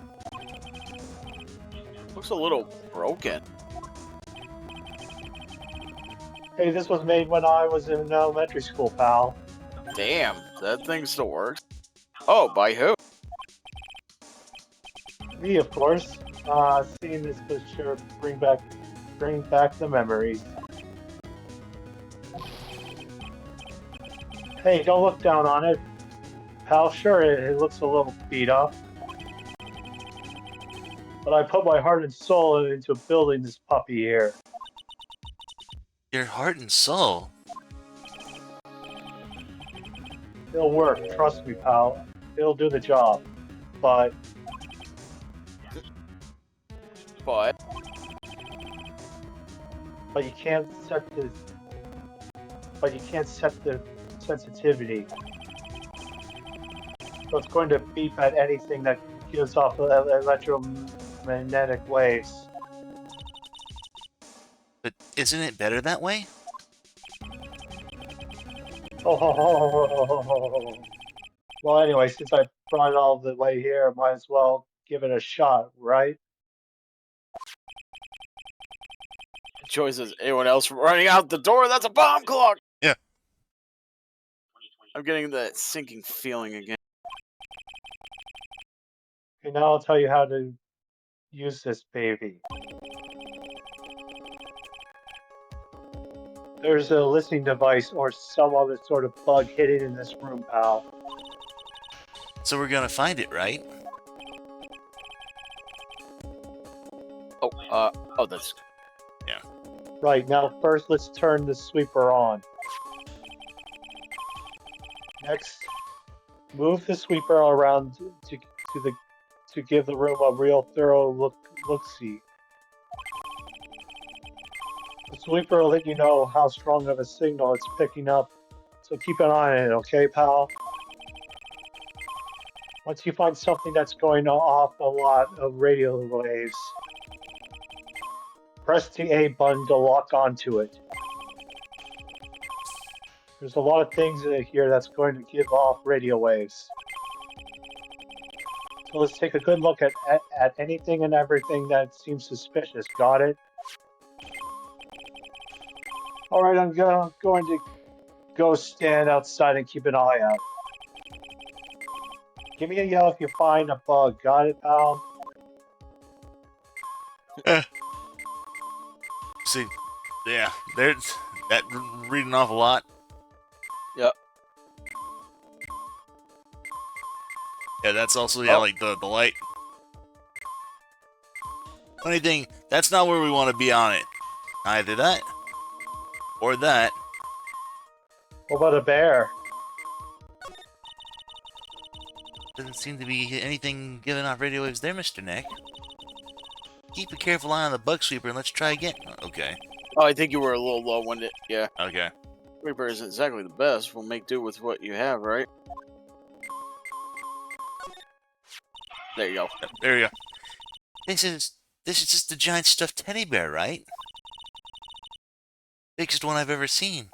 Looks a little broken. Hey, this was made when I was in elementary school, pal. Damn, that thing still works. Oh, by who? Me, of course. Seeing this could sure bring back the memories. Hey, don't look down on it, pal. Sure, it looks a little beat up, but I put my heart and soul into building this puppy here. Your heart and soul. It'll work, trust me, pal. It'll do the job. But But you can't set the sensitivity. So it's going to beep at anything that gives off electromagnetic waves. But isn't it better that way? Oh. Well, anyway, since I brought it all the way here, might as well give it a shot, right? Joy says, anyone else running out the door? That's a bomb clock! Yeah. I'm getting that sinking feeling again. Okay, now I'll tell you how to use this baby. There's a listening device or some other sort of bug hidden in this room, pal. So we're gonna find it, right? Oh, that's... Right, now first let's turn the sweeper on. Next, move the sweeper around to give the room a real thorough look-see. The sweeper will let you know how strong of a signal it's picking up, so keep an eye on it, okay, pal? Once you find something that's going off a lot of radio waves, press the A button to lock onto it. There's a lot of things in here that's going to give off radio waves. So let's take a good look at anything and everything that seems suspicious. Got it? Alright, I'm going to go stand outside and keep an eye out. Give me a yell if you find a bug. Got it, pal? See, yeah, there's that reading off a lot. Yep. Yeah, that's also, yeah, Oh. like the light. Funny thing, that's not where we want to be on it. Either that, or that. What about a bear? Doesn't seem to be anything giving off radio waves there, Mr. Nick. Keep a careful eye on the bug sweeper and let's try again. Okay. Oh, I think you were a little low-winded. Yeah. Okay. Reaper isn't exactly the best. We'll make do with what you have, right? There you go. Yep, there you go. This is just a giant stuffed teddy bear, right? Biggest one I've ever seen.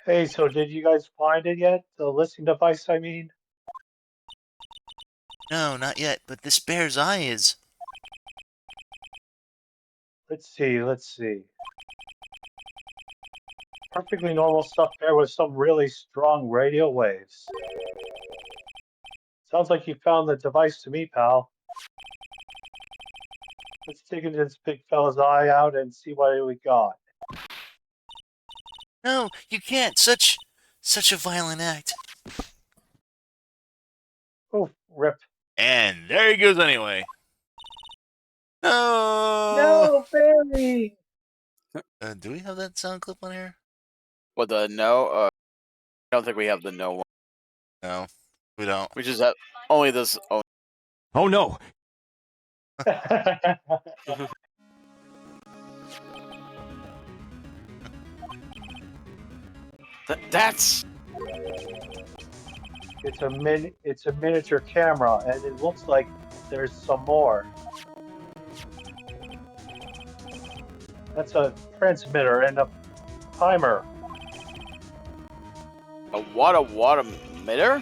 Hey, so did you guys find it yet? The listening device, I mean? No, not yet, but this bear's eye is... Let's see. Perfectly normal stuffed bear with some really strong radio waves. Sounds like you found the device to me, pal. Let's dig into this big fella's eye out and see what we got. No, you can't! Such a violent act. Oh, rip. And there he goes anyway. No! No, Barry! Do we have that sound clip on here? What, the no? I don't think we have the no one. No, we don't. We just have only this. Oh, Oh no! that's... It's a miniature camera, and it looks like there's some more. That's a transmitter and a timer. A watt emitter?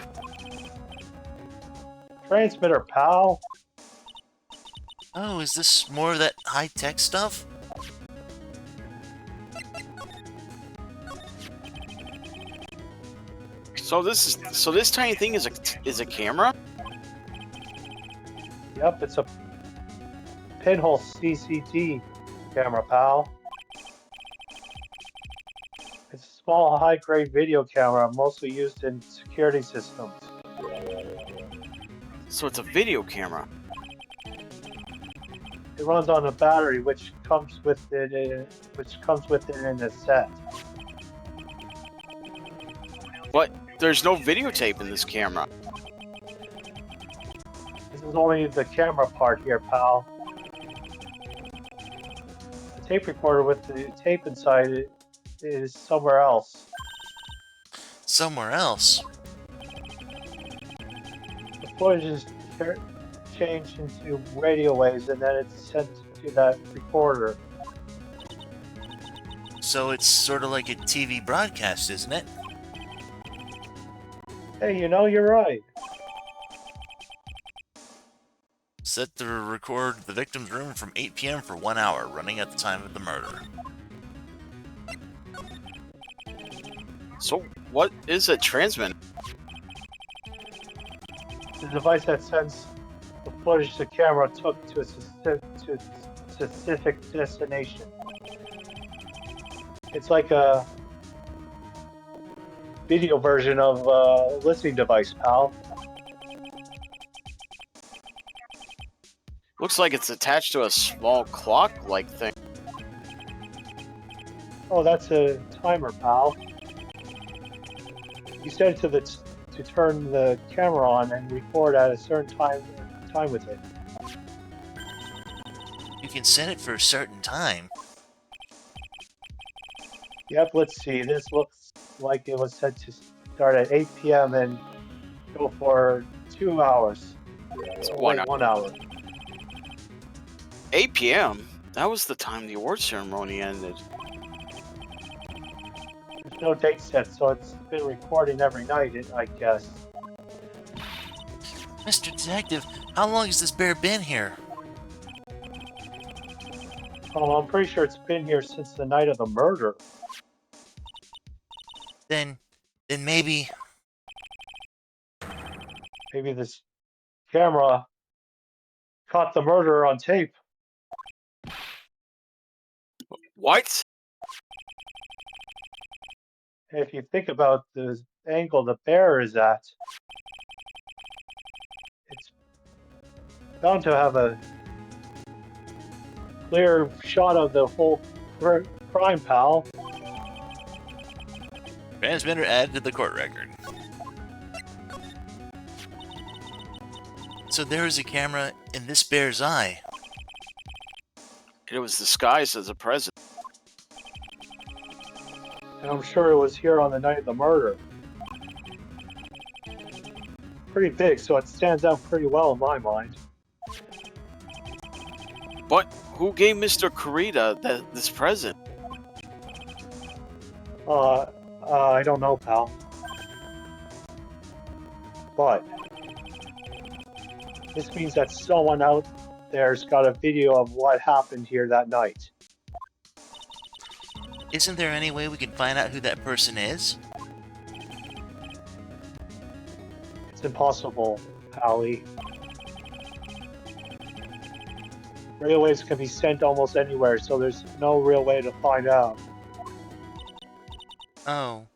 Transmitter, pal. Oh, is this more of that high-tech stuff? So this tiny thing is a camera? Yep, it's a pinhole CCD camera, pal. It's a small, high-grade video camera, mostly used in security systems. So it's a video camera. It runs on a battery, which comes with it in the set. But there's no videotape in this camera. This is only the camera part here, pal. The tape recorder with the tape inside it is somewhere else. Somewhere else? The footage is changed into radio waves and then it's sent to that recorder. So it's sort of like a TV broadcast, isn't it? Hey, you know, you're right. Set to record the victim's room from 8 p.m. for 1 hour, running at the time of the murder. So what is a transmitter? The device that sends the footage the camera took to a specific destination. It's like a video version of a listening device, pal. Looks like it's attached to a small clock-like thing. Oh, that's a timer, pal. You set it to turn the camera on and record at a certain time with it. You can set it for a certain time. Yep, let's see. This looks like it was set to start at 8 p.m. and go for 2 hours. It's Oh, 1 wait, hour. 1 hour. 8 p.m.? That was the time the award ceremony ended. There's no date set, so it's been recording every night, I guess. Mr. Detective, how long has this bear been here? Oh, I'm pretty sure it's been here since the night of the murder. Then maybe... Maybe this camera caught the murderer on tape. What? If you think about the angle the bear is at, it's bound to have a clear shot of the whole crime, pal. Transmitter added to the court record. So there is a camera in this bear's eye. It was disguised as a present. And I'm sure it was here on the night of the murder. Pretty big, so it stands out pretty well in my mind. But who gave Mr. Kurita this present? I don't know, pal. But this means that someone out there's got a video of what happened here that night. Isn't there any way we can find out who that person is? It's impossible, Pally. Radio waves can be sent almost anywhere, so there's no real way to find out. Oh.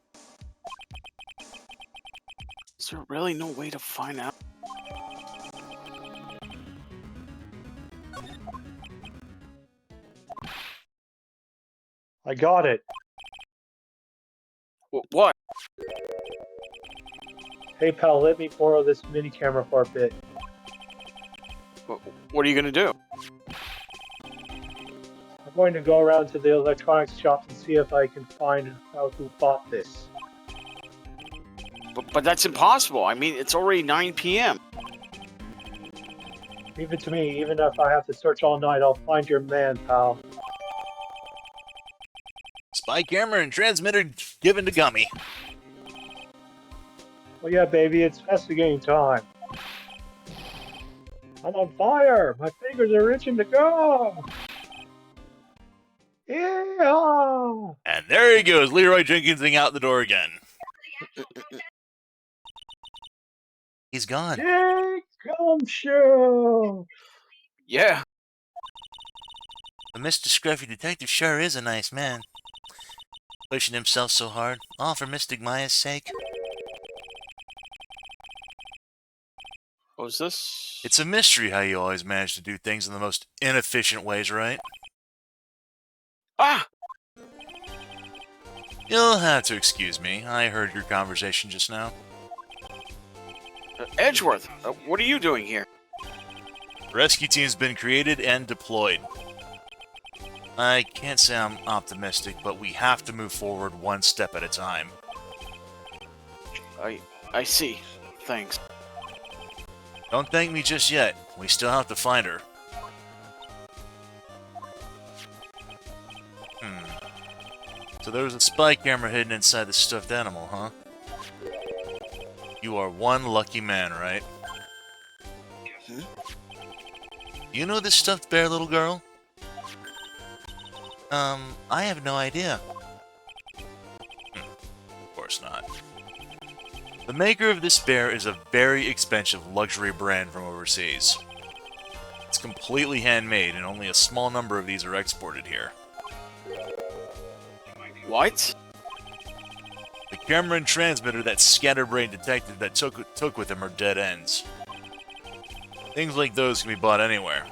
Is there really no way to find out? I got it. What? Hey, pal, let me borrow this mini camera for a bit. What are you gonna do? I'm going to go around to the electronics shop and see if I can find out who bought this. But that's impossible. I mean, it's already 9 p.m. Leave it to me. Even if I have to search all night, I'll find your man, pal. Spy camera and transmitter given to Gummy. Oh yeah, baby, it's investigating time. I'm on fire! My fingers are itching to go! Yeah! And there he goes, Leroy Jenkinsing out the door again. He's gone. Jake Gumshoe! Yeah. But Mr. Scruffy Detective sure is a nice man. Pushing himself so hard, all for Mystic Maya's sake. What was this? It's a mystery how you always manage to do things in the most inefficient ways, right? Ah! You'll have to excuse me. I heard your conversation just now. Edgeworth, what are you doing here? Rescue team's been created and deployed. I can't say I'm optimistic, but we have to move forward one step at a time. I see. Thanks. Don't thank me just yet. We still have to find her. So there was a spy camera hidden inside the stuffed animal, huh? You are one lucky man, right? Hmm? You know this stuffed bear, little girl? I have no idea. Of course not. The maker of this bear is a very expensive luxury brand from overseas. It's completely handmade, and only a small number of these are exported here. What? The camera and transmitter that Scatterbrain detective that took with him are dead ends. Things like those can be bought anywhere.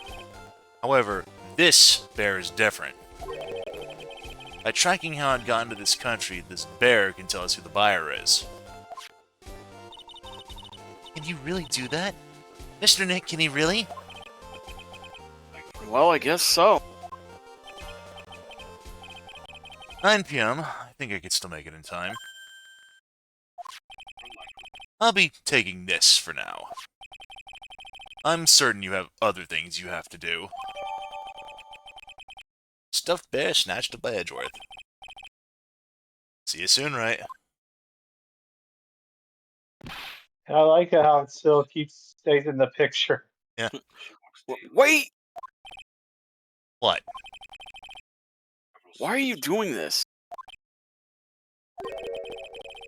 However, this bear is different. By tracking how it got into this country, this bear can tell us who the buyer is. Can you really do that? Mr. Nick, can he really? Well, I guess so. 9 p.m. I think I could still make it in time. I'll be taking this for now. I'm certain you have other things you have to do. Stuffed bear snatched up by Edgeworth. See you soon, right? And I like it how it still stays in the picture. Wait! What? Why are you doing this?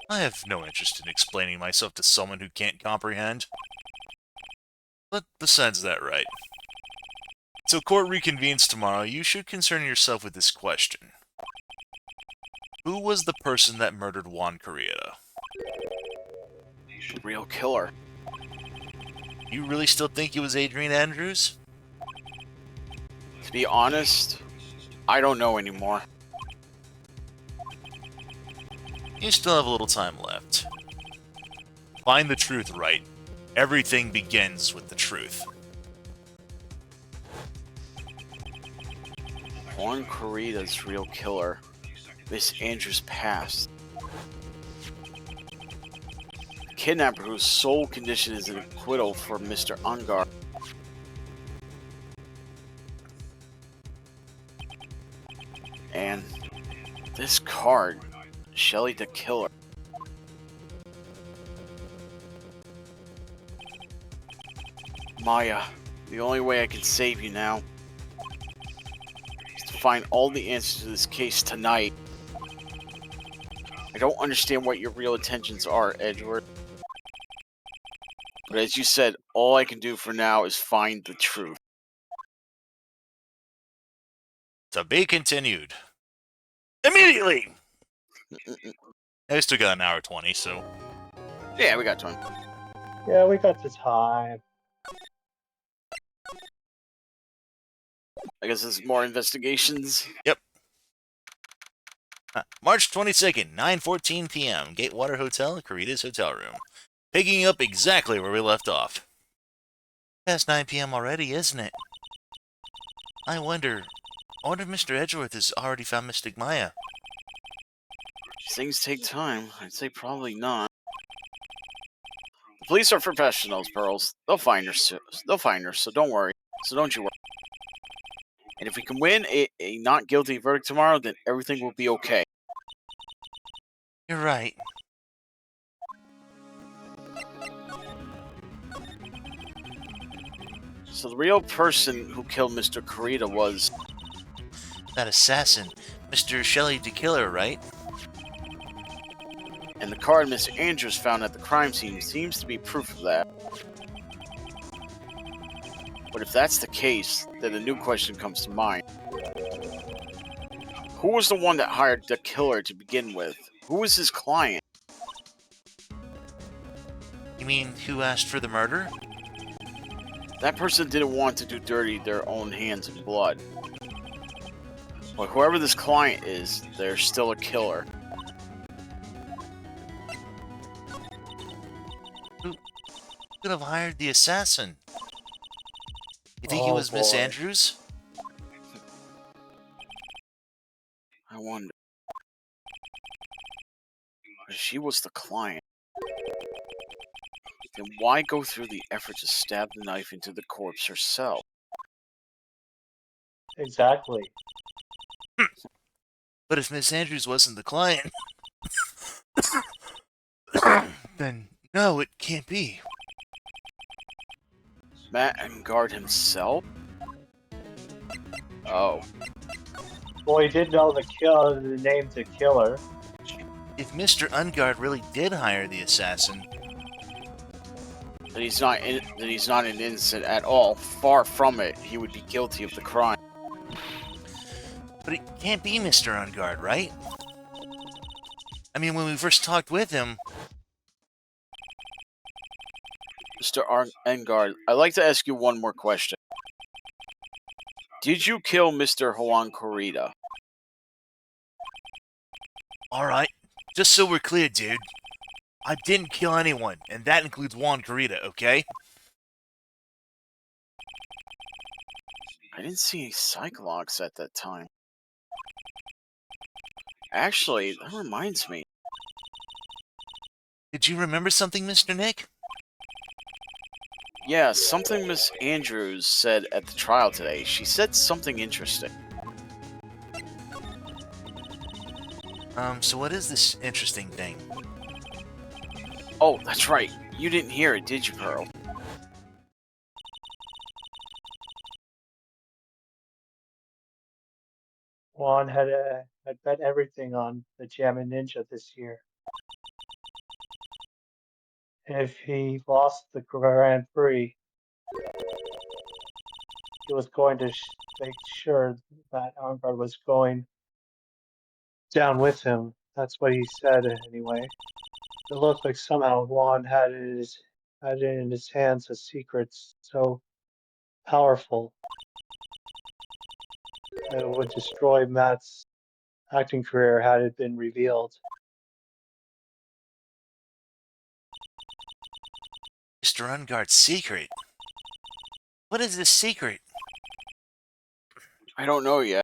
I have no interest in explaining myself to someone who can't comprehend. But besides that, right? Till court reconvenes tomorrow, you should concern yourself with this question. Who was the person that murdered Juan Corrieta? The real killer. You really still think it was Adrian Andrews? To be honest, I don't know anymore. You still have a little time left. Find the truth, right? Everything begins with the truth. Juan Corrieta's real killer. Miss Andrews' past. The kidnapper whose sole condition is an acquittal for Mr. Ungar. And this card, Shelly the Killer. Maya, the only way I can save you now is to find all the answers to this case tonight. I don't understand what your real intentions are, Edgeworth. But as you said, all I can do for now is find the truth. To be continued. Immediately! I still got an hour 20, so... Yeah, we got time. Yeah, we got the time. I guess there's more investigations. March 22nd, 9:14 p.m. Gatewater Hotel, Corrieta's hotel room. Picking up exactly where we left off. Past 9 p.m. already, isn't it? I wonder if Mr. Edgeworth has already found Mystic Maya. Things take time. I'd say probably not. The police are professionals, Pearls. They'll find her. So don't worry. So don't you worry. And if we can win a not guilty verdict tomorrow, then everything will be okay. You're right. So the real person who killed Mr. Kurita was... That assassin, Mr. Shelley the Killer, right? And the card Miss Andrews found at the crime scene seems to be proof of that. But if that's the case, then a new question comes to mind. Who was the one that hired the killer to begin with? Who was his client? You mean who asked for the murder? That person didn't want to do dirty their own hands in blood. But whoever this client is, they're still a killer. Who could have hired the assassin? You think it Oh, was Miss boy. Andrews? I wonder. If she was the client, then why go through the effort to stab the knife into the corpse herself? Exactly. But if Miss Andrews wasn't the client, then no, it can't be. Matt Engard himself? Oh, Well, he did know the name to killer. If Mr. Ungard really did hire the assassin, then he's not an innocent at all. Far from it. He would be guilty of the crime. but it can't be Mr. Ungard, right? I mean, when we first talked with him, Mr. Engard, I'd like to ask you one more question. Did you kill Mr. Juan Corrida? alright, just so we're clear, dude, I didn't kill anyone, and that includes Juan Corrida, okay? I didn't see any Psychologs at that time. Actually, that reminds me. Did you remember something, Mr. Nick? Yeah, something Miss Andrews said at the trial today. She said something interesting. So what is this interesting thing? Oh, that's right. You didn't hear it, did you, Pearl? Juan had bet everything on the Jammin' Ninja this year. If he lost the Grand Prix, he was going to make sure that Armgard was going down with him. That's what he said anyway. It looked like somehow Juan had it in his hands a secret so powerful that it would destroy Matt's acting career had it been revealed. Mr. Ungard's secret? What is this secret? I don't know yet.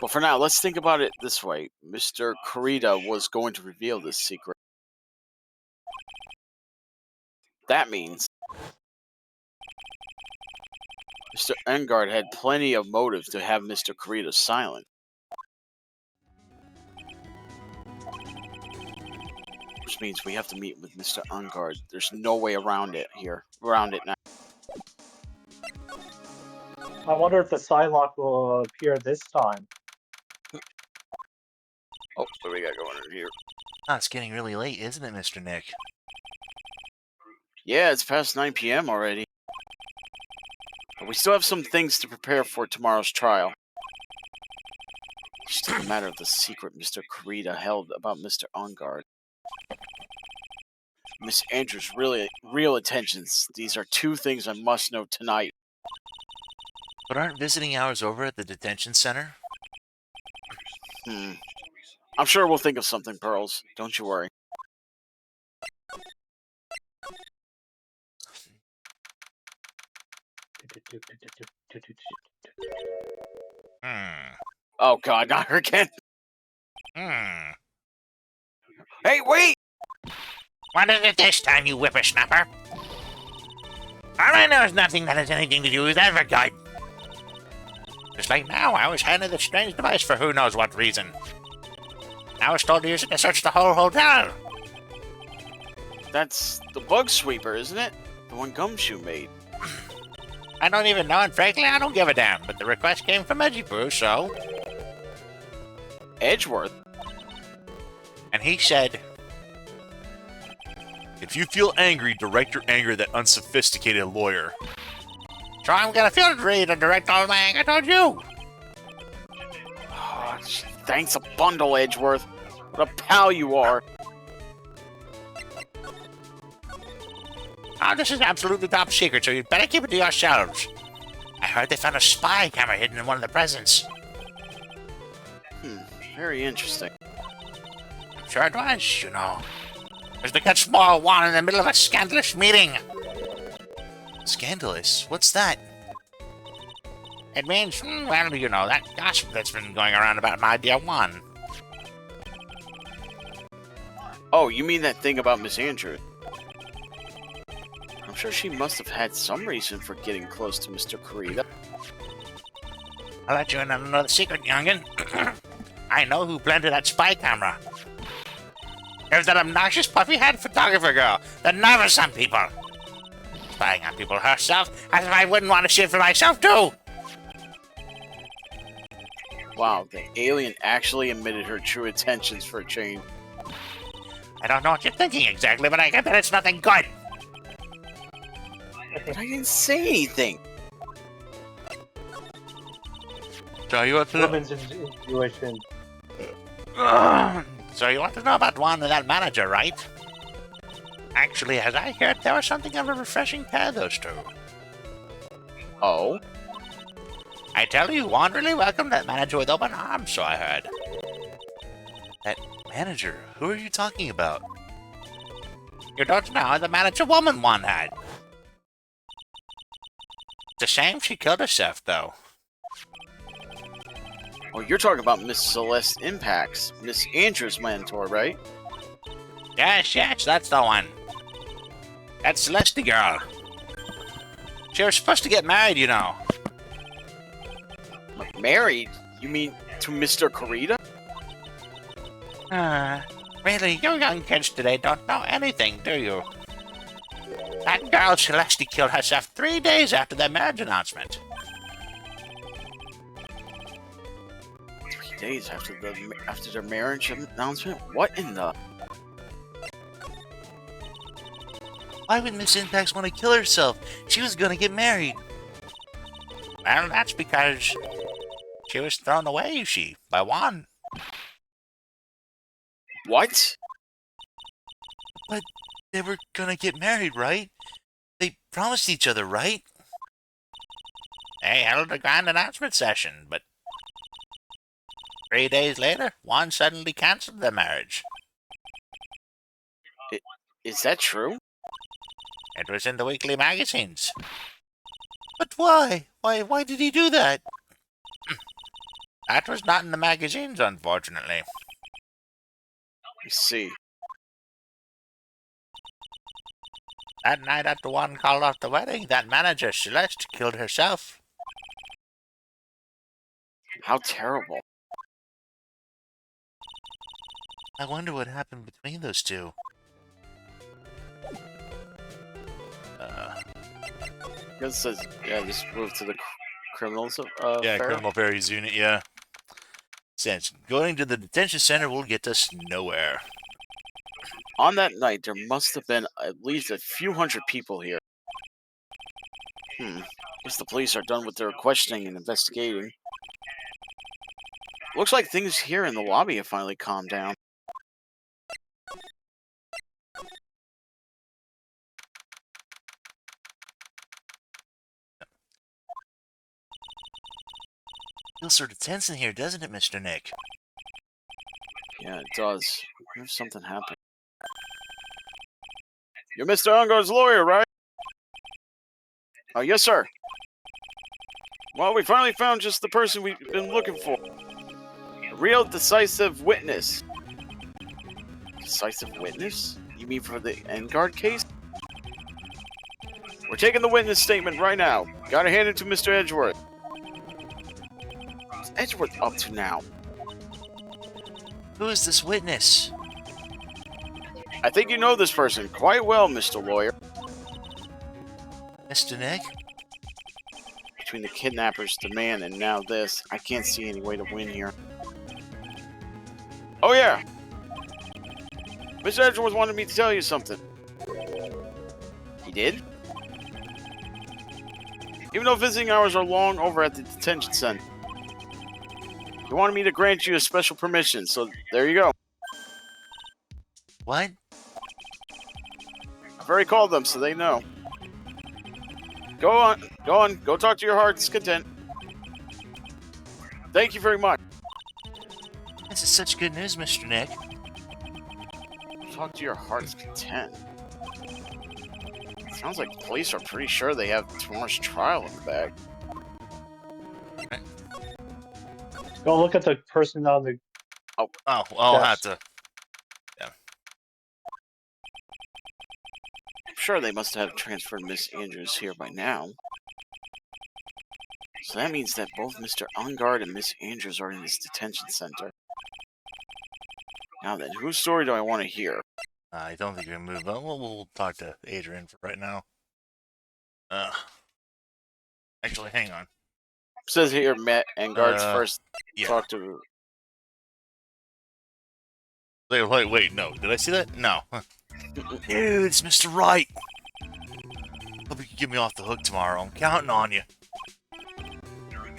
But for now, let's think about it this way. Mr. Corrida was going to reveal this secret. That means Mr. Engard had plenty of motive to have Mr. Corrida silent. Which means we have to meet with Mr. Engard. There's no way around it now. I wonder if the Psylocke will appear this time. Oh, what do we got going on here? Ah, it's getting really late, isn't it, Mr. Nick? Yeah, it's past 9 p.m. already. But we still have some things to prepare for tomorrow's trial. It's just a matter of the secret Mr. Corrida held about Mr. Engard. Miss Andrews' real intentions. These are two things I must know tonight. But aren't visiting hours over at the detention center? I'm sure we'll think of something, Pearls. Don't you worry. Oh god, not her again. Hey, wait! What is it this time, you whippersnapper? All I know is nothing that has anything to do with Everguard. Just like now, I was handed a strange device for who knows what reason. I was told to use it to search the whole hotel. That's the bug sweeper, isn't it? The one Gumshoe made. I don't even know, and frankly, I don't give a damn. But the request came from Edgybrew, so... Edgeworth? And he said... If you feel angry, direct your anger at that unsophisticated lawyer. So I'm gonna feel free to direct all my anger toward you. Oh, thanks a bundle, Edgeworth. What a pal you are. Oh, this is absolutely top secret, so you'd better keep it to yourselves. I heard they found a spy camera hidden in one of the presents. Very interesting. I'm sure it was, you know. It was to catch small one in the middle of a scandalous meeting. Scandalous? What's that? It means, well, you know, that gossip that's been going around about my dear one. Oh, you mean that thing about Miss Andrews? I'm sure she must have had some reason for getting close to Mr. Kurita. I'll let you in on another secret, youngin'. I know who planted that spy camera. It was that obnoxious puffy-head photographer girl, the nervous on people. Spying on people herself, as if I wouldn't want to shit for myself, too. Wow, the alien actually admitted her true intentions for a change. I don't know what you're thinking exactly, but I get that it's nothing good. But I didn't say anything. So you want to know? Women's intuition. So you want to know about Juan and that manager, right? Actually, as I heard, there was something of a refreshing pair, those two. Oh? I tell you, Juan really welcomed that manager with open arms, so I heard. That manager? Who are you talking about? You don't know the manager woman Juan had. It's a shame she killed herself, though. Oh, you're talking about Miss Celeste Impacts, Miss Andrews' mentor, right? Yes, that's the one. That Celeste girl. She was supposed to get married, you know. Married? You mean to Mr. Kurita? Really, you young kids today don't know anything, do you? That girl Celeste killed herself 3 days after their marriage announcement. 3 days after their marriage announcement? What in the... Why would Miss Impacts want to kill herself? She was gonna get married. Well, that's because she was thrown away, you see, by Juan. What? But they were gonna get married, right? They promised each other, right? They held a grand announcement session, but 3 days later, Juan suddenly canceled their marriage. Is that true? It was in the weekly magazines. But why? Why did he do that? That was not in the magazines, unfortunately. I see. That night after Juan called off the wedding, that manager, Celeste, killed herself. How terrible. I wonder what happened between those two. It says, yeah, just move to the criminals. Yeah, fair. criminal affairs unit, yeah. Since going to the detention center will get us nowhere. On that night, there must have been at least a few hundred people here. Guess the police are done with their questioning and investigating. Looks like things here in the lobby have finally calmed down. Feels sort of tense in here, doesn't it, Mr. Nick? Yeah, it does. What if something happened? You're Mr. Ungar's lawyer, right? Oh, yes, sir. Well, we finally found just the person we've been looking for. A real decisive witness. Decisive witness? You mean for the Engard case? We're taking the witness statement right now. Gotta hand it to Mr. Edgeworth. What's Edgeworth up to now? Who is this witness? I think you know this person quite well, Mr. Lawyer. Mr. Nick? Between the kidnapper's demand and now this, I can't see any way to win here. Oh yeah! Mr. Edgeworth wanted me to tell you something. He did? Even though visiting hours are long over at the detention center, he wanted me to grant you a special permission, so there you go. What? I've already called them, so they know. Go on, go talk to your heart's content. Thank you very much. This is such good news, Mr. Nick. Talk to your heart's content. Sounds like the police are pretty sure they have tomorrow's trial in the bag. Go look at the person on the. Oh, I'll Yes. have to. I'm sure they must have transferred Miss Andrews here by now. So that means that both Mr. Ungard and Miss Andrews are in this detention center. Now then, whose story do I want to hear? I don't think we can move on. We'll talk to Adrian for right now. Actually, hang on. It says here Matt Angard's first Yeah. talk to. Wait, no. Did I see that? No. Dude, it's Mr. Wright. Hope you can get me off the hook tomorrow. I'm counting on you.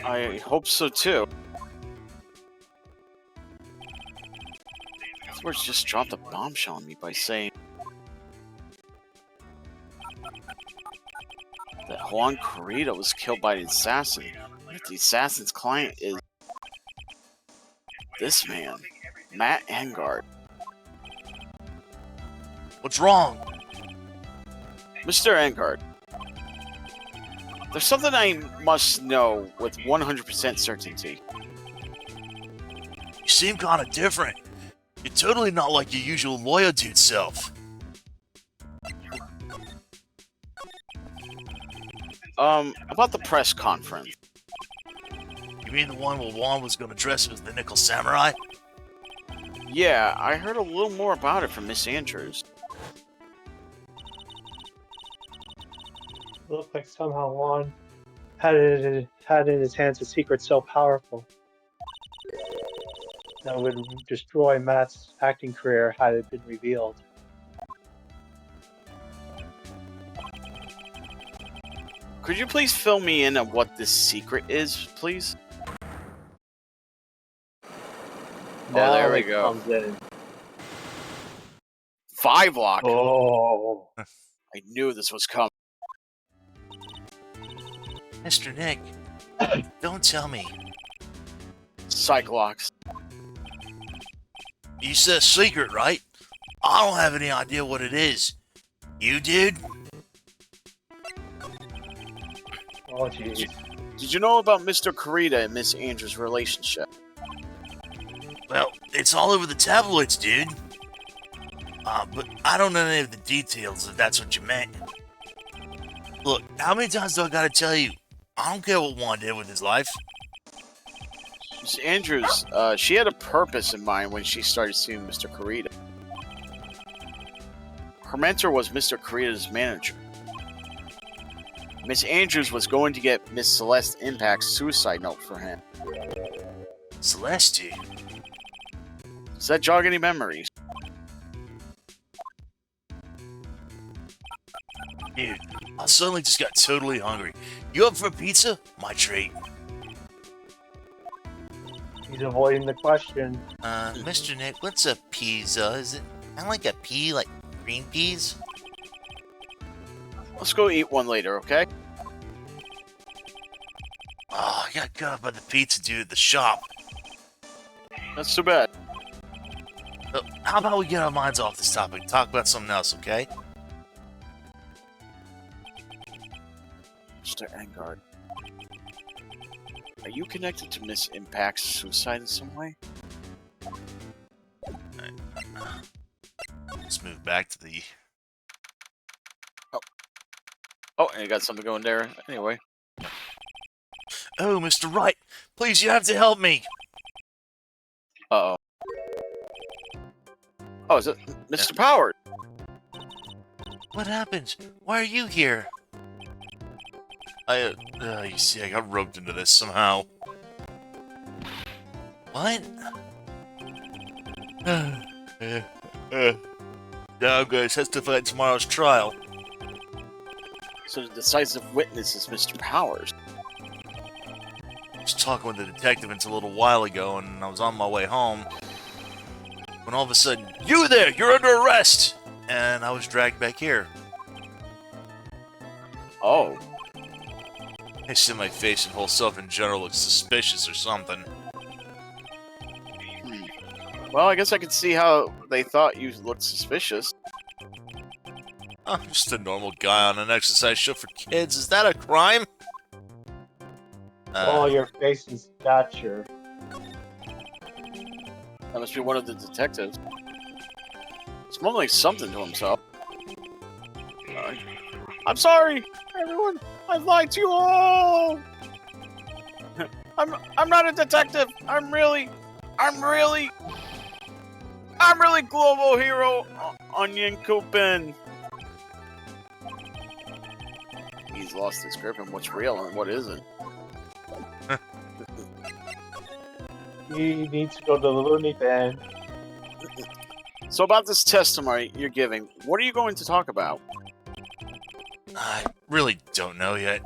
I hope so too. Edwards just dropped a bombshell on me by saying that Juan Corrida was killed by an assassin. That the assassin's client is this man, Matt Angard. What's wrong? Mr. Angard, there's something I must know with 100% certainty. You seem kind of different. You're totally not like your usual lawyer dude self. About the press conference. You mean the one where Juan was going to dress as the Nickel Samurai? Yeah, I heard a little more about it from Miss Andrews. It looked like somehow Juan had in his hands a secret so powerful that would destroy Matt's acting career had it been revealed. Could you please fill me in on what this secret is, please? Now there we it go. comes in. 5 lock. Oh, I knew this was coming. Mr. Nick, don't tell me. Cyclops. You said secret, right? I don't have any idea what it is. You did? oh, jeez. Did you know about Mr. Corrida and Miss Andrews' relationship? Well, it's all over the tabloids, dude. But I don't know any of the details, if that's what you meant. Look, how many times do I gotta tell you? I don't care what Juan did with his life. Miss Andrews, she had a purpose in mind when she started seeing Mr. Corrida. Her mentor was Mr. Corrida's manager. Miss Andrews was going to get Miss Celeste Impact's suicide note for him. Celeste? Does that jog any memories? Dude, I suddenly just got totally hungry. You up for pizza? My treat. He's avoiding the question. Mr. Nick, what's a pizza? Is it kind of like a pea, like green peas? Let's go eat one later, okay? Oh, I got cut up by the pizza dude at the shop. That's too bad. How about we get our minds off this topic and talk about something else, okay? Mr. Angard, are you connected to Miss Impact's suicide in some way? Let's move back to the... Oh, and you got something going there anyway. Oh, Mr. Wright, please, you have to help me. Uh-oh. Oh, is it Mr. Powers? What happened? Why are you here? You see, I got roped into this somehow. What? Now I'm gonna testify at tomorrow's trial. So the decisive witness is Mr. Powers. I was talking with the detective until a little while ago, and I was on my way home. When all of a sudden, you there! You're under arrest! And I was dragged back here. Oh. I see my face and whole self in general looks suspicious or something. Well, I guess I could see how they thought you looked suspicious. I'm just a normal guy on an exercise show for kids. Is that a crime? Oh, your face and stature. That must be one of the detectives. He's mumbling something to himself. I'm sorry, everyone. I've lied to you all. I'm not a detective. I'm really global hero Onion Coupon. He's lost his grip on what's real and what isn't. You need to go to the loony bin. So about this testimony you're giving, what are you going to talk about? I really don't know yet.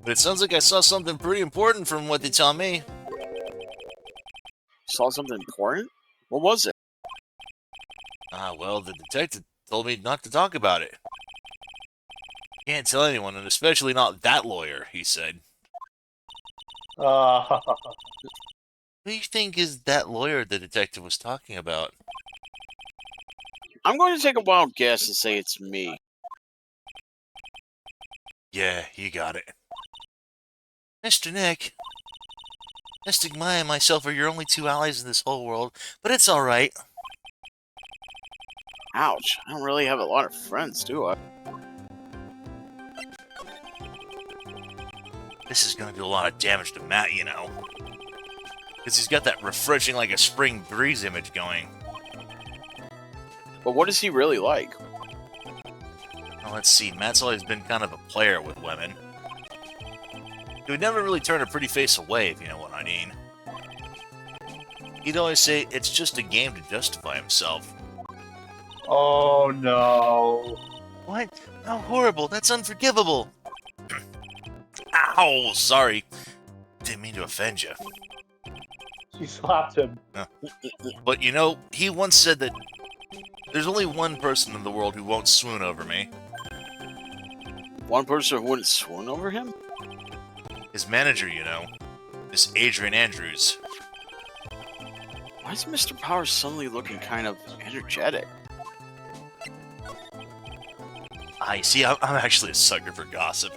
But it sounds like I saw something pretty important from what they tell me. Saw something important? What was it? Well, the detective told me not to talk about it. Can't tell anyone, and especially not that lawyer, he said. Who do you think is that lawyer the detective was talking about? I'm going to take a wild guess and say it's me. Yeah, you got it. Mr. Nick, Mystic Maya and myself are your only two allies in this whole world, but it's alright. Ouch, I don't really have a lot of friends, do I? This is gonna do a lot of damage to Matt, you know. Because he's got that refreshing like a spring breeze image going. But what is he really like? Well, let's see, Matt's always been kind of a player with women. He would never really turn a pretty face away, if you know what I mean. He'd always say, it's just a game to justify himself. Oh no. What? How horrible, that's unforgivable! Ow, sorry. Didn't mean to offend you. She slapped him. But you know, he once said that there's only one person in the world who won't swoon over me. One person who wouldn't swoon over him? His manager, you know. This Adrian Andrews. Why is Mr. Powers suddenly looking kind of energetic? I see, I'm actually a sucker for gossip.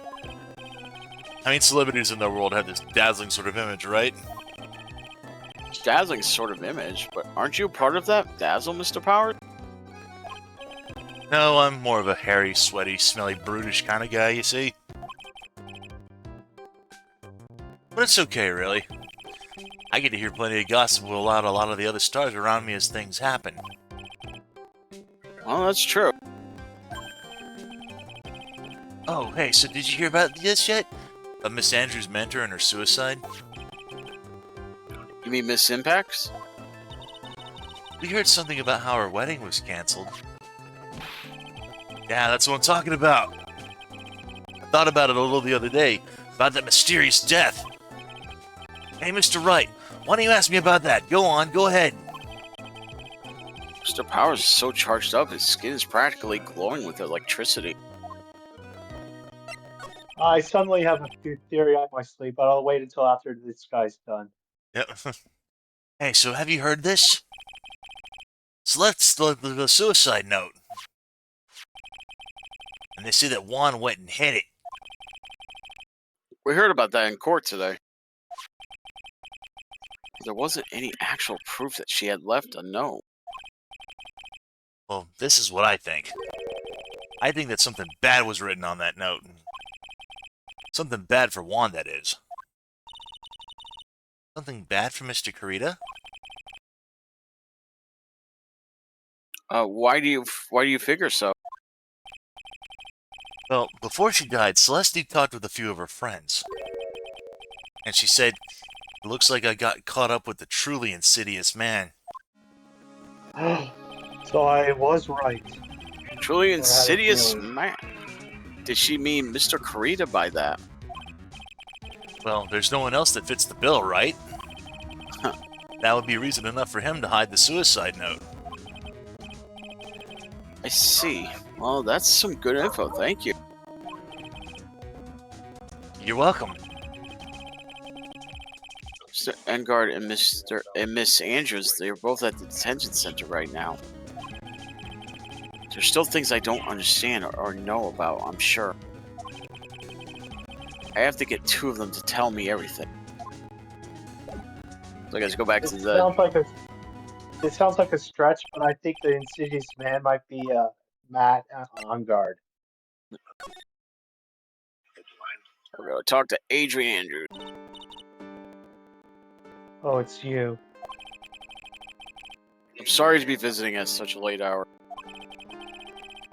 I mean, celebrities in their world have this dazzling sort of image, right? Dazzling sort of image, but aren't you a part of that dazzle, Mr. Powers? No, I'm more of a hairy, sweaty, smelly, brutish kind of guy, you see? But it's okay, really. I get to hear plenty of gossip with a lot of the other stars around me as things happen. Well, that's true. Oh, hey, so did you hear about this yet? Of Miss Andrews' mentor and her suicide? You mean Miss Impacts? We heard something about how her wedding was cancelled. Yeah, that's what I'm talking about. I thought about it a little the other day, about that mysterious death. Hey, Mr. Wright, why don't you ask me about that? Go on, go ahead. Mr. Powers is so charged up, his skin is practically glowing with electricity. I suddenly have a theory up my sleeve, but I'll wait until after this guy's done. Yep. Hey, so have you heard this? So that's the suicide note. And they say that Juan went and hid it. We heard about that in court today. There wasn't any actual proof that she had left a note. Well, this is what I think. I think that something bad was written on that note. Something bad for Juan, that is. Something bad for Mr. Kurita? Why do you figure so? Well, before she died, Celeste talked with a few of her friends. And she said, "It looks like I got caught up with the truly insidious man." So I was right. Truly Or had a insidious feeling. man. Did she mean Mr. Kurita by that? Well, there's no one else that fits the bill, right? Huh. That would be reason enough for him to hide the suicide note. I see. Well, that's some good info. Thank you. You're welcome. Mr. Engard and Miss Andrews, they're both at the detention center right now. There's still things I don't understand or know about, I'm sure. I have to get two of them to tell me everything. So I guess go back to the... It sounds like a stretch, but I think the insidious man might be Matt on guard. We're gonna talk to Adrian Andrews. Oh, it's you. I'm sorry to be visiting at such a late hour.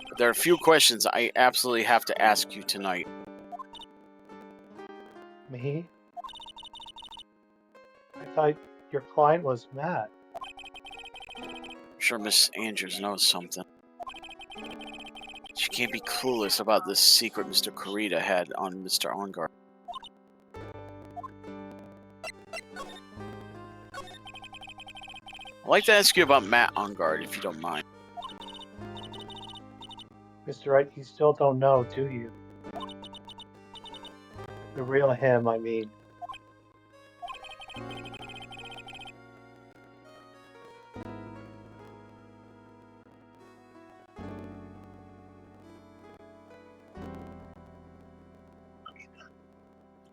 But there are a few questions I absolutely have to ask you tonight. Me? I thought your client was Matt. I'm sure Miss Andrews knows something. She can't be clueless about this secret Mr. Kurita had on Mr. Ongar. I'd like to ask you about Matt Onguard, if you don't mind. Mr. Wright, you still don't know, do you? The real him, I mean.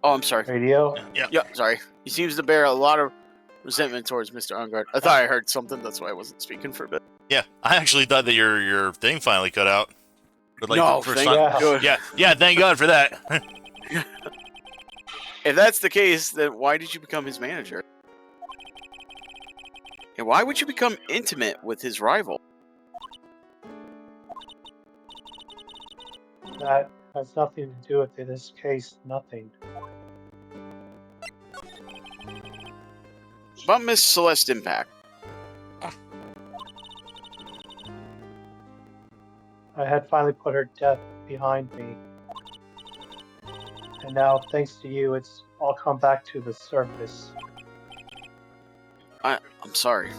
Oh, I'm sorry. Radio? Yeah, sorry. He seems to bear a lot of resentment towards Mr. Onguard. I thought I heard something, that's why I wasn't speaking for a bit. Yeah, I actually thought that your thing finally cut out. But No, the first thank time. God. Yeah, thank God for that. If that's the case, then why did you become his manager? And why would you become intimate with his rival? That has nothing to do with this case, nothing. About Miss Celeste Impact. I had finally put her death behind me. And now, thanks to you, it's all come back to the surface. I'm sorry.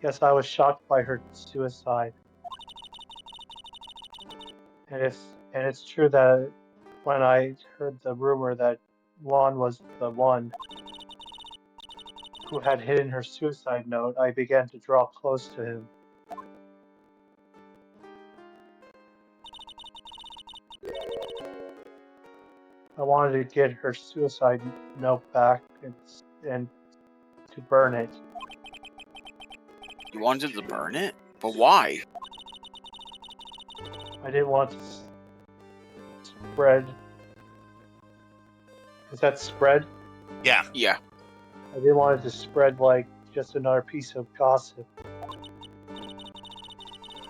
Yes, I was shocked by her suicide. And it's true that when I heard the rumor that Juan was the one who had hidden her suicide note, I began to draw close to him. I wanted to get her suicide note back and to burn it. You wanted to burn it? But why? I didn't want to spread. Is that spread? Yeah. Yeah. I didn't want it to spread like just another piece of gossip.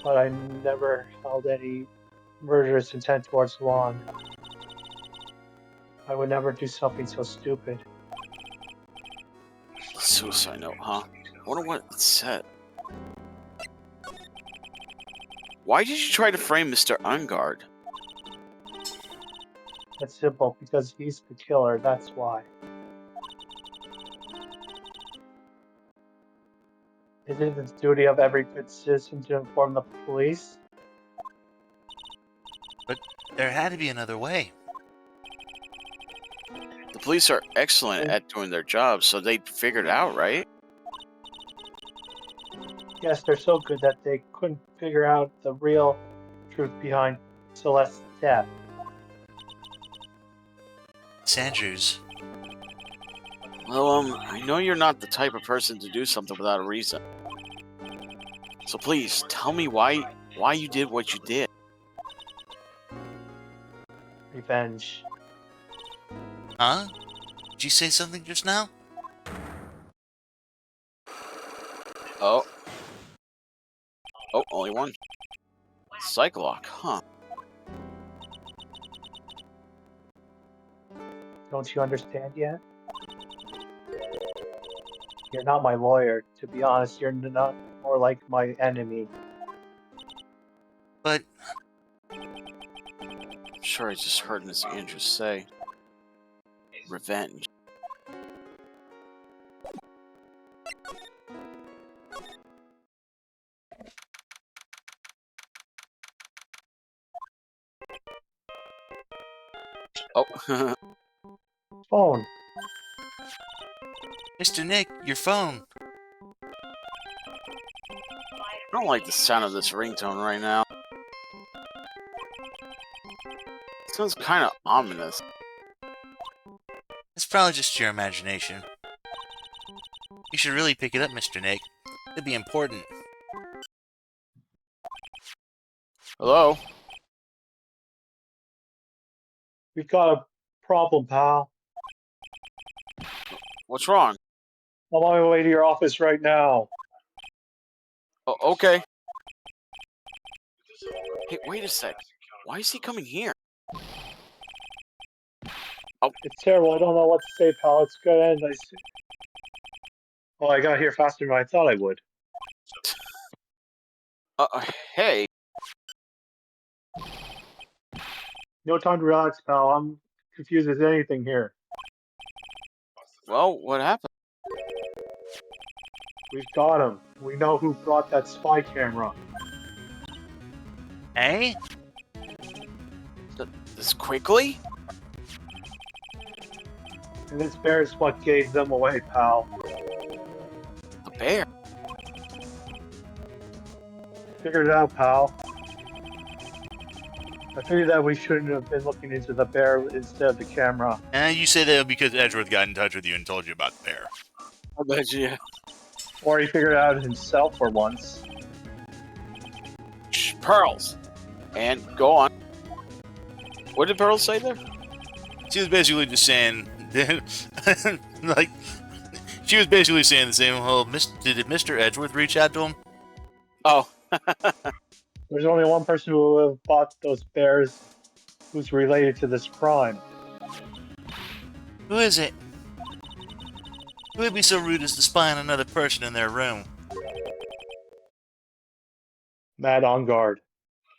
But I never held any murderous intent towards Juan. I would never do something so stupid. Suicide note, huh? I wonder what it said. Why did you try to frame Mr. Ungard? That's simple, because he's the killer, that's why. Isn't it the duty of every good citizen to inform the police? But there had to be another way. The police are excellent at doing their job, so they figured it out, right? Yes, they're so good that they couldn't figure out the real truth behind Celeste's death. Andrews. Well, I know you're not the type of person to do something without a reason. So please, tell me why you did what you did. Revenge. Huh? Did you say something just now? Oh. Oh, Psycholock, huh? Don't you understand yet? You're not my lawyer. To be honest, you're not more like my enemy. But I'm sure I just heard Miss Andrews say. Revenge. Oh, I Phone. Mr. Nick, your phone. don't like the sound of this ringtone right now. It sounds kind of ominous. It's probably just your imagination. You should really pick it up, Mr. Nick. It'd be important. Hello? We've got a problem, pal. What's wrong? I'm on my way to your office right now. Oh, okay. Hey, wait a sec. Why is he coming here? It's terrible. I don't know what to say, pal. It's good end. Oh, I got here faster than I thought I would. Hey. No time to relax, pal. I'm confused as anything here. Well, what happened? We've got him. We know who brought that spy camera. Eh? This quickly? And this bear is what gave them away, pal. The bear? Figured it out, pal. I figured that we shouldn't have been looking into the bear instead of the camera. And you say that because Edgeworth got in touch with you and told you about the bear. I bet you. Or he figured it out himself for once. Shh, Pearls. And go on. What did Pearls say there? She was basically just saying, like, she was basically saying the same. Well, did Mr. Edgeworth reach out to him? Oh. There's only one person who would have bought those bears who's related to this crime. Who is it? Who would be so rude as to spy on another person in their room? Matt on guard.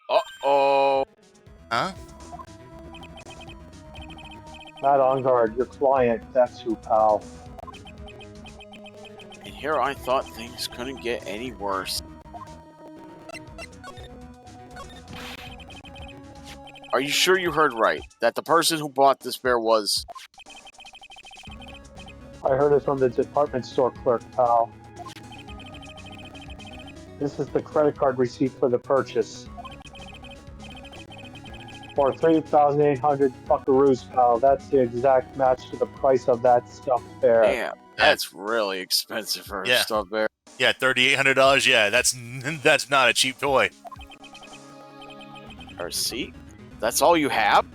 Uh-oh. Huh? Matt on guard, your client. That's who, pal. And here I thought things couldn't get any worse. Are you sure you heard right? That the person who bought this bear was... I heard it from the department store clerk, pal. This is the credit card receipt for the purchase. For 3,800 buckaroos, pal. That's the exact match to the price of that stuffed bear. Damn, that's really expensive for a Yeah. stuffed bear. Yeah, $3,800. Yeah, that's not a cheap toy. A receipt? That's all you have?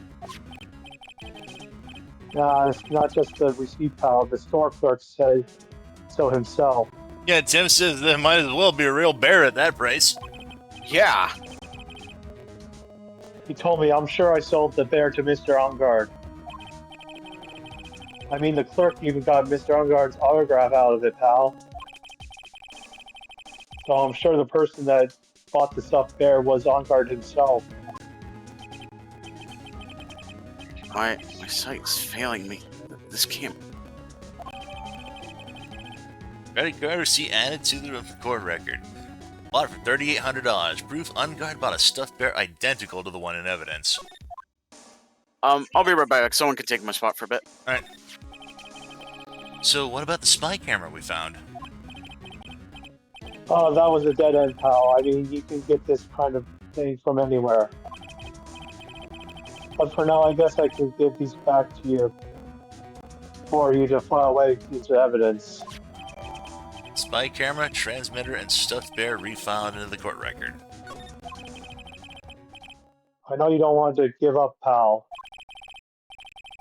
Nah, it's not just the receipt, pal. The store clerk said so himself. Yeah, Tim says there might as well be a real bear at that price. Yeah. He told me, I'm sure I sold the bear to Mr. Ongard. I mean, the clerk even got Mr. Ongard's autograph out of it, pal. So I'm sure the person that bought the stuffed bear was Ongard himself. My sight's failing me. This can't... Credit card receipt added to the court record. Bought for $3,800. Proof Ungard bought a stuffed bear identical to the one in evidence. I'll be right back. Someone can take my spot for a bit. Alright. So, what about the spy camera we found? Oh, that was a dead end, pal. I mean, you can get this kind of thing from anywhere. But for now, I guess I can give these back to you for you to file away these evidence. Spy camera, transmitter, and stuffed bear refiled into the court record. I know you don't want to give up, pal.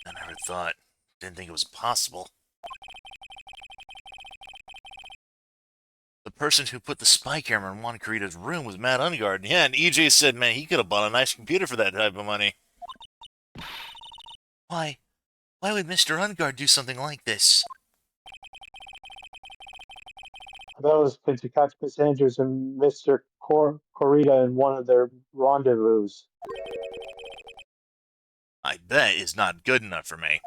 I never thought. Didn't think it was possible. The person who put the spy camera in Juan Corrida's room was Matt Ungard. Yeah, and EJ said, man, he could have bought a nice computer for that type of money. Why? Why would Mr. Ungard do something like this? I bet it was to catch Miss Andrews and Mr. Corrida in one of their rendezvous. I bet is not good enough for me.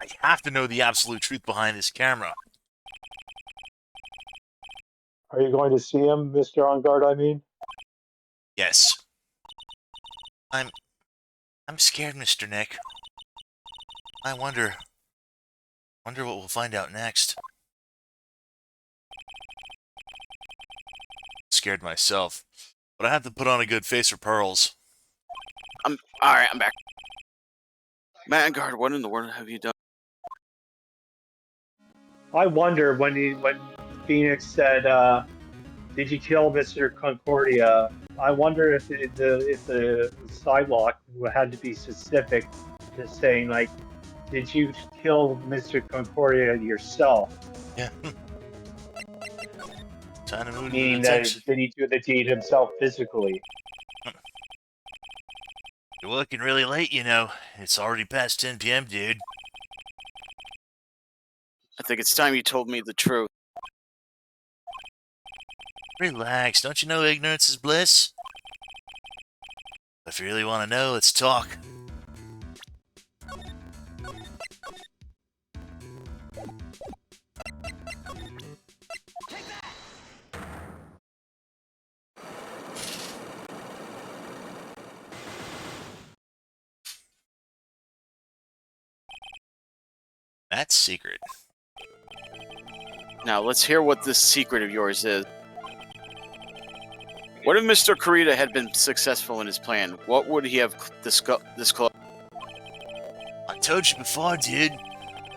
I have to know the absolute truth behind this camera. Are you going to see him, Mr. On Guard, I mean? Yes. I'm scared, Mr. Nick. I wonder what we'll find out next. Scared myself, but I have to put on a good face for Pearls. Alright, I'm back. Vanguard, what in the world have you done? I wonder when Phoenix said, "Did you kill Mr. Concordia?" I wonder if the sidewalk had to be specific to saying like, "Did you kill Mr. Concordia yourself?" Yeah. Trying to move Meaning the that attention. did he do the deed himself physically? You're working really late, you know. It's already past 10 p.m., dude. I think it's time you told me the truth. Relax. Don't you know ignorance is bliss? If you really want to know, let's talk. That's secret. Now, let's hear what this secret of yours is. What if Mr. Corrida had been successful in his plan? What would he have disclosed? I told you before, dude.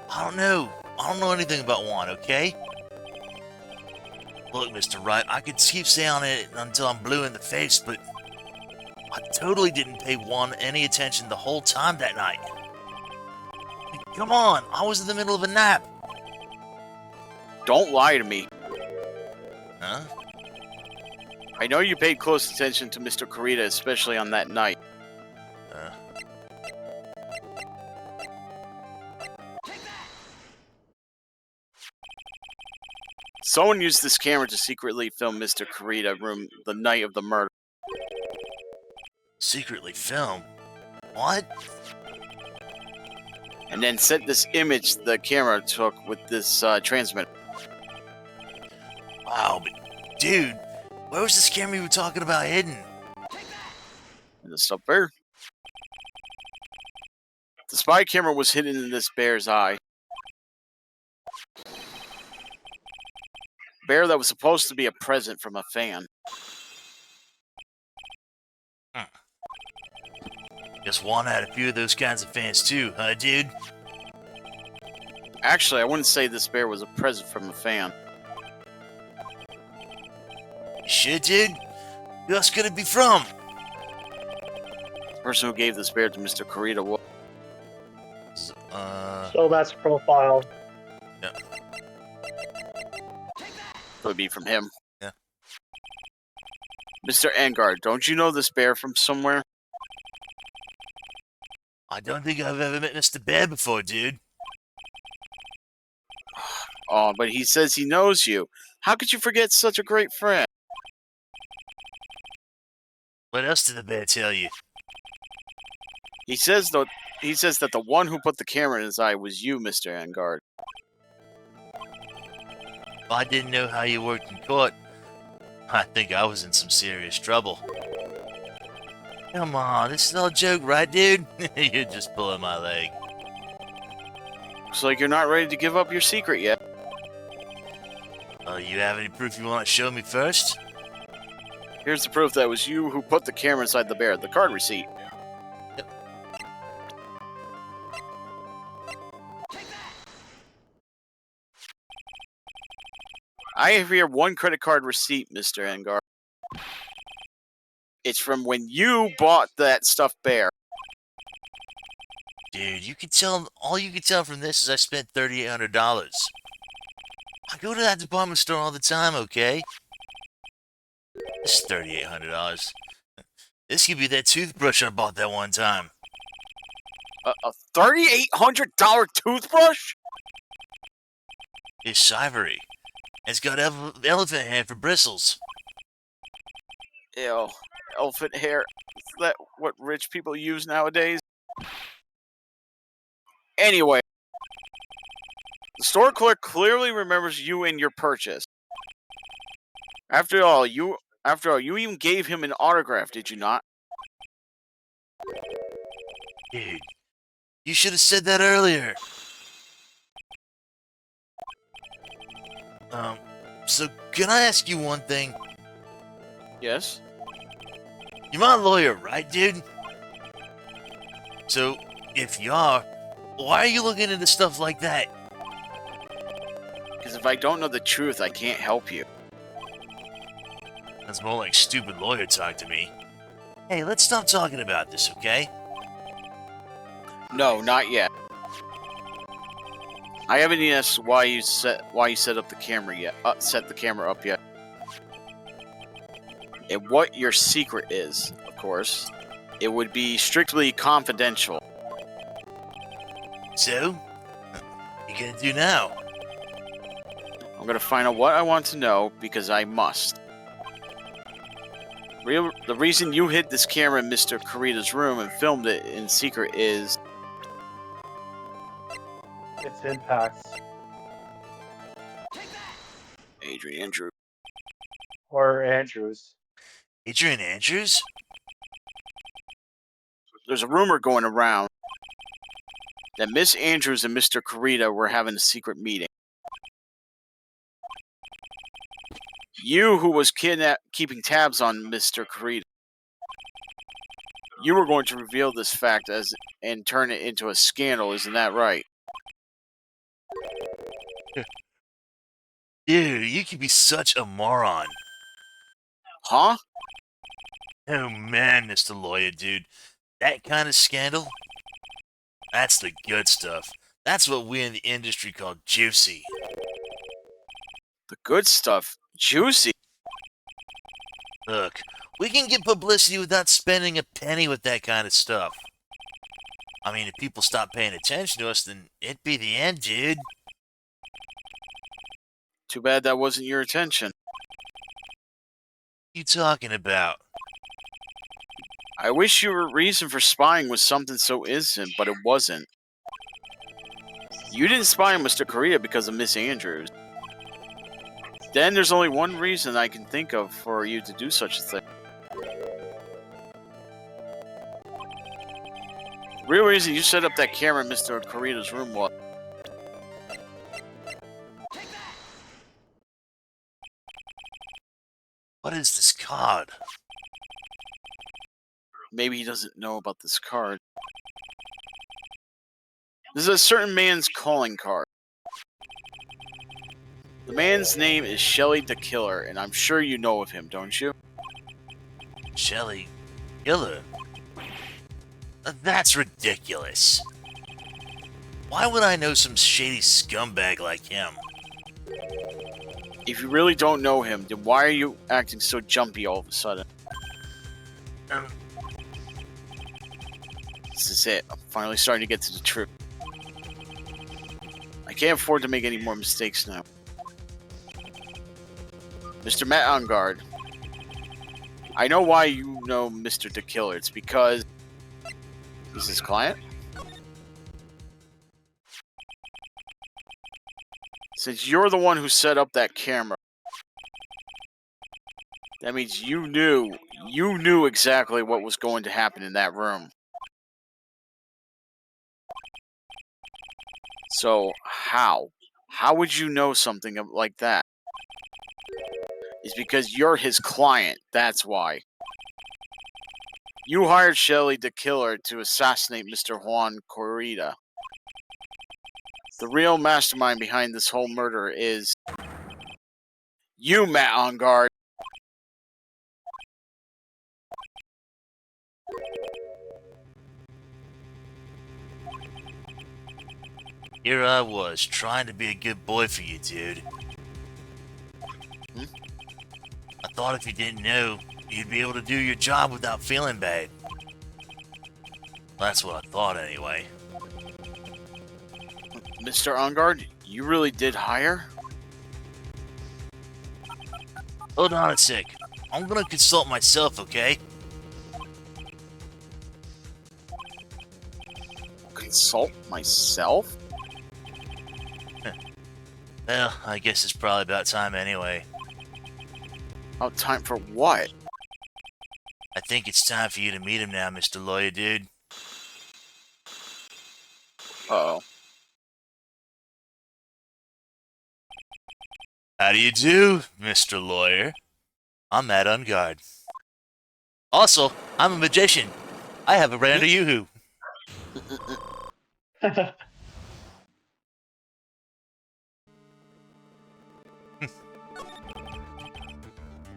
I don't know. I don't know anything about Juan, okay? Look, Mr. Wright, I could keep saying it until I'm blue in the face, but I totally didn't pay Juan any attention the whole time that night. I mean, come on, I was in the middle of a nap. Don't lie to me. Huh? I know you paid close attention to Mr. Corrida, especially on that night. Someone used this camera to secretly film Mr. Corrida room the night of the murder. Secretly film? What? And then sent this image the camera took with this transmitter. Wow, but dude, where was this camera you were talking about hidden? And the stuff bear. The spy camera was hidden in this bear's eye. Bear that was supposed to be a present from a fan. Guess Juan had a few of those kinds of fans too, huh, dude? Actually, I wouldn't say this bear was a present from a fan. You sure, dude? Who else could it be from? The person who gave this bear to Mr. Corrida was... So that's profile. Would be from him. Yeah. Mr. Angard, don't you know this bear from somewhere? I don't think I've ever met Mr. Bear before, dude. Oh, but he says he knows you. How could you forget such a great friend? What else did the bear tell you? He says that the one who put the camera in his eye was you, Mr. Angard. If I didn't know how you worked in court, I think I was in some serious trouble. Come on, this is all a joke, right, dude? You're just pulling my leg. Looks like you're not ready to give up your secret yet. You have any proof you want to show me first? Here's the proof that it was you who put the camera inside the bear, the card receipt. I have here one credit card receipt, Mr. Angard. It's from when you bought that stuffed bear. Dude, you can tell. All you can tell from this is I spent $3,800. I go to that department store all the time, okay? It's $3,800. This could be that toothbrush I bought that one time. A $3,800 toothbrush? It's ivory. It's got elephant hair for bristles. Ew, elephant hair. Is that what rich people use nowadays? Anyway, the store clerk clearly remembers you and your purchase. After all, you even gave him an autograph, did you not? Dude, you should have said that earlier. So can I ask you one thing? Yes. You're my lawyer, right, dude? So, if you are, why are you looking into stuff like that? Because if I don't know the truth, I can't help you. That's more like stupid lawyer talk to me. Hey, let's stop talking about this, okay? No, not yet. I haven't even asked why you set up the camera yet. Set the camera up yet. And what your secret is, of course. It would be strictly confidential. So, what you gonna do now? I'm gonna find out what I want to know because I must. The reason you hid this camera in Mr. Kurita's room and filmed it in secret is... Its impacts. Adrian Andrew. Or Andrews. Adrian Andrews? There's a rumor going around that Miss Andrews and Mr. Kurita were having a secret meeting. You, who was keeping tabs on Mr. Kurita, you were going to reveal this fact and turn it into a scandal, isn't that right? Dude, you could be such a moron. Huh? Oh man, Mr. Lawyer, dude. That kind of scandal? That's the good stuff. That's what we in the industry call juicy. The good stuff? Juicy? Look, we can get publicity without spending a penny with that kind of stuff. I mean, if people stop paying attention to us, then it'd be the end, dude. Too bad that wasn't your intention. What you talking about? I wish your reason for spying was something so innocent, but it wasn't. You didn't spy on Mr. Kurita because of Miss Andrews. Then there's only one reason I can think of for you to do such a thing. The real reason you set up that camera in Mr. Kurita's room was... What is this card? Maybe he doesn't know about this card. This is a certain man's calling card. The man's name is Shelly the Killer, and I'm sure you know of him, don't you? Shelly Killer? That's ridiculous. Why would I know some shady scumbag like him? If you really don't know him, then why are you acting so jumpy all of a sudden? This is it. I'm finally starting to get to the truth. I can't afford to make any more mistakes now. Mr. Matt on guard. I know why you know Mr. the Killer. It's because he's his client. Since you're the one who set up that camera, that means you knew exactly what was going to happen in that room. So, how? How would you know something like that? It's because you're his client, that's why. You hired Shelly the Killer to assassinate Mr. Juan Kurita. The real mastermind behind this whole murder is... you, Matt on guard. Here I was, trying to be a good boy for you, dude. thought if you didn't know, you'd be able to do your job without feeling bad. That's what I thought anyway. Mr. Ongard, you really did hire? Hold on a sec. I'm gonna consult myself, okay? Consult myself? Well, I guess it's probably about time anyway. Oh, time for what? I think it's time for you to meet him now, Mr. Lawyer Dude. Uh-oh. How do you do, Mr. Lawyer? I'm Matt Ungard. Also, I'm a magician. I have a brand of Yoo-hoo.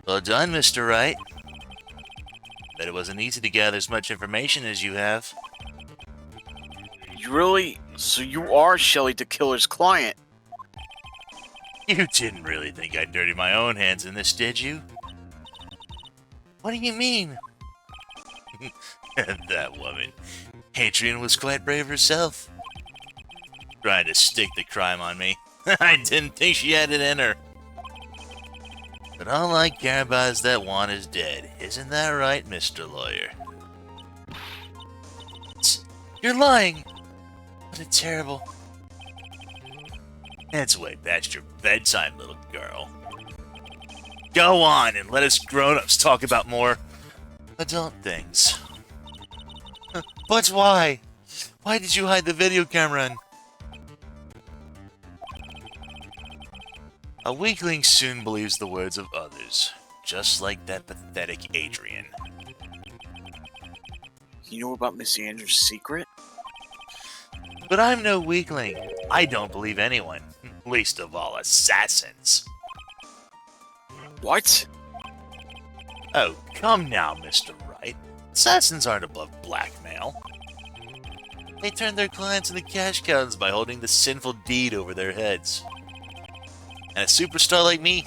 Well done, Mr. Wright. Bet it wasn't easy to gather as much information as you have. You really? So you are Shelly the Killer's client? You didn't really think I'd dirty my own hands in this, did you? What do you mean? That woman. Hadrian was quite brave herself. Trying to stick the crime on me. I didn't think she had it in her. But all I care about is that Juan is dead. Isn't that right, Mr. Lawyer? You're lying! What a terrible... It's way past your bedtime, little girl. Go on and let us grown-ups talk about more adult things. But why? Why did you hide the video camera? A weakling soon believes the words of others, just like that pathetic Adrian. You know about Miss Andrews' secret? But I'm no weakling. I don't believe anyone, least of all assassins. What? Oh, come now, Mr. Wright. Assassins aren't above blackmail. They turn their clients into cash cows by holding the sinful deed over their heads. And a superstar like me?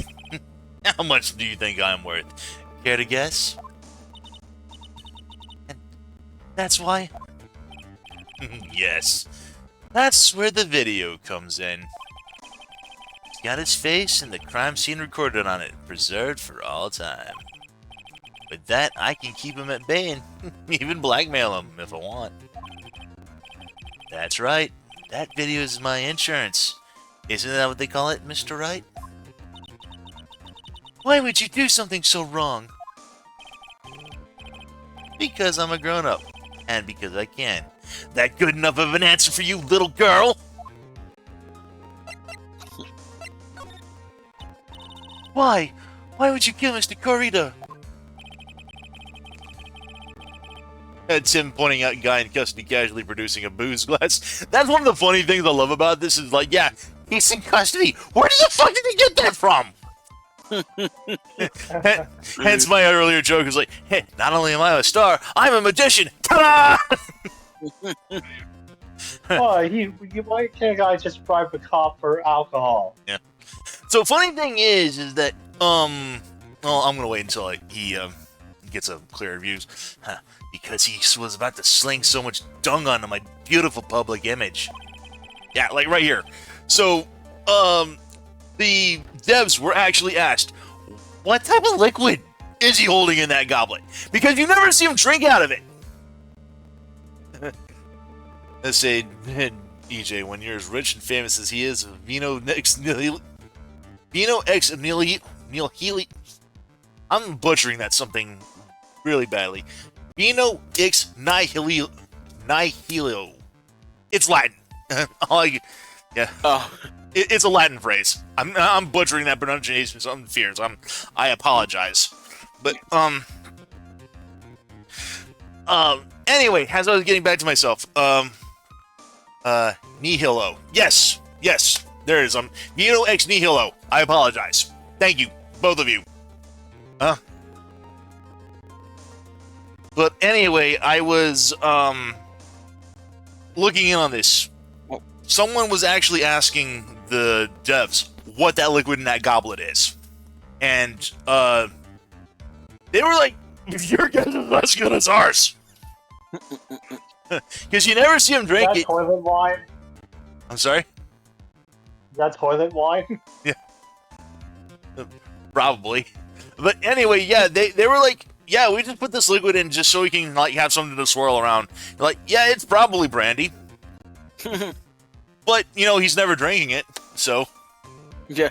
How much do you think I'm worth? Care to guess? And that's why? Yes. That's where the video comes in. It's got his face and the crime scene recorded on it, preserved for all time. With that, I can keep him at bay and even blackmail him if I want. That's right. That video is my insurance. Isn't that what they call it, Mr. Wright? Why would you do something so wrong? Because I'm a grown-up. And because I can. That good enough of an answer for you, little girl? Why? Why would you kill Mr. Corrida? That's him pointing out a guy in custody casually producing a booze glass. That's one of the funny things I love about this is like, yeah, he's in custody. Where the fuck did he get that from? Hence my earlier joke is like, hey, not only am I a star, I'm a magician. Ta-da! Oh, why can't a guy just bribe a cop for alcohol? Yeah. So funny thing is that well, I'm gonna wait until he gets a clear views, because he was about to sling so much dung onto my beautiful public image. Yeah, like right here. So the devs were actually asked, what type of liquid is he holding in that goblet? Because you never see him drink out of it. Let's say, EJ, when you're as rich and famous as he is, Vino X Nihil Healy. I'm butchering that something really badly. Vino X Nihilio. It's Latin. Yeah. It's a Latin phrase. I'm butchering that pronunciation, so I'm fierce. I apologize. But anyway, as I was getting back to myself, Nihilo. Yes, there it is. Vino X Nihilo. I apologize. Thank you, both of you. But anyway, I was looking in on this. Someone was actually asking the devs what that liquid in that goblet is. And They were like, your guess is as good as ours. Because you never see them Is drink that it. toilet wine? I'm sorry? Is that toilet wine? Probably. But anyway, yeah, they were like, yeah, we just put this liquid in just so we can like have something to swirl around. Like, yeah, it's probably brandy. But, you know, he's never drinking it, so. Yeah.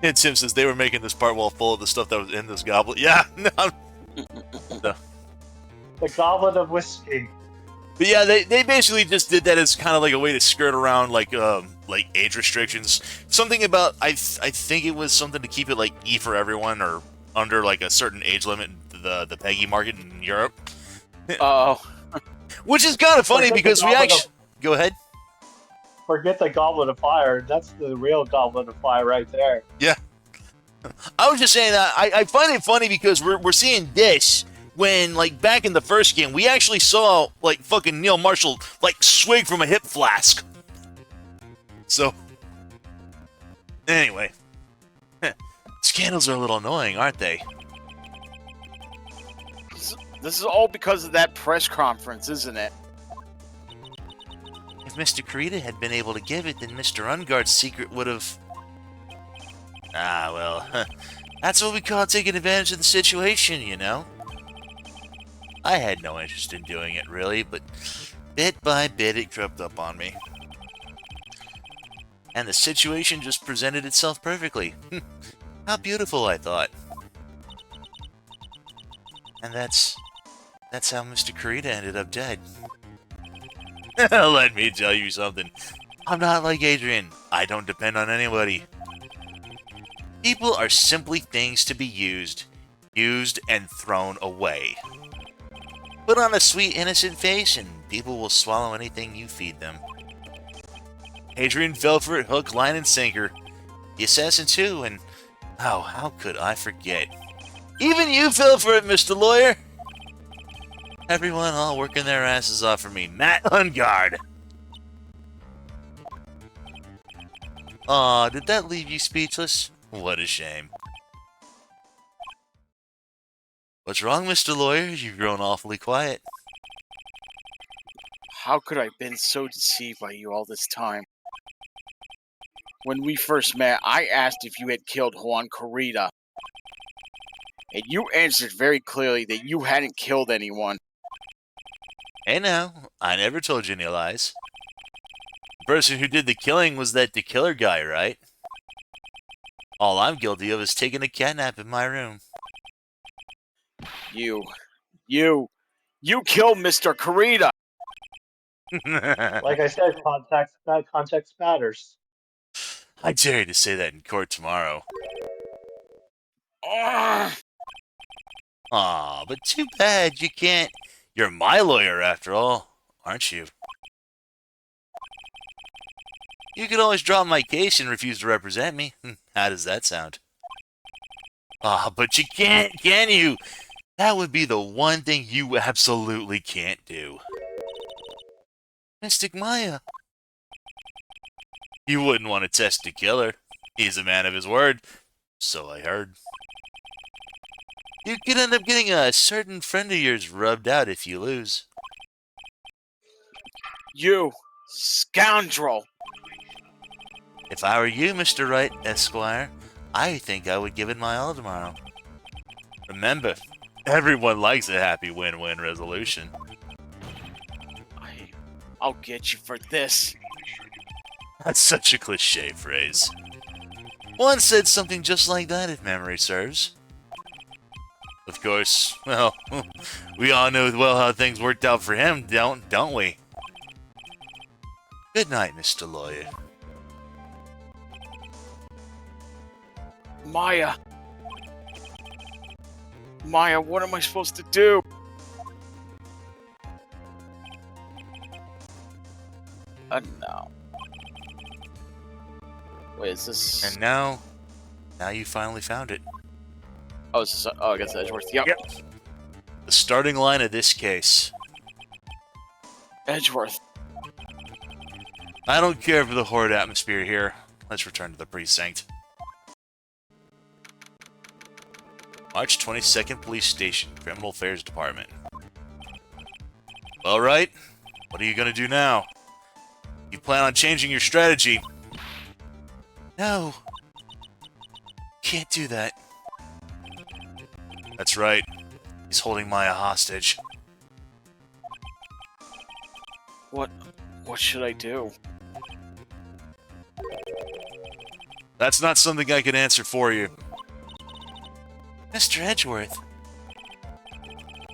And Tim says they were making this part while full of the stuff that was in this goblet. Yeah, no. The goblet of whiskey. But yeah, they basically just did that as kind of like a way to skirt around like age restrictions. Something about I think it was something to keep it like E for everyone or under like a certain age limit in the Peggy market in Europe. Oh. Which is kind of funny because we actually go ahead. Forget the goblet of fire. That's the real goblet of fire right there. Yeah. I was just saying that I find it funny because we're seeing this when, like, back in the first game, we actually saw, like, fucking Neil Marshall, like, swig from a hip flask. So, anyway. Scandals are a little annoying, aren't they? This is all because of that press conference, isn't it? If Mr. Kurita had been able to give it, then Mr. Ungard's secret would have... Ah, well, that's what we call taking advantage of the situation, you know? I had no interest in doing it, really, but bit by bit it crept up on me. And the situation just presented itself perfectly. How beautiful, I thought. And that's how Mr. Kurita ended up dead. Let me tell you something. I'm not like Adrian. I don't depend on anybody. People are simply things to be used and thrown away. Put on a sweet, innocent face, and people will swallow anything you feed them. Adrian fell for it hook, line, and sinker. The assassin, too, and... Oh, how could I forget? Even you fell for it, Mr. Lawyer! Everyone all working their asses off for me. Matt Ungard! Aw, did that leave you speechless? What a shame. What's wrong, Mr. Lawyer? You've grown awfully quiet. How could I have been so deceived by you all this time? When we first met, I asked if you had killed Juan Kurita. And you answered very clearly that you hadn't killed anyone. Hey now, I never told you any lies. The person who did the killing was that the killer guy, right? All I'm guilty of is taking a catnap in my room. You killed Mr. Kurita! Like I said, context matters. I dare you to say that in court tomorrow. Ugh. Aw, but too bad you can't. You're my lawyer after all, aren't you? You could always drop my case and refuse to represent me. How does that sound? Ah, but you can't, can you? That would be the one thing you absolutely can't do. Mystic Maya. You wouldn't want to test the killer. He's a man of his word. So I heard. You could end up getting a certain friend of yours rubbed out if you lose. You scoundrel! If I were you, Mr. Wright, Esquire, I think I would give it my all tomorrow. Remember, everyone likes a happy win-win resolution. I'll get you for this. That's such a cliche phrase. One said something just like that, if memory serves. Of course, well, we all know well how things worked out for him, don't we? Good night, Mr. Lawyer. Maya, what am I supposed to do? No. Wait, is this... And now you finally found it. Oh, is this... Oh, I guess Edgeworth. Yep. The starting line of this case. Edgeworth. I don't care for the horrid atmosphere here. Let's return to the precinct. March 22nd Police Station, Criminal Affairs Department. All right, what are you gonna do now? You plan on changing your strategy? No. Can't do that. That's right. He's holding Maya hostage. What should I do? That's not something I can answer for you. Mr. Edgeworth.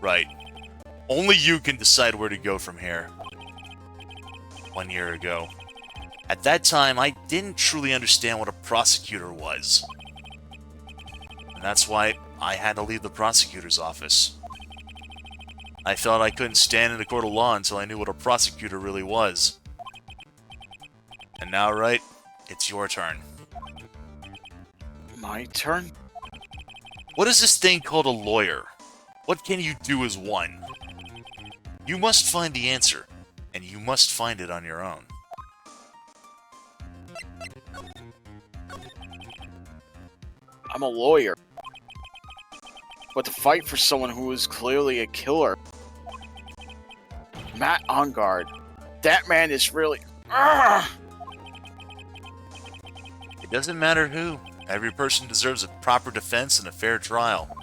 Right. Only you can decide where to go from here. 1 year ago. At that time, I didn't truly understand what a prosecutor was. And that's why I had to leave the prosecutor's office. I felt I couldn't stand in a court of law until I knew what a prosecutor really was. And now, right, it's your turn. My turn? What is this thing called a lawyer? What can you do as one? You must find the answer, and you must find it on your own. I'm a lawyer. But to fight for someone who is clearly a killer. Matt Engarde. That man is really... Ugh! It doesn't matter who. Every person deserves a proper defense and a fair trial.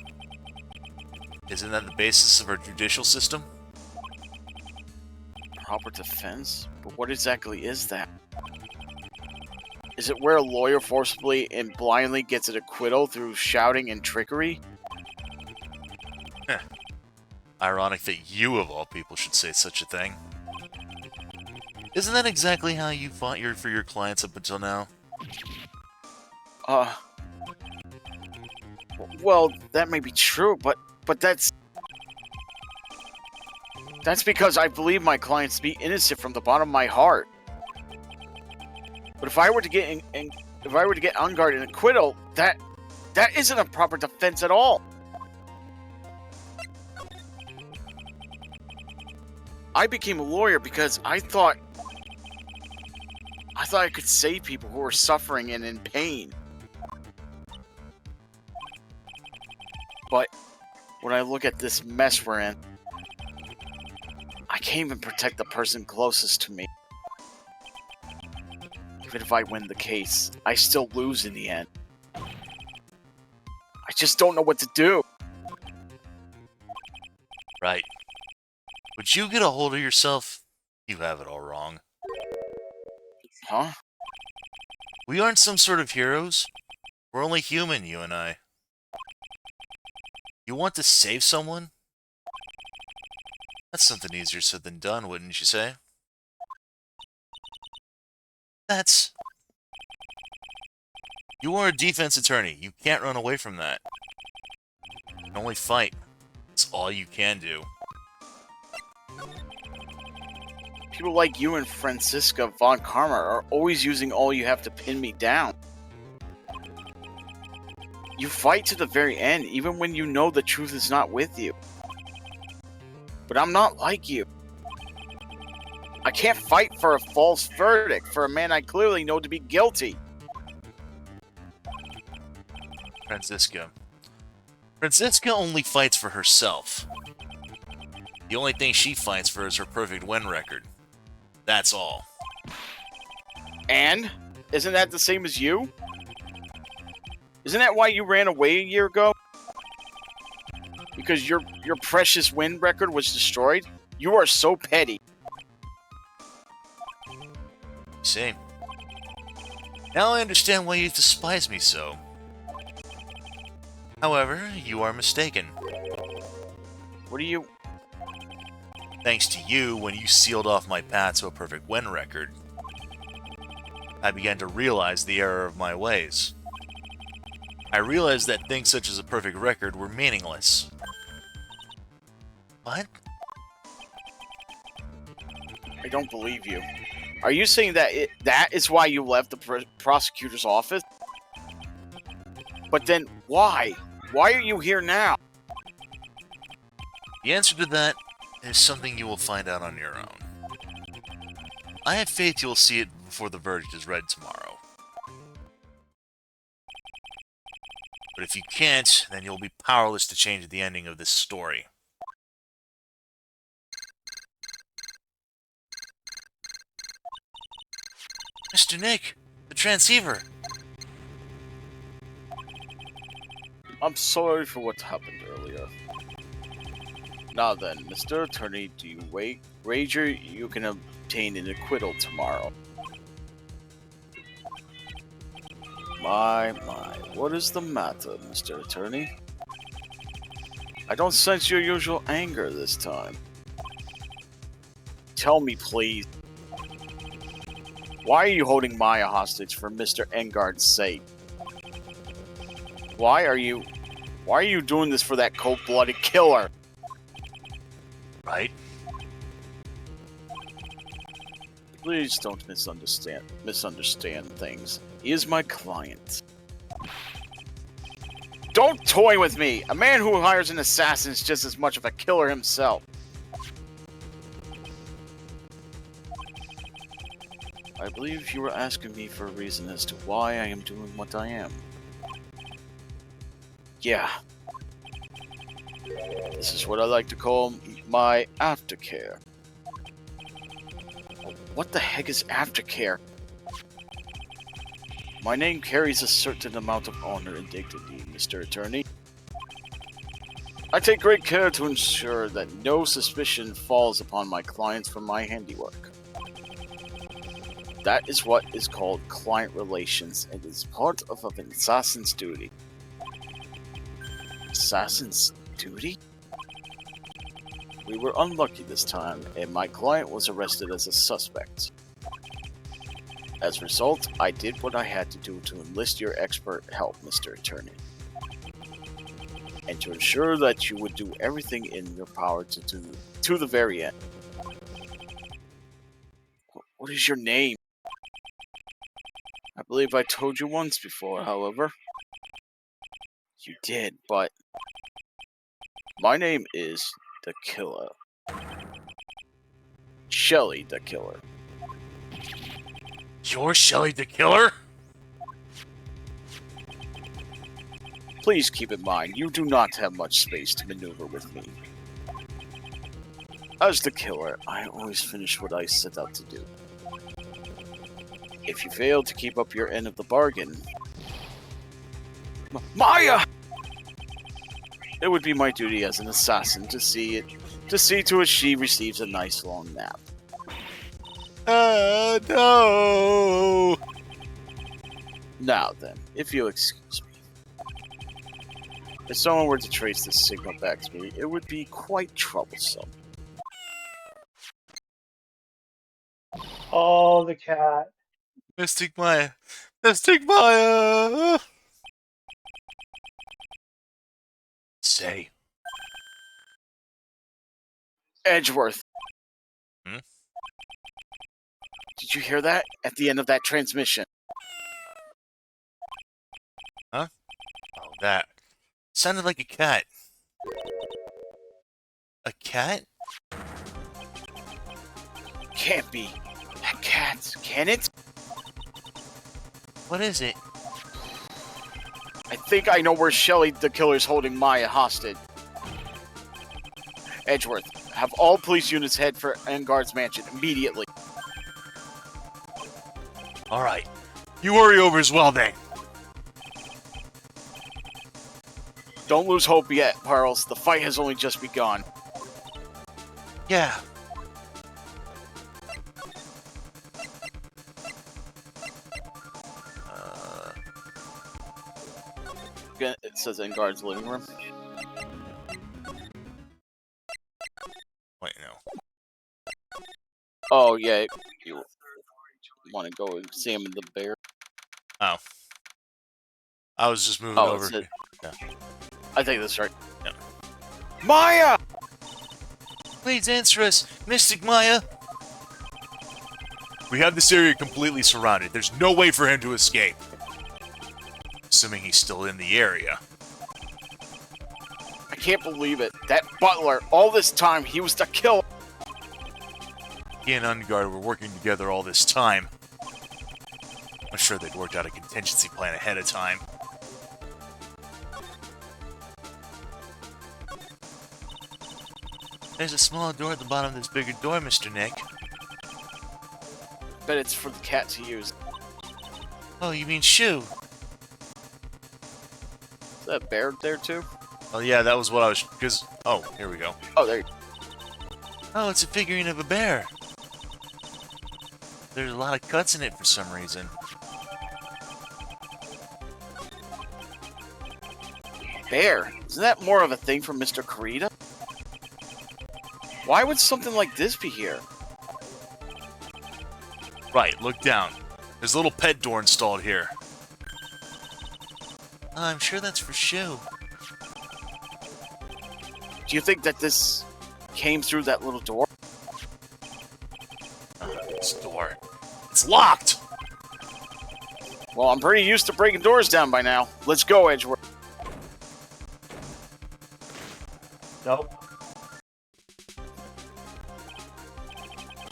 Isn't that the basis of our judicial system? Proper defense? But what exactly is that? Is it where a lawyer forcibly and blindly gets an acquittal through shouting and trickery? Ironic that you, of all people, should say such a thing. Isn't that exactly how you fought for your clients up until now? Well, that may be true, but that's because I believe my clients to be innocent from the bottom of my heart. But if I were to get Engarde an acquittal, that isn't a proper defense at all. I became a lawyer because I thought I could save people who were suffering and in pain. But when I look at this mess we're in, I can't even protect the person closest to me. Even if I win the case, I still lose in the end. I just don't know what to do. Right. Would you get a hold of yourself? You have it all wrong. Huh? We aren't some sort of heroes. We're only human, you and I. You want to save someone? That's something easier said than done, wouldn't you say? You are a defense attorney. You can't run away from that. You can only fight. It's all you can do. People like you and Franziska von Karma are always using all you have to pin me down. You fight to the very end, even when you know the truth is not with you. But I'm not like you. I can't fight for a false verdict for a man I clearly know to be guilty. Franziska only fights for herself. The only thing she fights for is her perfect win record. That's all. And? Isn't that the same as you? Isn't that why you ran away a year ago? Because your precious win record was destroyed? You are so petty. See? Now I understand why you despise me so. However, you are mistaken. What do you... Thanks to you, when you sealed off my path to a perfect win record, I began to realize the error of my ways. I realized that things such as a perfect record were meaningless. What? I don't believe you. Are you saying that that is why you left the prosecutor's office? But then, why? Why are you here now? The answer to that is something you will find out on your own. I have faith you'll see it before the verdict is read tomorrow. But if you can't, then you'll be powerless to change the ending of this story. Mr. Nick, the transceiver. I'm sorry for what happened earlier. Now then, Mr. Attorney, do you wager you can obtain an acquittal tomorrow? My, what is the matter, Mr. Attorney? I don't sense your usual anger this time. Tell me, please. Why are you holding Maya hostage for Mr. Engard's sake? Why are you doing this for that cold-blooded killer? Right? Please don't misunderstand things. He is my client. Don't toy with me! A man who hires an assassin is just as much of a killer himself. I believe you were asking me for a reason as to why I am doing what I am. Yeah. This is what I like to call my aftercare. What the heck is aftercare? My name carries a certain amount of honor and dignity, Mr. Attorney. I take great care to ensure that no suspicion falls upon my clients for my handiwork. That is what is called client relations and is part of an assassin's duty. Assassin's duty? We were unlucky this time, and my client was arrested as a suspect. As a result, I did what I had to do to enlist your expert help, Mr. Attorney. And to ensure that you would do everything in your power to the very end. What is your name? I believe I told you once before, however. You did, but... My name is the Killer. Shelly the Killer. You're Shelly the Killer? Please keep in mind, you do not have much space to maneuver with me. As the Killer, I always finish what I set out to do. If you fail to keep up your end of the bargain... Maya! It would be my duty as an assassin to see to it she receives a nice long nap. No! Now then, if you'll excuse me. If someone were to trace this signal back to me, it would be quite troublesome. Oh, the cat. Mystic Maya. Mystic Maya! Say. Edgeworth. Hmm? Did you hear that? At the end of that transmission. Huh? Oh, that. Sounded like a cat. A cat? Can't be. A cat, can it? What is it? I think I know where Shelly the Killer's holding Maya hostage. Edgeworth, have all police units head for Engard's mansion immediately. Alright. You hurry over as well, then. Don't lose hope yet, Pearls. The fight has only just begun. Yeah. It says Engard's living room. Wait, no. Oh, yeah. You want to go examine the bear? Oh. I was just moving Oh, over. it's it. Yeah. I think that's right. Yeah. Maya! Please answer us, Mystic Maya. We have this area completely surrounded. There's no way for him to escape. Assuming he's still in the area. I can't believe it. That butler, all this time, he was the killer. He and Ungard were working together all this time. I'm sure they'd worked out a contingency plan ahead of time. There's a small door at the bottom of this bigger door, Mr. Nick. Bet it's for the cat to use. Oh, you mean Shoe? Is that a bear there too? Oh yeah, that was what I was. Because oh, here we go. Oh, there you Oh, it's a figurine of a bear. There's a lot of cuts in it for some reason. Bear? Isn't that more of a thing from Mr. Kurita? Why would something like this be here? Right, look down. There's a little pet door installed here. Oh, I'm sure that's for Shoe. Do you think that this came through that little door? This door. It's locked! Well, I'm pretty used to breaking doors down by now. Let's go, Edgeworth. Nope.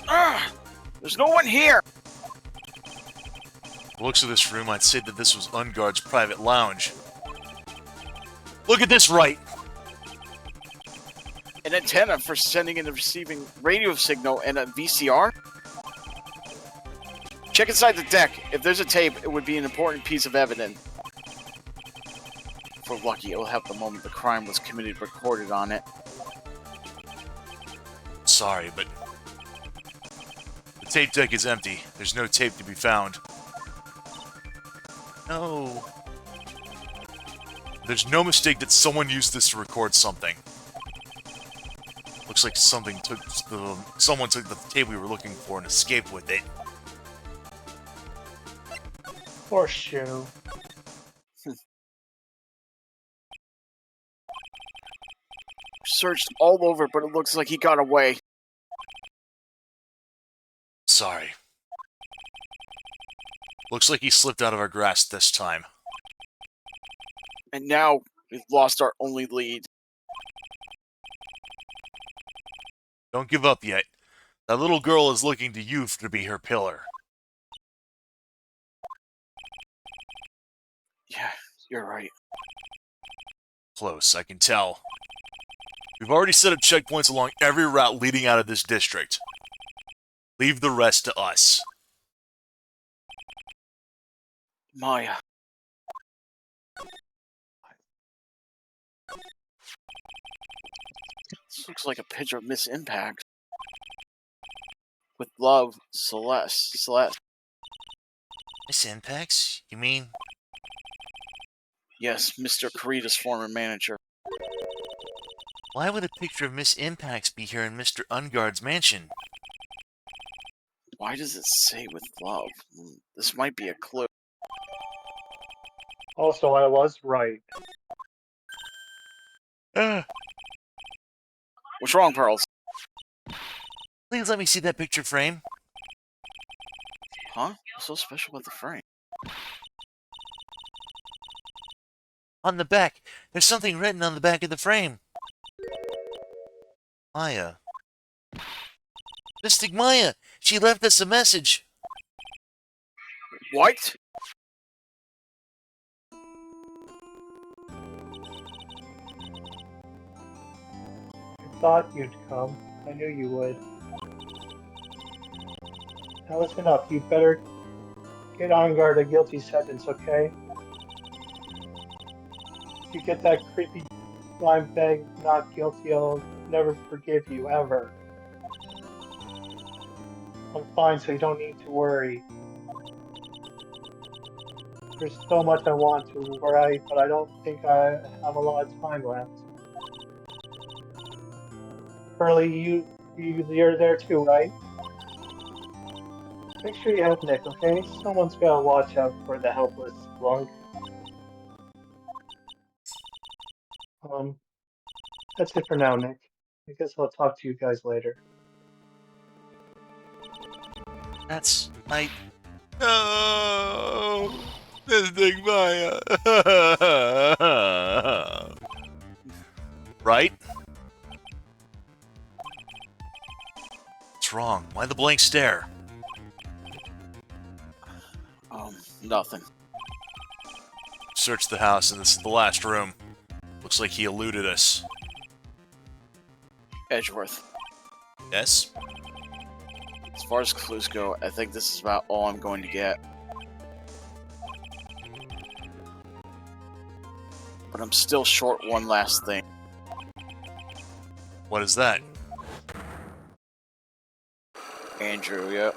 Ah! There's no one here! The looks of this room, I'd say that this was Unguard's private lounge. Look at this right! An antenna for sending and receiving radio signal and a VCR? Check inside the deck. If there's a tape, it would be an important piece of evidence. If we're lucky, it'll have the moment the crime was committed recorded on it. Sorry, but the tape deck is empty. There's no tape to be found. No. There's no mistake that someone used this to record something. Looks like someone took the tape we were looking for and escaped with it. Poor Shoe. Searched all over, but it looks like he got away. Sorry. Looks like he slipped out of our grasp this time. And now, we've lost our only lead. Don't give up yet. That little girl is looking to you to be her pillar. Yeah, you're right. Close, I can tell. We've already set up checkpoints along every route leading out of this district. Leave the rest to us. Maya. This looks like a picture of Miss Impact. With love, Celeste. Celeste. Miss Impacts? You mean? Yes, Mr. Kurita's former manager. Why would a picture of Miss Impacts be here in Mr. Unguard's mansion? Why does it say with love? This might be a clue. Also, I was right. What's wrong, Pearls? Please let me see that picture frame. Huh? What's so special about the frame? On the back. There's something written on the back of the frame. Maya. Mystic Maya! She left us a message. What? I thought you'd come. I knew you would. Now listen up. You better get on guard a guilty sentence, okay? If you get that creepy slime bag not guilty, I'll never forgive you, ever. I'm fine, so you don't need to worry. There's so much I want to write, but I don't think I have a lot of time left. Curly, you're there too, right? Make sure you help Nick, okay? Someone's gotta watch out for the helpless lunk. That's it for now, Nick. I guess I'll talk to you guys later. That's my... No! Mystic Maya! Right? What's wrong? Why the blank stare? Nothing. Search the house, and this is the last room. Looks like he eluded us. Edgeworth. Yes? As far as clues go, I think this is about all I'm going to get. But I'm still short one last thing. What is that? Andrew, yep.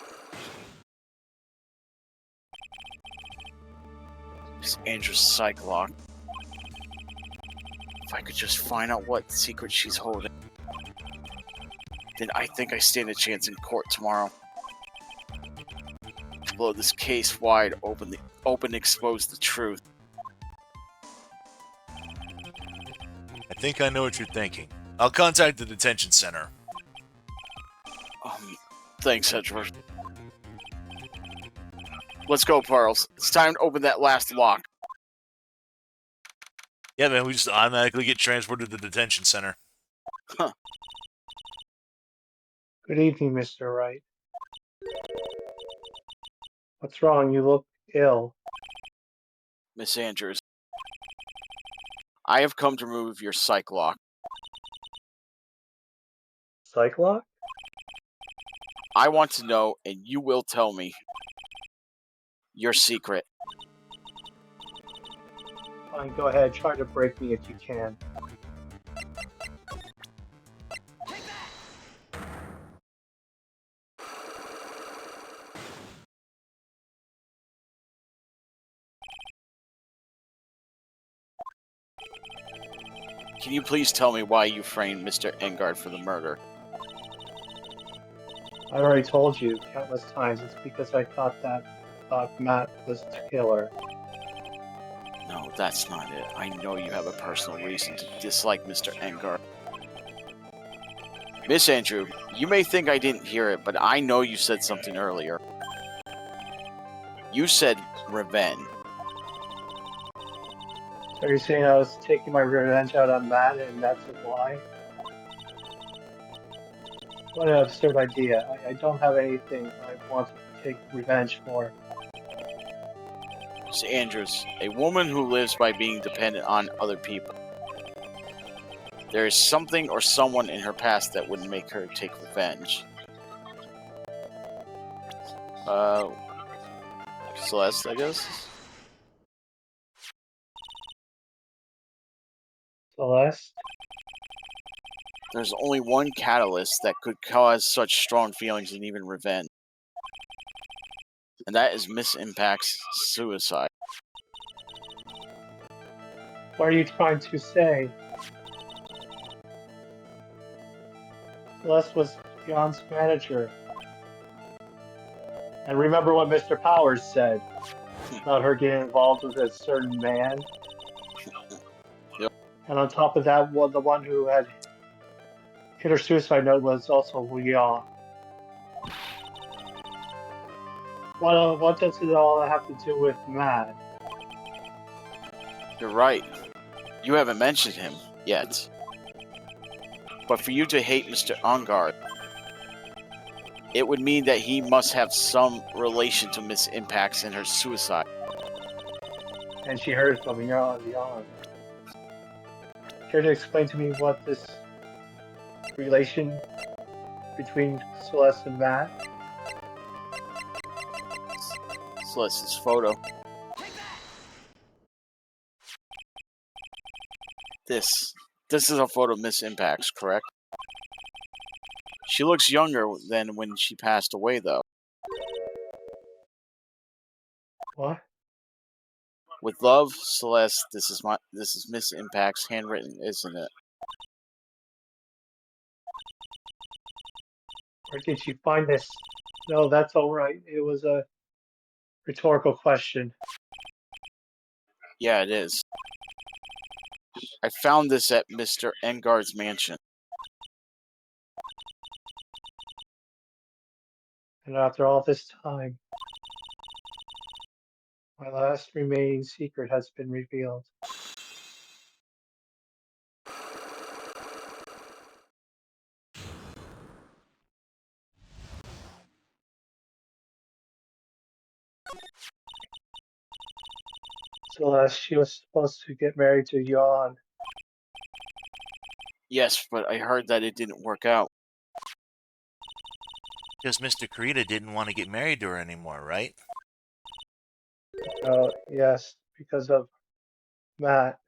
It's Andrew's psych lock. If I could just find out what secret she's holding, then I think I stand a chance in court tomorrow. Blow this case wide open, expose the truth. I think I know what you're thinking. I'll contact the detention center. Thanks, Edgeworth. Let's go, Pearls. It's time to open that last lock. Yeah, man, we just automatically get transported to the detention center. Good evening, Mr. Wright. What's wrong? You look ill. Miss Andrews, I have come to remove your psych lock. Psych lock? I want to know, and you will tell me, your secret. Fine, go ahead. Try to break me if you can. Can you please tell me why you framed Mr. Engard for the murder? I already told you countless times. It's because I thought Matt was the killer. No, that's not it. I know you have a personal reason to dislike Mr. Engard. Miss Andrew, you may think I didn't hear it, but I know you said something earlier. You said revenge. So you're saying I was taking my revenge out on Matt and that's a lie? What an absurd idea. I don't have anything I want to take revenge for. Miss Andrews, a woman who lives by being dependent on other people. There is something or someone in her past that would make her take revenge. Celeste, I guess? Celeste? There's only one catalyst that could cause such strong feelings and even revenge. And that is Miss Impact's suicide. What are you trying to say? Celeste was John's manager. And remember what Mr. Powers said about her getting involved with a certain man? Yep. And on top of that, the one who had hit her suicide note was also Leon. What does it all have to do with Matt? You're right. You haven't mentioned him yet. But for you to hate Mr. Engard, it would mean that he must have some relation to Miss Impacts and her suicide. And she heard it from Leon. Care to explain to me what this relation between Celeste and Matt? Celeste's photo. This is a photo of Miss Impacts, correct? She looks younger than when she passed away, though. What? With love, Celeste. This is Miss Impact's handwritten, isn't it? Where did you find this? No, that's all right. It was a rhetorical question. Yeah, it is. I found this at Mr. Engard's mansion. And after all this time, my last remaining secret has been revealed. Celeste, she was supposed to get married to Jan. Yes, but I heard that it didn't work out. Because Mr. Kurita didn't want to get married to her anymore, right? Yes, because of Matt.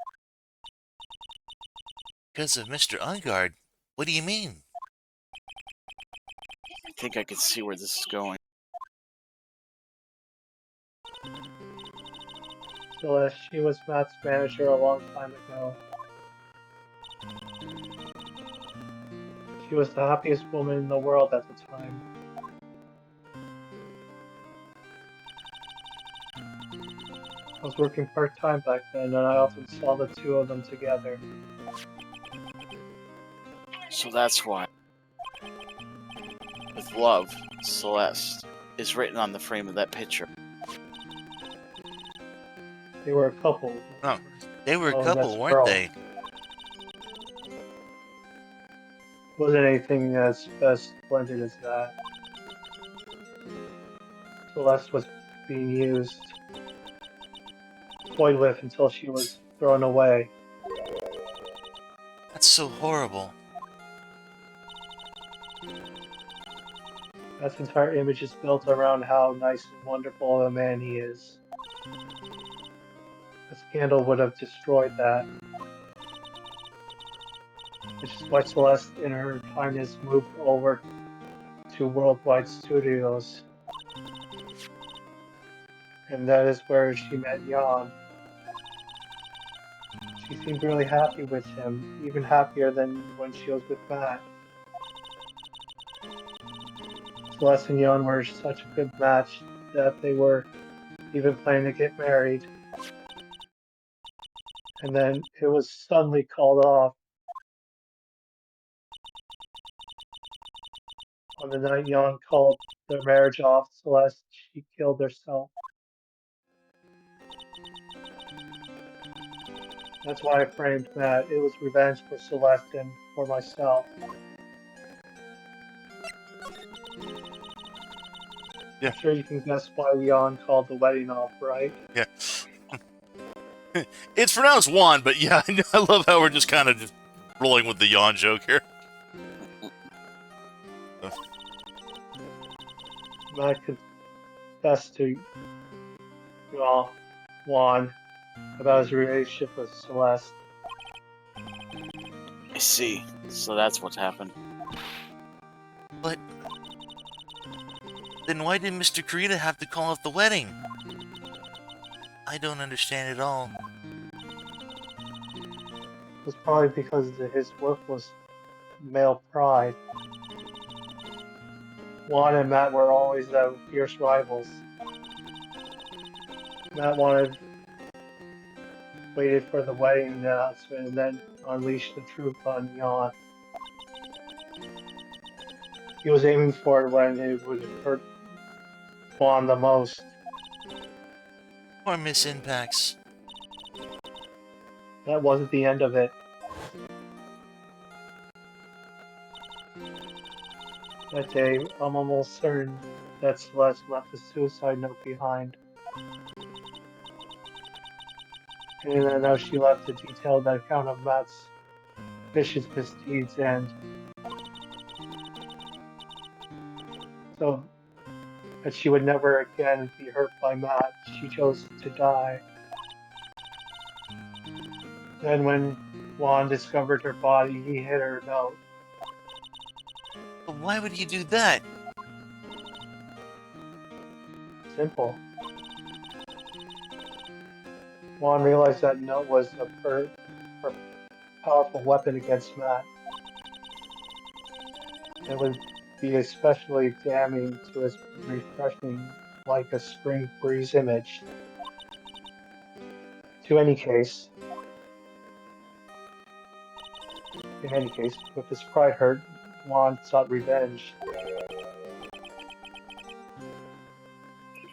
Because of Mr. Ungard? What do you mean? I think I can see where this is going. Celeste, she was Matt's manager a long time ago. She was the happiest woman in the world at the time. I was working part-time back then, and I often saw the two of them together. So that's why. With love, Celeste is written on the frame of that picture. They were a couple. Oh, they were a Oh, couple, that's weren't Pearl. they? Wasn't anything as splendid as that. Celeste was being used, toyed with until she was thrown away. That's so horrible. Matt's entire image is built around how nice and wonderful of a man he is. A scandal would have destroyed that. Which is why Celeste, in her kindness, moved over to Worldwide Studios. And that is where she met Jan. She seemed really happy with him, even happier than when she was with Matt. Celeste and Jan were such a good match that they were even planning to get married. And then it was suddenly called off. On the night Jan called their marriage off, Celeste, she killed herself. That's why I framed Matt. It was revenge for Celeste and for myself. Yeah. I'm sure you can guess why Jan called the wedding off, right? Yeah. It's pronounced Juan, but yeah, I love how we're just kind of just rolling with the yawn joke here. Matt confessed to Juan about his relationship with Celeste. I see. So that's what's happened. But then why did Mr. Kurita have to call off the wedding? I don't understand at all. It was probably because his work was male pride. Juan and Matt were always fierce rivals. Matt waited for the wedding announcement and then unleashed the truth on Jan. He was aiming for it when it would hurt Juan the most. Poor Miss Impacts. That wasn't the end of it. That day, I'm almost certain that Celeste left a suicide note behind. And then now she left a detailed account of Matt's vicious misdeeds, and so that she would never again be hurt by Matt, she chose to die. Then when Juan discovered her body, he hid her note. But why would he do that? Simple. Juan realized that note was a powerful weapon against Matt. It would be especially damning to his refreshing, like a spring breeze image. In any case, with his pride hurt, Juan sought revenge.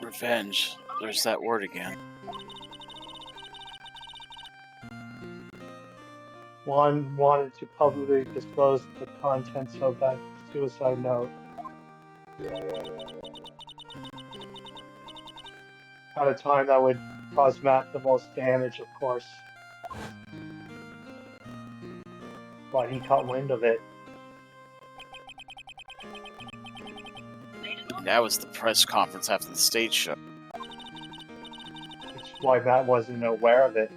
Revenge. There's that word again. Juan wanted to publicly disclose the contents of that suicide note. At a time that would cause Matt the most damage, of course. but he caught wind of it. That was the press conference after the stage show. Which is why Matt wasn't aware of it.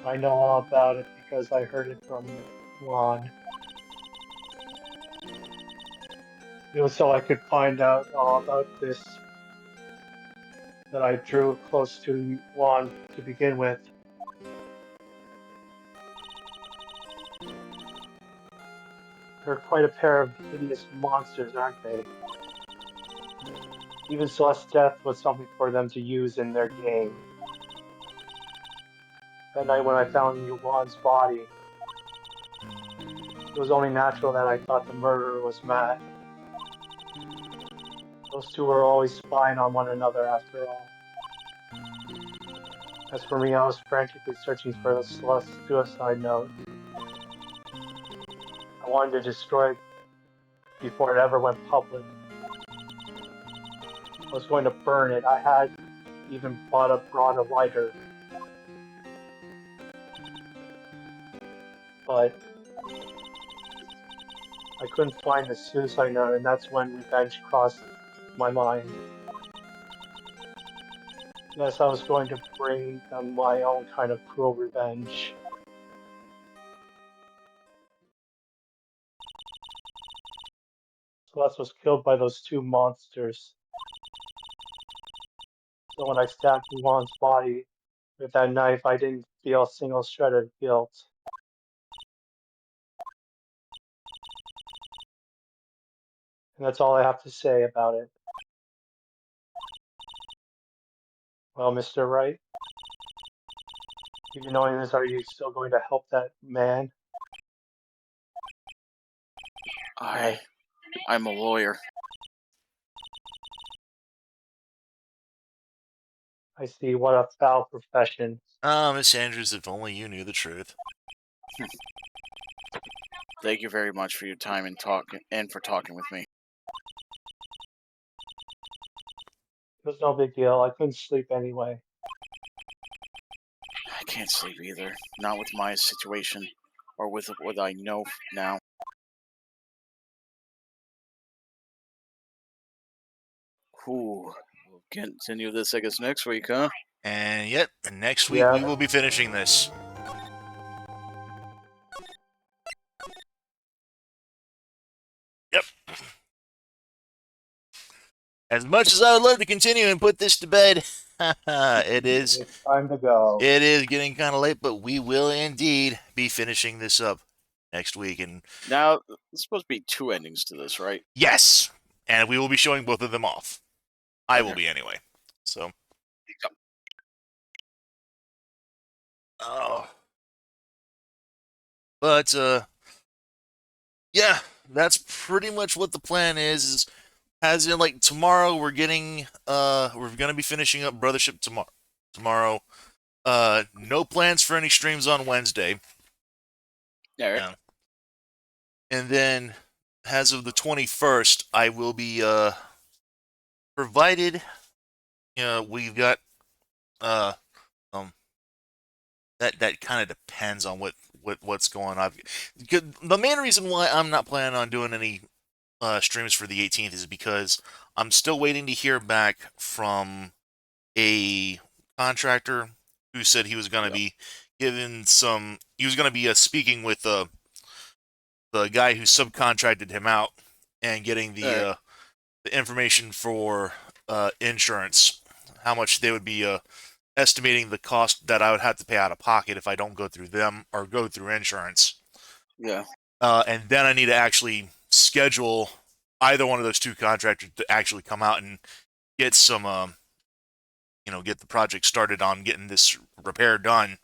I know all about it because I heard it from Ron. It was so I could find out all about this that I drew close to Juan to begin with. They're quite a pair of hideous monsters, aren't they? Even Celeste's death was something for them to use in their game. That night when I found Juan's body, it was only natural that I thought the murderer was Matt. Those two were always spying on one another after all. As for me, I was frantically searching for the Celeste suicide note. I wanted to destroy it before it ever went public. I was going to burn it. I had even brought a lighter. But I couldn't find the suicide note, and that's when revenge crossed my mind. Yes, I was going to bring them my own kind of cruel revenge. Celeste was killed by those two monsters. So when I stabbed Juan's body with that knife, I didn't feel a single shred of guilt. And that's all I have to say about it. Well, Mr. Wright, even knowing this, are you still going to help that man? I'm a lawyer. I see, what a foul profession. Miss Andrews, if only you knew the truth. Thank you very much for your time and for talking with me. It was no big deal. I couldn't sleep anyway. I can't sleep either. Not with my situation, or with what I know now. Ooh, we'll continue this, I guess, next week, huh? And yep, next week Yeah. we will be finishing this. Yep. As much as I would love to continue and put this to bed, It's time to go. it is getting kind of late, but we will indeed be finishing this up next week. And Now, there's supposed to be 2 endings to this, right? yes, and we will be showing both of them off. I will Okay. be anyway. So. Yep. Oh. But yeah, that's pretty much what the plan is as in like tomorrow we're gonna be finishing up Brothership tomorrow. No plans for any streams on Wednesday. Yeah. And then as of the 21st, I will be provided we've got that kind of depends on what's going on. The main reason why I'm not planning on doing any streams for the 18th is because I'm still waiting to hear back from a contractor who said he was going to be speaking with the guy who subcontracted him out and getting the information for insurance, how much they would be estimating the cost that I would have to pay out of pocket if I don't go through them or go through insurance. Yeah. And then I need to actually schedule either one of those two contractors to actually come out and get some, get the project started on getting this repair done.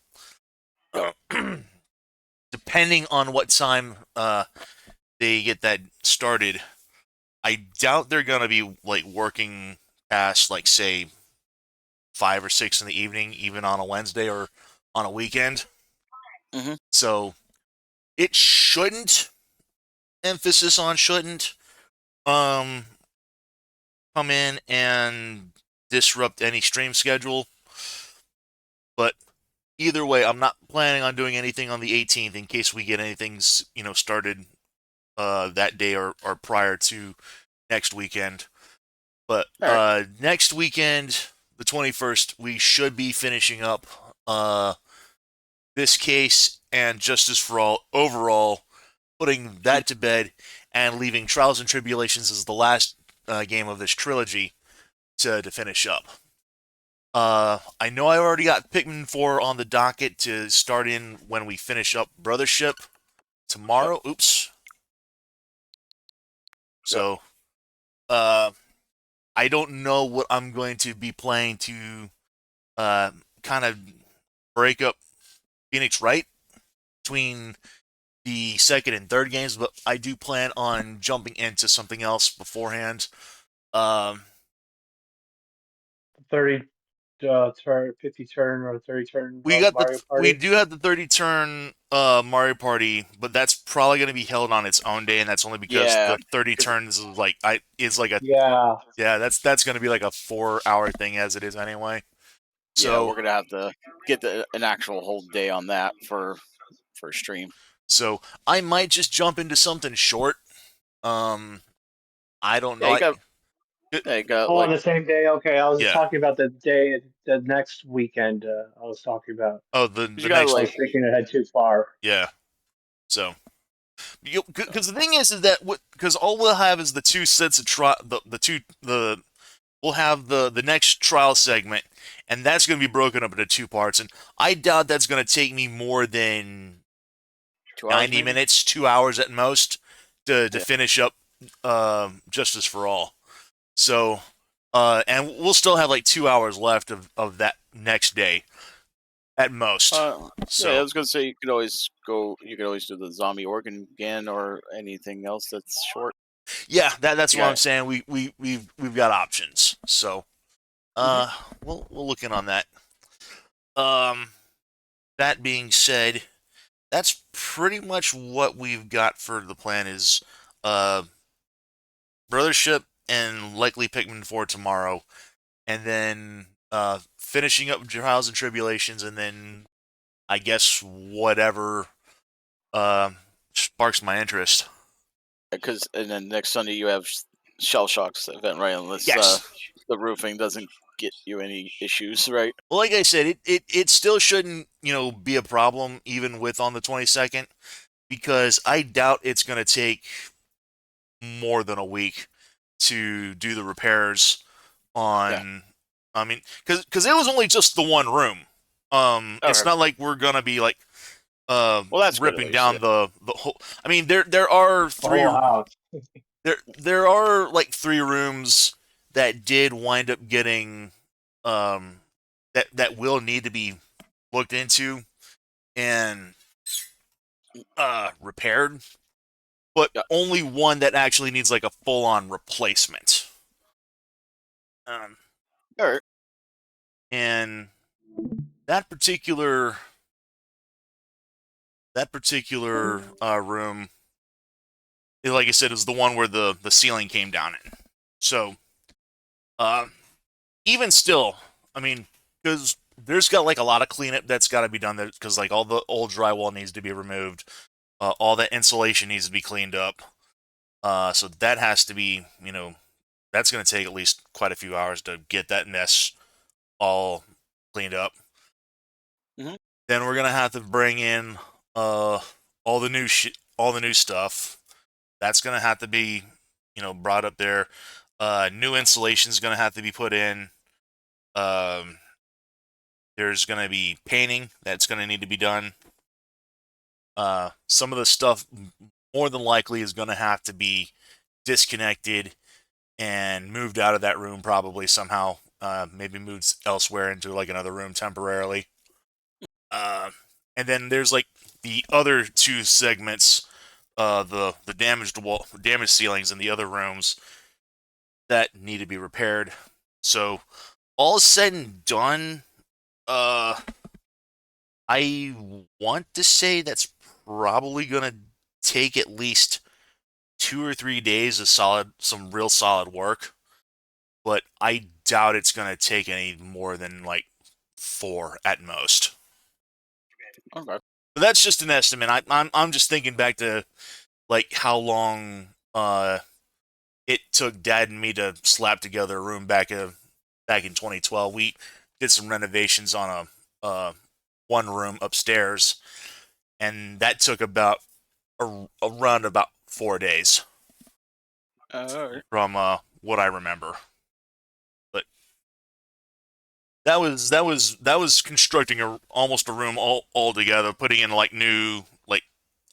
Depending on what time they get that started, I doubt they're gonna be like working past like say 5 or 6 in the evening, even on a Wednesday or on a weekend. Mhm. So it shouldn't. Emphasis on shouldn't. Come in and disrupt any stream schedule. But either way, I'm not planning on doing anything on the 18th in case we get anything, started that day or prior to next weekend. But next weekend, the 21st, we should be finishing up this case and Justice for All overall, putting that to bed and leaving Trials and Tribulations as the last game of this trilogy to finish up. I know I already got Pikmin 4 on the docket to start in when we finish up Brothership tomorrow. Oops. So, I don't know what I'm going to be playing to kind of break up Phoenix Wright between the second and third games, but I do plan on jumping into something else beforehand. 30 turn, 50 turn, or 30 turn We got Mario Party. we do have the 30 turn Mario Party, but that's probably going to be held on its own day, and that's only because the 30 turns is like a Yeah. That's going to be like a 4-hour thing as it is anyway. So we're gonna have to get an actual whole day on that for stream. So I might just jump into something short. I don't know. On the same day. Okay, I was just talking about the next weekend. I was talking about. Oh, the next. I was thinking ahead too far. Yeah. So, because the thing is that because all we'll have is the two sets of we'll have the next trial segment, and that's going to be broken up into 2 parts, and I doubt that's going to take me more than 90 minutes, 2 hours at most to finish up Justice for All. So, and we'll still have like 2 hours left of that next day at most. So I was gonna say you could always do the zombie organ again or anything else that's short. Yeah, that's what I'm saying. We've got options. So, we'll look in on that. That being said, that's pretty much what we've got for the plan is Brothership and likely Pikmin 4 tomorrow, and then finishing up Trials and Tribulations, and then I guess whatever sparks my interest. And then next Sunday you have Shell Shock's event, right? Unless the roofing doesn't get you any issues, right? Well, like I said, it still shouldn't be a problem even with on the 22nd, because I doubt it's going to take more than a week to do the repairs on. I mean, because it was only just the one room. It's not like we're gonna be like that's ripping down the whole. I mean, there are 3. There are like 3 rooms that did wind up getting that will need to be looked into and repaired, but only one that actually needs like a full-on replacement. And that particular room, like I said, is the one where the ceiling came down in. So, even still, I mean, because there's got like a lot of cleanup that's got to be done there, because like all the old drywall needs to be removed, all that insulation needs to be cleaned up. So that has to be, that's going to take at least quite a few hours to get that mess all cleaned up. Mm-hmm. Then we're going to have to bring in all the new stuff. That's going to have to be, brought up there. New insulation is going to have to be put in. There's going to be painting that's going to need to be done. Some of the stuff more than likely is going to have to be disconnected and moved out of that room probably somehow. Maybe moved elsewhere into like another room temporarily. And then there's like the other 2 segments, the damaged ceilings in the other rooms that need to be repaired. So all said and done, I want to say that's probably gonna take at least 2 or 3 days of some real solid work, but I doubt it's gonna take any more than like 4 at most. Okay. But that's just an estimate. I'm just thinking back to like how long it took Dad and me to slap together a room back in 2012. We did some renovations on a one room upstairs, and that took about around about 4 days Alright. from what I remember. But that was constructing almost a room all together, putting in like new like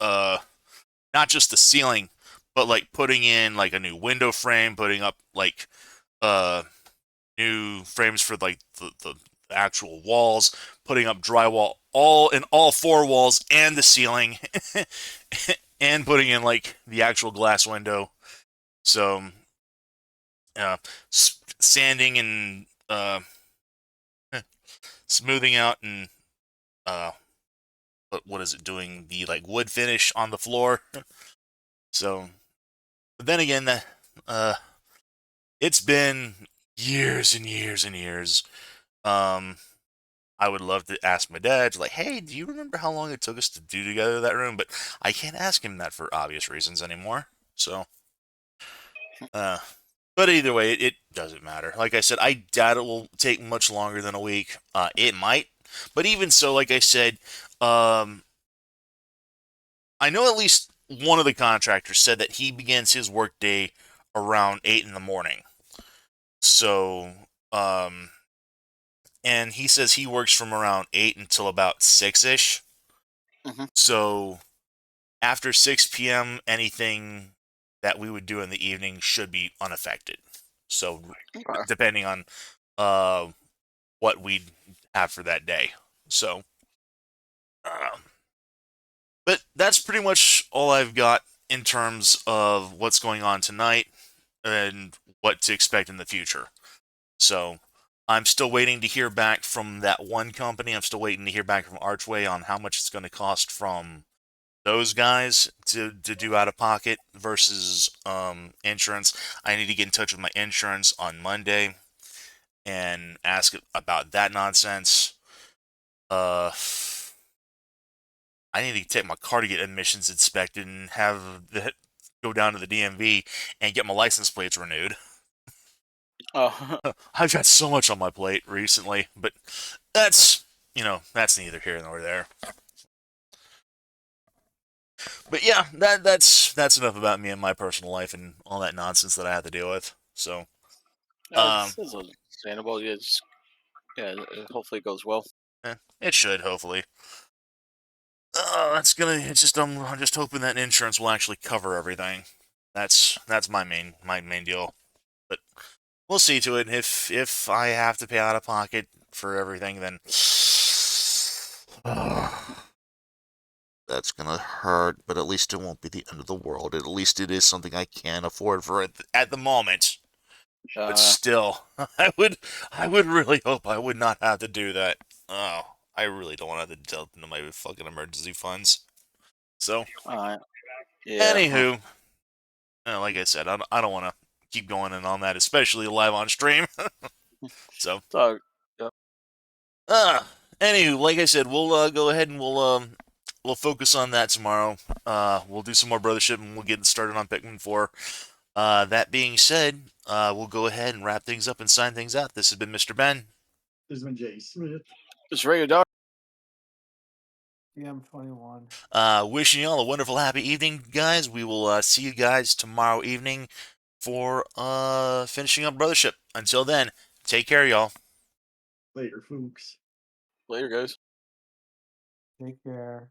not just the ceiling, but like putting in like a new window frame, putting up like uh new frames for like the actual walls, putting up drywall all four walls and the ceiling, and putting in like the actual glass window. So, sanding and smoothing out and what is it doing the like wood finish on the floor. So, but then again, it's been years and years and years. I would love to ask my dad, like, hey, do you remember how long it took us to do together that room? But I can't ask him that for obvious reasons anymore. So, but either way, it doesn't matter. Like I said, I doubt it will take much longer than a week. It might, but even so, like I said, I know at least one of the contractors said that he begins his workday around 8 in the morning. So, and he says he works from around 8 until about 6-ish. Mhm. So, after 6 p.m., anything that we would do in the evening should be unaffected. So, Okay. depending on what we have for that day. So, but that's pretty much all I've got in terms of what's going on tonight and what to expect in the future. So, I'm still waiting to hear back from that one company. I'm still waiting to hear back from Archway on how much it's going to cost from those guys to do out of pocket versus insurance. I need to get in touch with my insurance on Monday and ask about that nonsense. I need to take my car to get emissions inspected and go down to the DMV and get my license plates renewed. Oh. I've got so much on my plate recently, but that's neither here nor there. But yeah, that's enough about me and my personal life and all that nonsense that I have to deal with. So, It's understandable. Hopefully it goes well. it should hopefully. It's just I'm just hoping that insurance will actually cover everything. That's my main deal. But we'll see to it. If I have to pay out of pocket for everything, then that's gonna hurt. But at least it won't be the end of the world. At least it is something I can afford for at the moment. But still, I would really hope I would not have to do that. Oh, I really don't want to have to delve into my fucking emergency funds. So, Yeah. anywho, like I said, I don't want to keep going in on that, especially live on stream. So, So, anywho, like I said, we'll go ahead and we'll focus on that tomorrow. We'll do some more brothership and we'll get started on Pikmin 4. That being said, we'll go ahead and wrap things up and sign things out. This has been Mr. Ben. This has been Jay Smith. it's regular dog. DM21. Wishing you all a wonderful, happy evening, guys. We will see you guys tomorrow evening for finishing up brothership. Until then, take care, y'all. Later, folks. Later, guys. Take care.